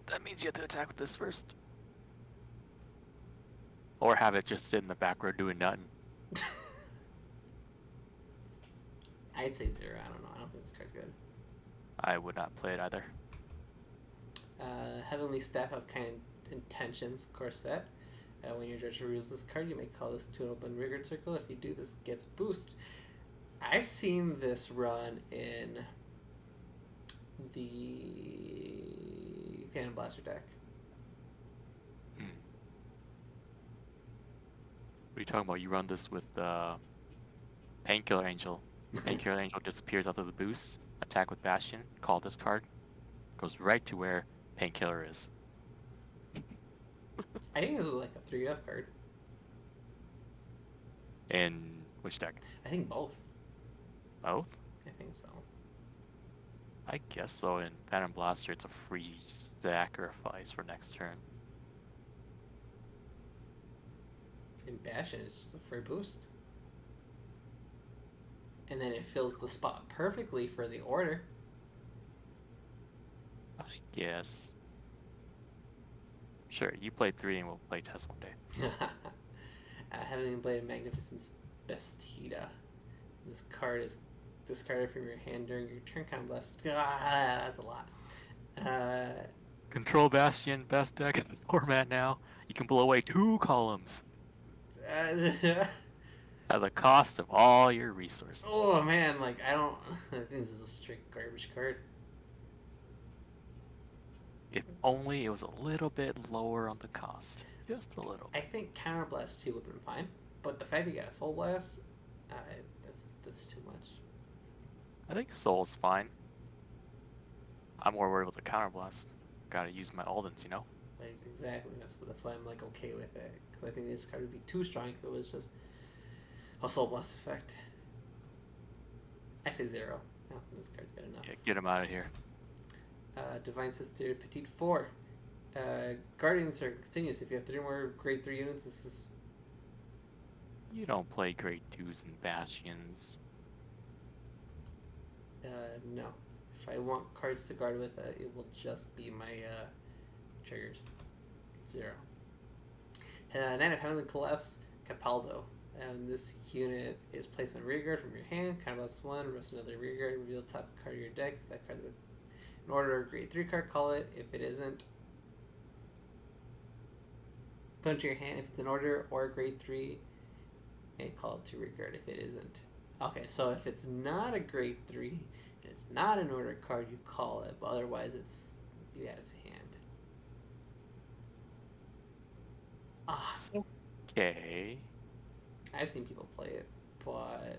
That means you have to attack with this first. Or have it just sit in the back row doing nothing. I'd say 0. I don't know. I don't think this card's good. I would not play it either. Heavenly Staff of Kind Intentions, Corset. When your judge reveals this card, you may call this to an open rearguard circle. If you do, this gets boost. I've seen this run in the Phantom Blaster deck. What are you talking about? You run this with Painkiller Angel. Painkiller Angel disappears after the boost. Attack with Bastion. Call this card. Goes right to where Painkiller is. I think this is like a 3F card. In which deck? I think both. Both? I think so. I guess so. In Phantom Blaster, it's a free sacrifice for next turn. In Bastion, it's just a free boost. And then it fills the spot perfectly for the order. I guess. Sure, you play 3 and we'll play test one day. Having played Magnificence Bestida, this card is discarded from your hand during your turn. Kind of blessed. That's a lot. Control Bastion, best deck in the format now. You can blow away 2 columns at the cost of all your resources. Oh man, like I don't. I think this is a straight garbage card. If only it was a little bit lower on the cost. Just a little. I think Counterblast 2 would have been fine, but the fact that you got a Soul Blast, that's too much. I think Soul's fine. I'm more worried about the Counterblast. Gotta use my Aldens, you know? Like, exactly. That's why I'm like okay with it, because I think this card would be too strong if it was just a Soul Blast effect. I say 0. I don't think this card's good enough. Yeah, get him out of here. Divine Sister Petite 4. Guardians are continuous. If you have 3 more grade 3 units, this is... You don't play grade 2s and Bastions. No. If I want cards to guard with, it will just be my triggers. 0. Knight of Heavenly Collapse, Capaldo. This unit is placed on rearguard from your hand. Counterblast 1, rest another rearguard, reveal the top card of your deck. If that card's an order or grade 3 card, call it. If it isn't, put it to your hand. If it's an order or a grade 3, and call it to rearguard if it isn't. Okay, so if it's not a grade 3, and it's not an order card, you call it, but otherwise you add it to hand. Okay. I've seen people play it, but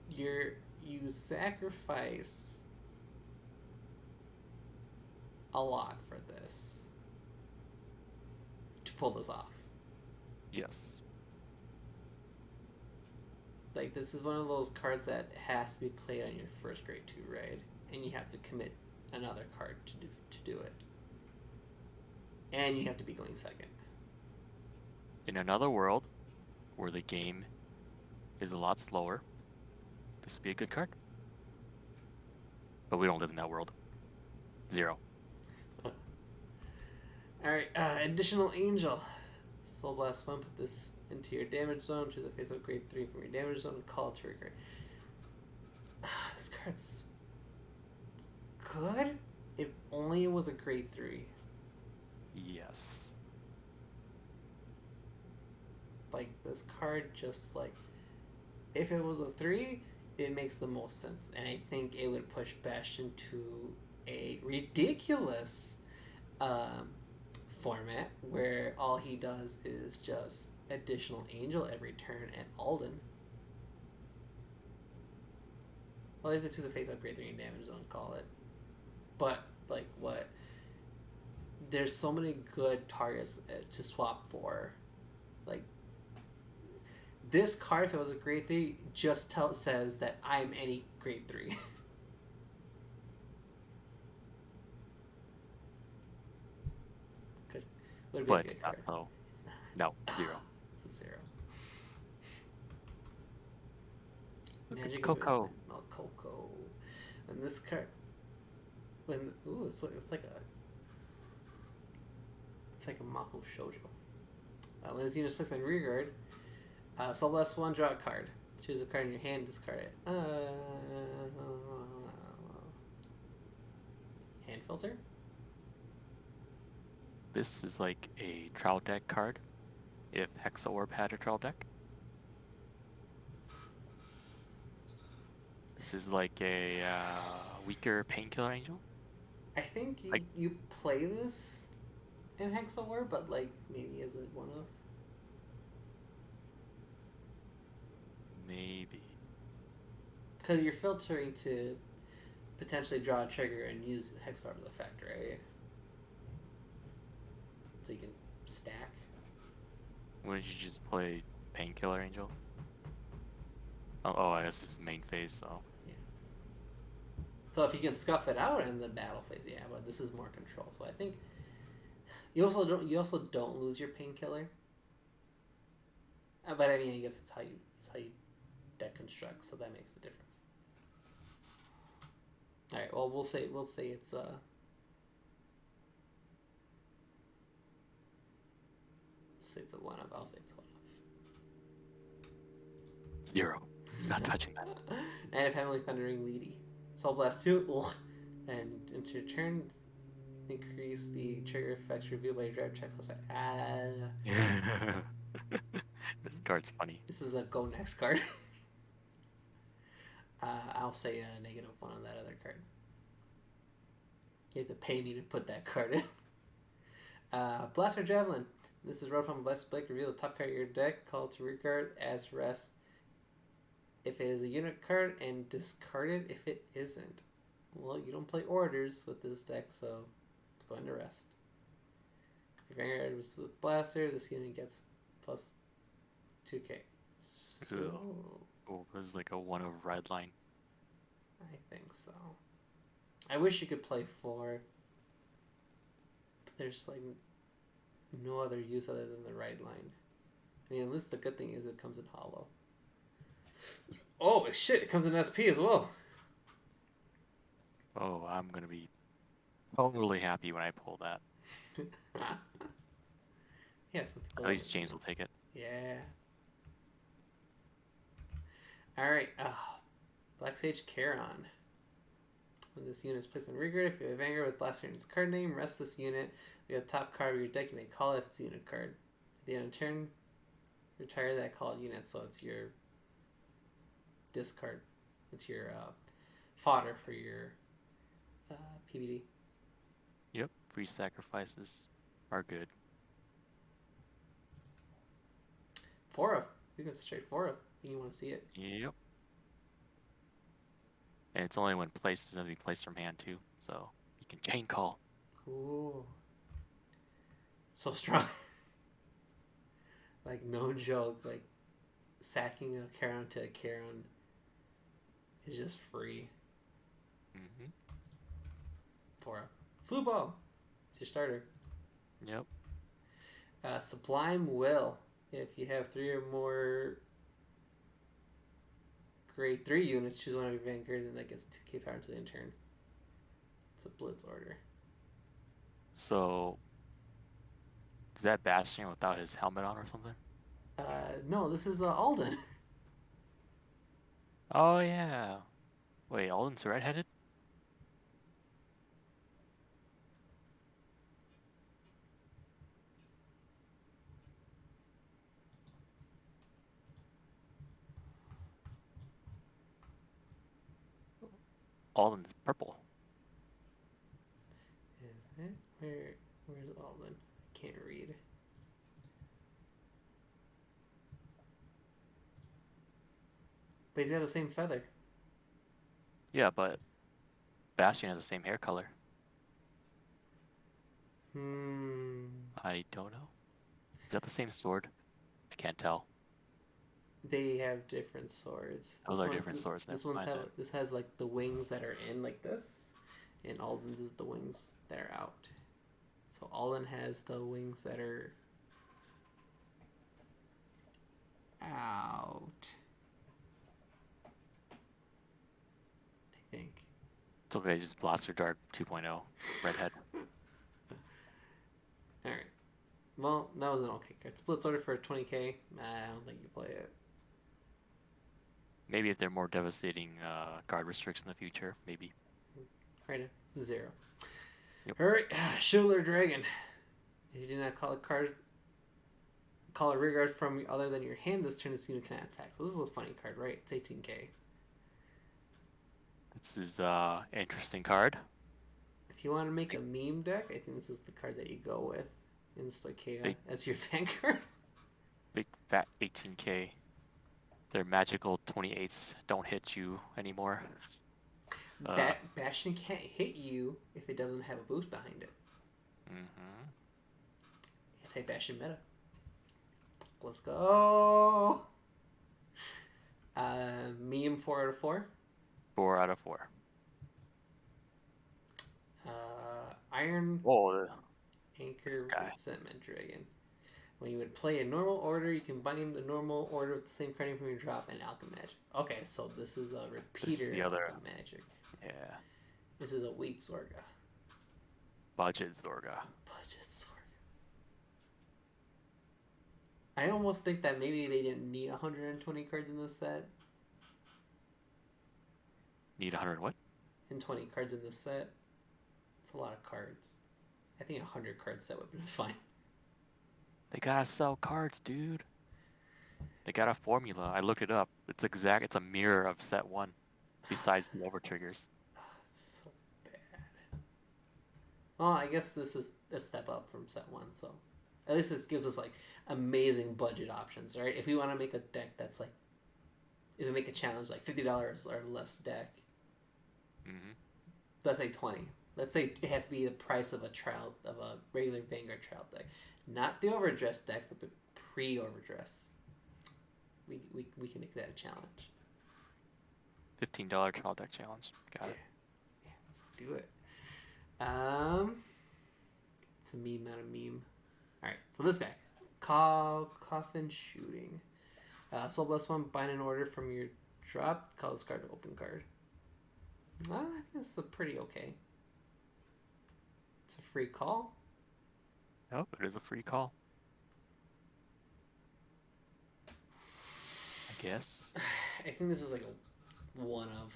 you sacrifice a lot for this to pull this off. Yes. Like, this is one of those cards that has to be played on your first grade 2 raid, and you have to commit another card to do it. And you have to be going second. In another world, where the game is a lot slower, this would be a good card. But we don't live in that world. 0. Alright, Additional Angel. Soul Blast 1, put this into your damage zone, choose a face-up grade 3 from your damage zone, and call it to rearguard. This card's good, if only it was a grade 3. Yes. Like, this card just, like, if it was a 3, it makes the most sense. And I think it would push Bastion to a ridiculous format where all he does is just Additional Angel every turn and Alden. Well, there's a choose a face upgrade 3 in damage zone, call it. But, like, what? There's so many good targets to swap for. Like, this card, if it was a grade 3, just says that I'm any grade 3. Good. Would be But a good it's not card. so. It's not. No, 0. It's a 0. Look, it's Magic Coco. Movement. Oh, Coco. And this card, it's like a Maho Shoujo. When this unit is placed on rearguard, Soul Blast 1, draw a card. Choose a card in your hand, discard it. Hand filter? this is like a trial deck card. If Hexa Orb had a trial deck, this is like a weaker Painkiller Angel. I think Like you play this in Hexa War, but like maybe as a one of. maybe. Because you're filtering to potentially draw a trigger and use Hexa Orb's effect, right? So you can stack. Wouldn't you just play Painkiller Angel? Oh, I guess this is main phase, so. Yeah. So if you can scuff it out in the battle phase, yeah, but this is more control. So I think you also don't lose your painkiller. But I mean, I guess it's how you deck construct, so that makes a difference. All right. Well, we'll say it's say it's a one of. I'll say it's a one of. 0. Not touching that. Knight of Heavenly Thundering Leedy. Soul Blast 2. Ugh. And into your turn, increase the trigger effects revealed by your drive check. This card's funny. This is a go next card. I'll say a -1 on that other card. You have to pay me to put that card in. Blaster Javelin. This is wrote from Blaster Blake. Reveal the top card of your deck. Call it to rear guard as rest if it is a unit card, and discard it if it isn't. Well, you don't play orders with this deck, so it's going to rest. If your Vanguard was with Blaster, this unit gets plus 2k. So, oh, this is like a 1 of red line. I think so. I wish you could play 4, but there's like no other use other than the right line. I mean, at least the good thing is it comes in hollow. Oh shit! It comes in SP as well. Oh, I'm gonna be totally happy when I pull that. Yes. At least James will take it. Yeah. All right. Black Sage Charon. When this unit is placed in rear guard, if you have a Vanguard with Blaster in its card name, rest this unit. If you have the top card of your deck, you may call it if it's a unit card. At the end of turn, retire that called unit, so it's your discard. It's your fodder for your PBD. Yep, free sacrifices are good. 4 of. I think it's a straight 4 of. I think you want to see it. Yep. And it's only when placed, doesn't have to be placed from hand too, so you can chain call. Cool. So strong. Like, no joke. Like, sacking a Charon to a Charon is just free. Mm-hmm. 4 of. Flu Ball. It's your starter. Yep. Sublime Will. If you have 3 or more grade 3 units, choose one of your Vanguard, and that gets 2k power until the end turn. It's a Blitz order. So, is that Bastion without his helmet on or something? No, this is Alden. Oh, yeah. Wait, Alden's red-headed? Alden's purple. Is it? Where's Alden? I can't read. But he's got the same feather. Yeah, but Bastion has the same hair color. I don't know. Is that the same sword? I can't tell. They have different swords. Those are different swords. This has like the wings that are in like this, and Alden's is the wings that are out. So Alden has the wings that are out. I think. It's okay, just Blaster Dark 2.0, redhead. Alright. Well, that was an okay card. Splits order for 20k. I don't think you play it. Maybe if they're more devastating guard restricts in the future, maybe. Right now, 0. Yep. Alright, Schiller Dragon. If you do not call a rear guard from other than your hand this turn, this unit cannot attack. So this is a funny card, right? It's 18k. This is interesting card. If you want to make a meme deck, I think this is the card that you go with in Stoicheia Big, as your vanguard. big fat 18k. Their magical 28s don't hit you anymore. Bastion can't hit you if it doesn't have a boost behind it. Mm-hmm. Anti-Bastion meta. Let's go. Meme 4 out of 4. 4 out of 4. Iron Whoa, Anchor Resentment Dragon. When you would play a normal order, you can bind a normal order with the same card from your drop and Alchemy Magic. Okay, so this is a repeater this is the other Alchemy Magic. Yeah. This is a weak Zorga. Budget Zorga. Budget Zorga. I almost think that maybe they didn't need 120 cards in this set. Need 100 what? And 20 cards in this set. It's a lot of cards. I think a 100 card set would have been fine. They gotta sell cards, dude. They got a formula. I looked it up. It's a mirror of set 1. Besides the over triggers. Oh, it's so bad. Well, I guess this is a step up from set 1, so at least this gives us like amazing budget options, right? If we want to make a deck that's like, if we make a challenge like $50 or less deck, let's say 20. Let's say it has to be the price of a regular Vanguard trial deck, not the overdress decks, but the pre-overdress. We can make that a challenge. $15 trial deck challenge. Got it. Yeah, let's do it. It's a meme, not a meme. All right, so this guy, Coffin Shooting. Soul Bless 1, bind an order from your drop. Call this card an open card. I think this is a pretty okay. It's a free call. Oh, it is a free call. I guess. I think this is like a one of,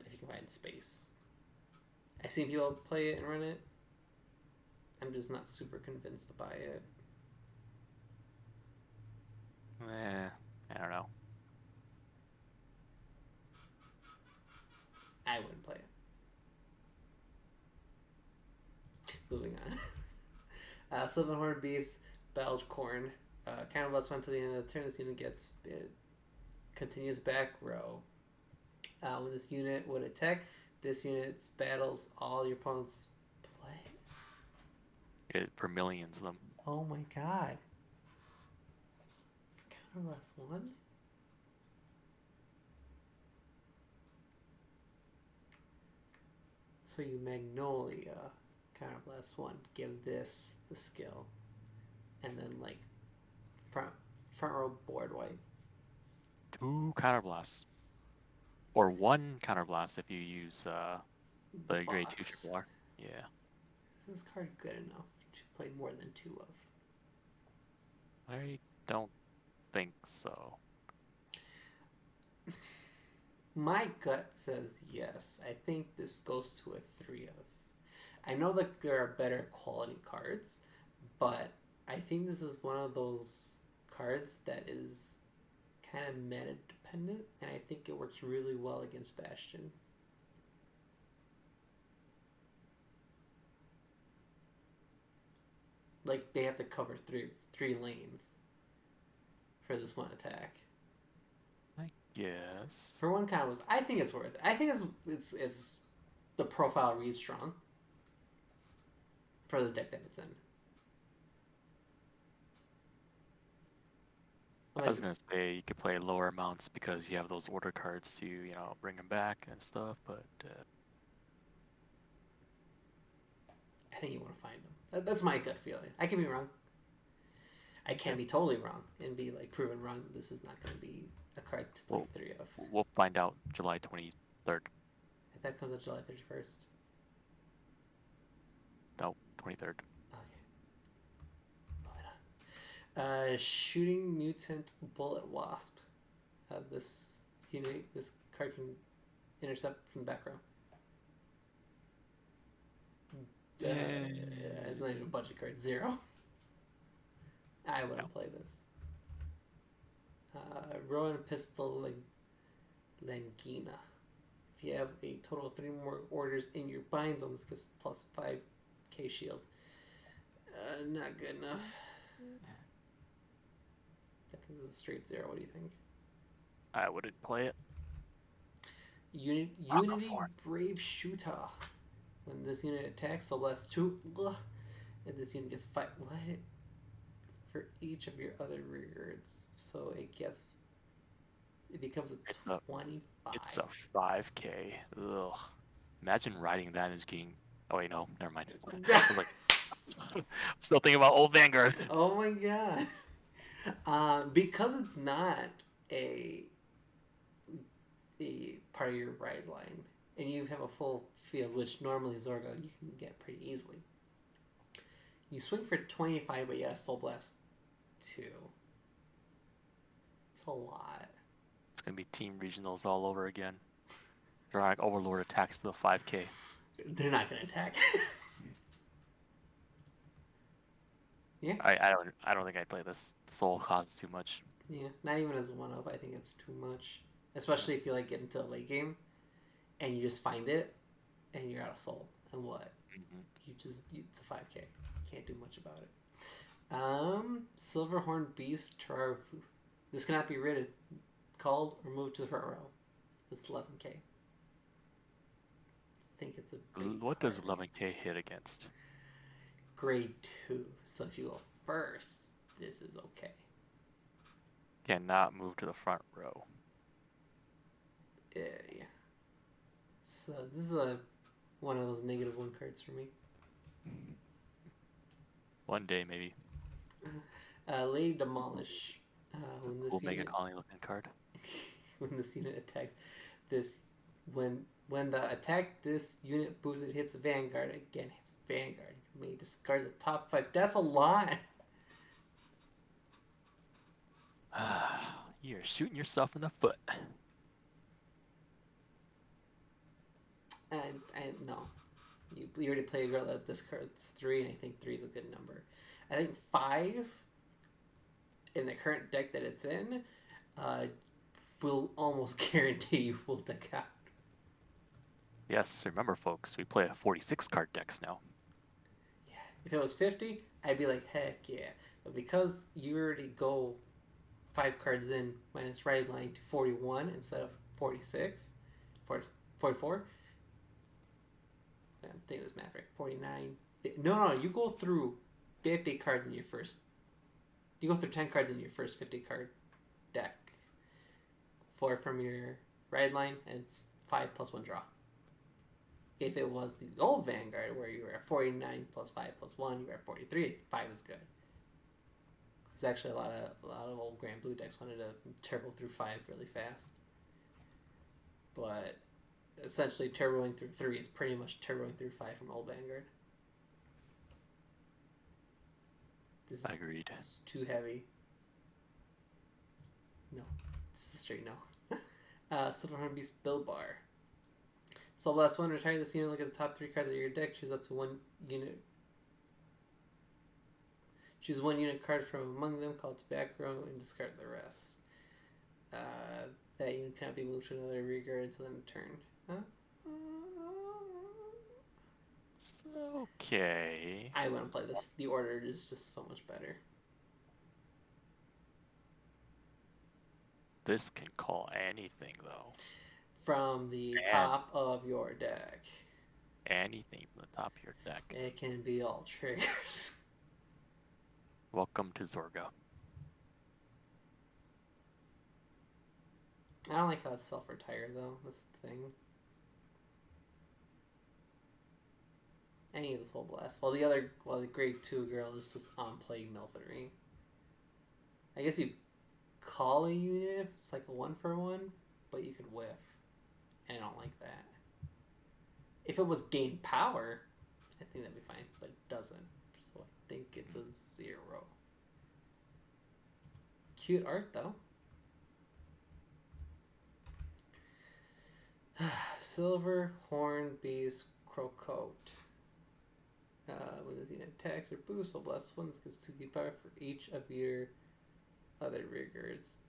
if you can find space. I've seen people play it and run it. I'm just not super convinced to buy it. I don't know. I wouldn't play it. Moving on. Sylvan Beast, Belge Corn. Counterblast 1 to the end of the turn. This unit gets continues back row. When this unit would attack, this unit battles all your opponent's play. It vermilions them. Oh my god. Counterblast 1? So you Magnolia, Counterblast 1, give this the skill, and then like front row board wipe. 2 counterblasts. Or 1 counterblast if you use the grade 2 triple R. Yeah. Is this card good enough to play more than 2 of? I don't think so. My gut says yes. I think this goes to a 3 of. I know that there are better quality cards, but I think this is one of those cards that is kind of meta dependent, and I think it works really well against Bastion. Like they have to cover three lanes for this one attack. I guess. For one combos, I think it's worth it. I think it's the profile reads strong for the deck that it's in. I was gonna say you could play lower amounts because you have those order cards to, bring them back and stuff, but I think you want to find them. That's my gut feeling. I can be wrong. I can be totally wrong and be like proven wrong that this is not going to be a card to play 3 of. We'll find out July 23rd. If that comes out July 31st. No, 23rd. Okay. Moving on. Shooting Mutant Bullet Wasp. This card can intercept from the back row. It's not even a budget card. 0. I No. wouldn't play this. Rowan Pistol Langina. If you have a total of 3 more orders in your binds on this, gets plus 5k shield. Not good enough. I think this is a straight 0. What do you think? I wouldn't play it. I'll go Unity for it. Brave Shooter. When this unit attacks, so less 2. And this unit gets 5. What? For each of your other rear guards. So it becomes a 25. It's a 5k. Ugh. Imagine riding that and just getting. Oh wait, no, never mind. I was like, I'm still thinking about old Vanguard. Oh my god. Because it's not a part of your ride line, and you have a full field, which normally Zorgo you can get pretty easily. You swing for 25, but yeah, Soul Blast 2. It's a lot. It's gonna be team regionals all over again. Drag Overlord attacks to the 5k. They're not gonna attack. Yeah. I don't think I'd play this. Soul costs too much. Yeah, not even as one of. I think it's too much, especially if you like get into a late game, and you just find it, and you're out of soul. And what? It's a 5k. Can't do much about it. Silverhorn Beast Tarafu. This cannot be rated, called, or moved to the front row. It's 11k. I think it's a big What card. does 11k hit against? Grade 2. So if you go first, this is okay. Cannot move to the front row. Yeah. So this is one of those -1 cards for me. One day maybe. Lady Demolish. When Cool this Mega unit, Colony looking card. when this unit attacks, when the attack this unit boosted hits Vanguard, again hits Vanguard, you may discard the top 5. That's a lot. You're shooting yourself in the foot. And no, you already play a girl that discards 3, and I think 3 is a good number. I think 5 in the current deck that it's in will almost guarantee you will deck out. Yes, remember folks, we play a 46 card decks now. Yeah, if it was 50, I'd be like, heck yeah. But because you already go 5 cards in minus ride line to 41 instead of 46, 44. I'm thinking this math right. 49. No, you go through 50 cards in your first. You go through 10 cards in your first 50 card deck. 4 from your ride line, and it's 5 plus 1 draw. If it was the old Vanguard where you were at 49 plus 5 plus 1, you were at 43. 5 is good. Because actually a lot of old Grand Blue decks wanted to turbo through 5 really fast. But essentially turboing through 3 is pretty much turboing through 5 from old Vanguard. Agreed. This is too heavy. No, just a straight no. Silverhorn Beast Bilbar. So last one, retire this unit, look at the top 3 cards of your deck, choose up to 1 unit. Choose 1 unit card from among them, call it to back row, and discard the rest. That unit cannot be moved to another rear guard until end of turn. Okay. I wouldn't play this. The order is just so much better. This can call anything though. From the top of your deck. Anything from the top of your deck. It can be all triggers. Welcome to Zorga. I don't like how it's self-retired though. That's the thing. Any of this whole blast. Well, the grade 2 girl is just on Plague Military. I guess you call a unit if it's like a 1-for-1, but you could whiff. And I don't like that. If it was gain power, I think that'd be fine, but it doesn't. So I think it's a 0. Cute art though. Silver Horn Beast Crocoat. When this unit attacks or boosts, all blast ones gets 65 for each of your other rearguards.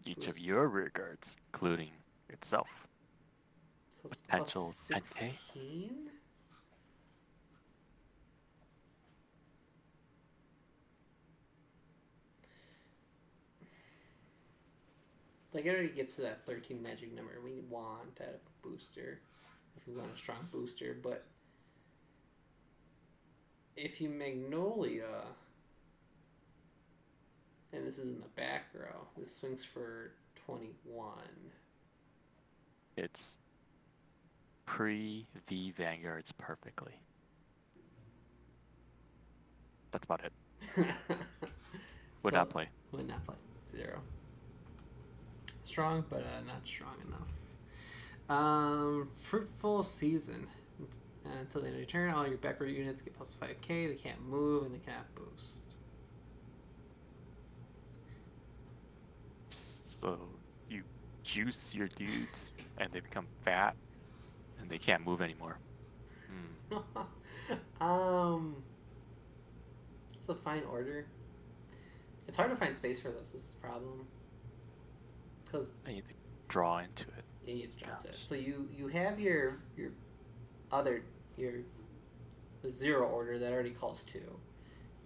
Each of your rear guards, including itself. So it's Potential plus 10K? 16? Like, it already gets to that 13 magic number we want out of a booster. If we want a strong booster, but if you Magnolia, and this is in the back row, this swings for 21. It's pre-V Vanguards perfectly. That's about it. Would not play. Would not play. 0. Strong, but not strong enough. Fruitful Season. Until the end of your turn, all your back row units get plus 5k. They can't move and they cannot boost. So you juice your dudes and they become fat and they can't move anymore. It's a fine order. It's hard to find space for this. This is the problem. Because I need to draw into it. yeah, you have to draw into it. So you have your other your 0 order that already calls 2.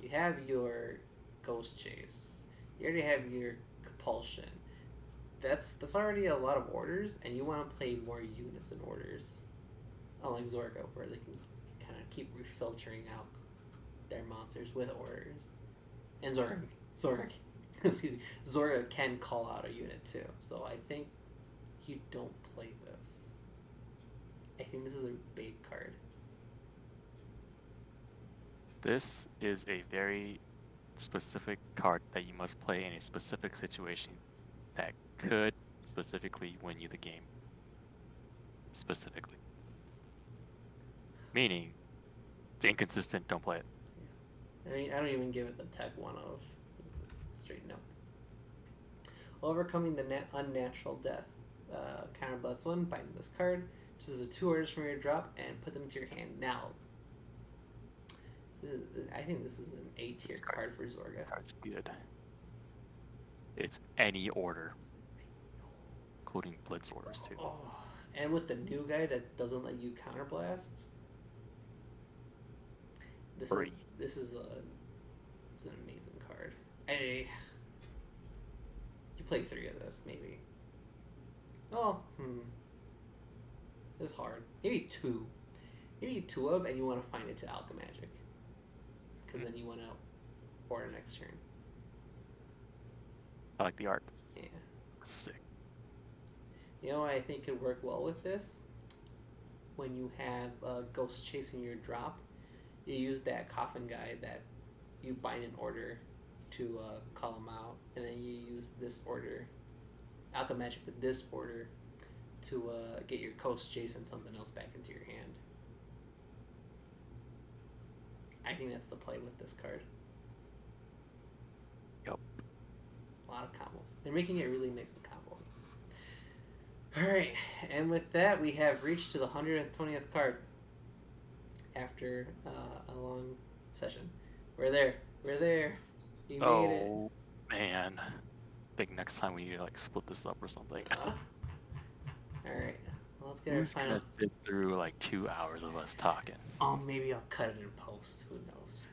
You have your Ghost Chase. You already have your Compulsion. That's already a lot of orders, and you want to play more units than orders. Unlike Zorga, where they can kind of keep refiltering out their monsters with orders. And Zorga excuse me, Zorga can call out a unit too. So I think you don't play this. I think this is a bait card. This is a very specific card that you must play in a specific situation that could specifically win you the game. Specifically. Meaning, it's inconsistent, don't play it. I mean, I don't even give it the tech 1 of. It's straight no. Overcoming the unnatural death. Counterblast 1, bind this card. Choose the 2 orders from your drop and put them to your hand. Now, I think this is an A-tier card for Zorga. Card's good. It's any order, including blitz orders too. Oh, and with the new guy that doesn't let you counterblast, this is an amazing card. You play 3 of this maybe. Oh, it's hard. Maybe 2. Maybe 2 of, and you want to find it to Alchemagic. Because then you want to order next turn. I like the art. Yeah. Sick. You know, I think could work well with this. When you have Ghost chasing your drop, you use that coffin guy that you bind an order to call him out, and then you use this order, Alchemagic with this order, to get your Ghost chase and something else back into your hand. I think that's the play with this card. Yep. A lot of combos. They're making it really nice and combo. Alright, and with that, we have reached to the 120th card after a long session. We're there. We're there. You made it. Oh, man. I think next time we need to like split this up or something. Alright, well, let's get Who's our final. gonna sit through like 2 hours of us talking? Oh, maybe I'll cut it in post. Who knows?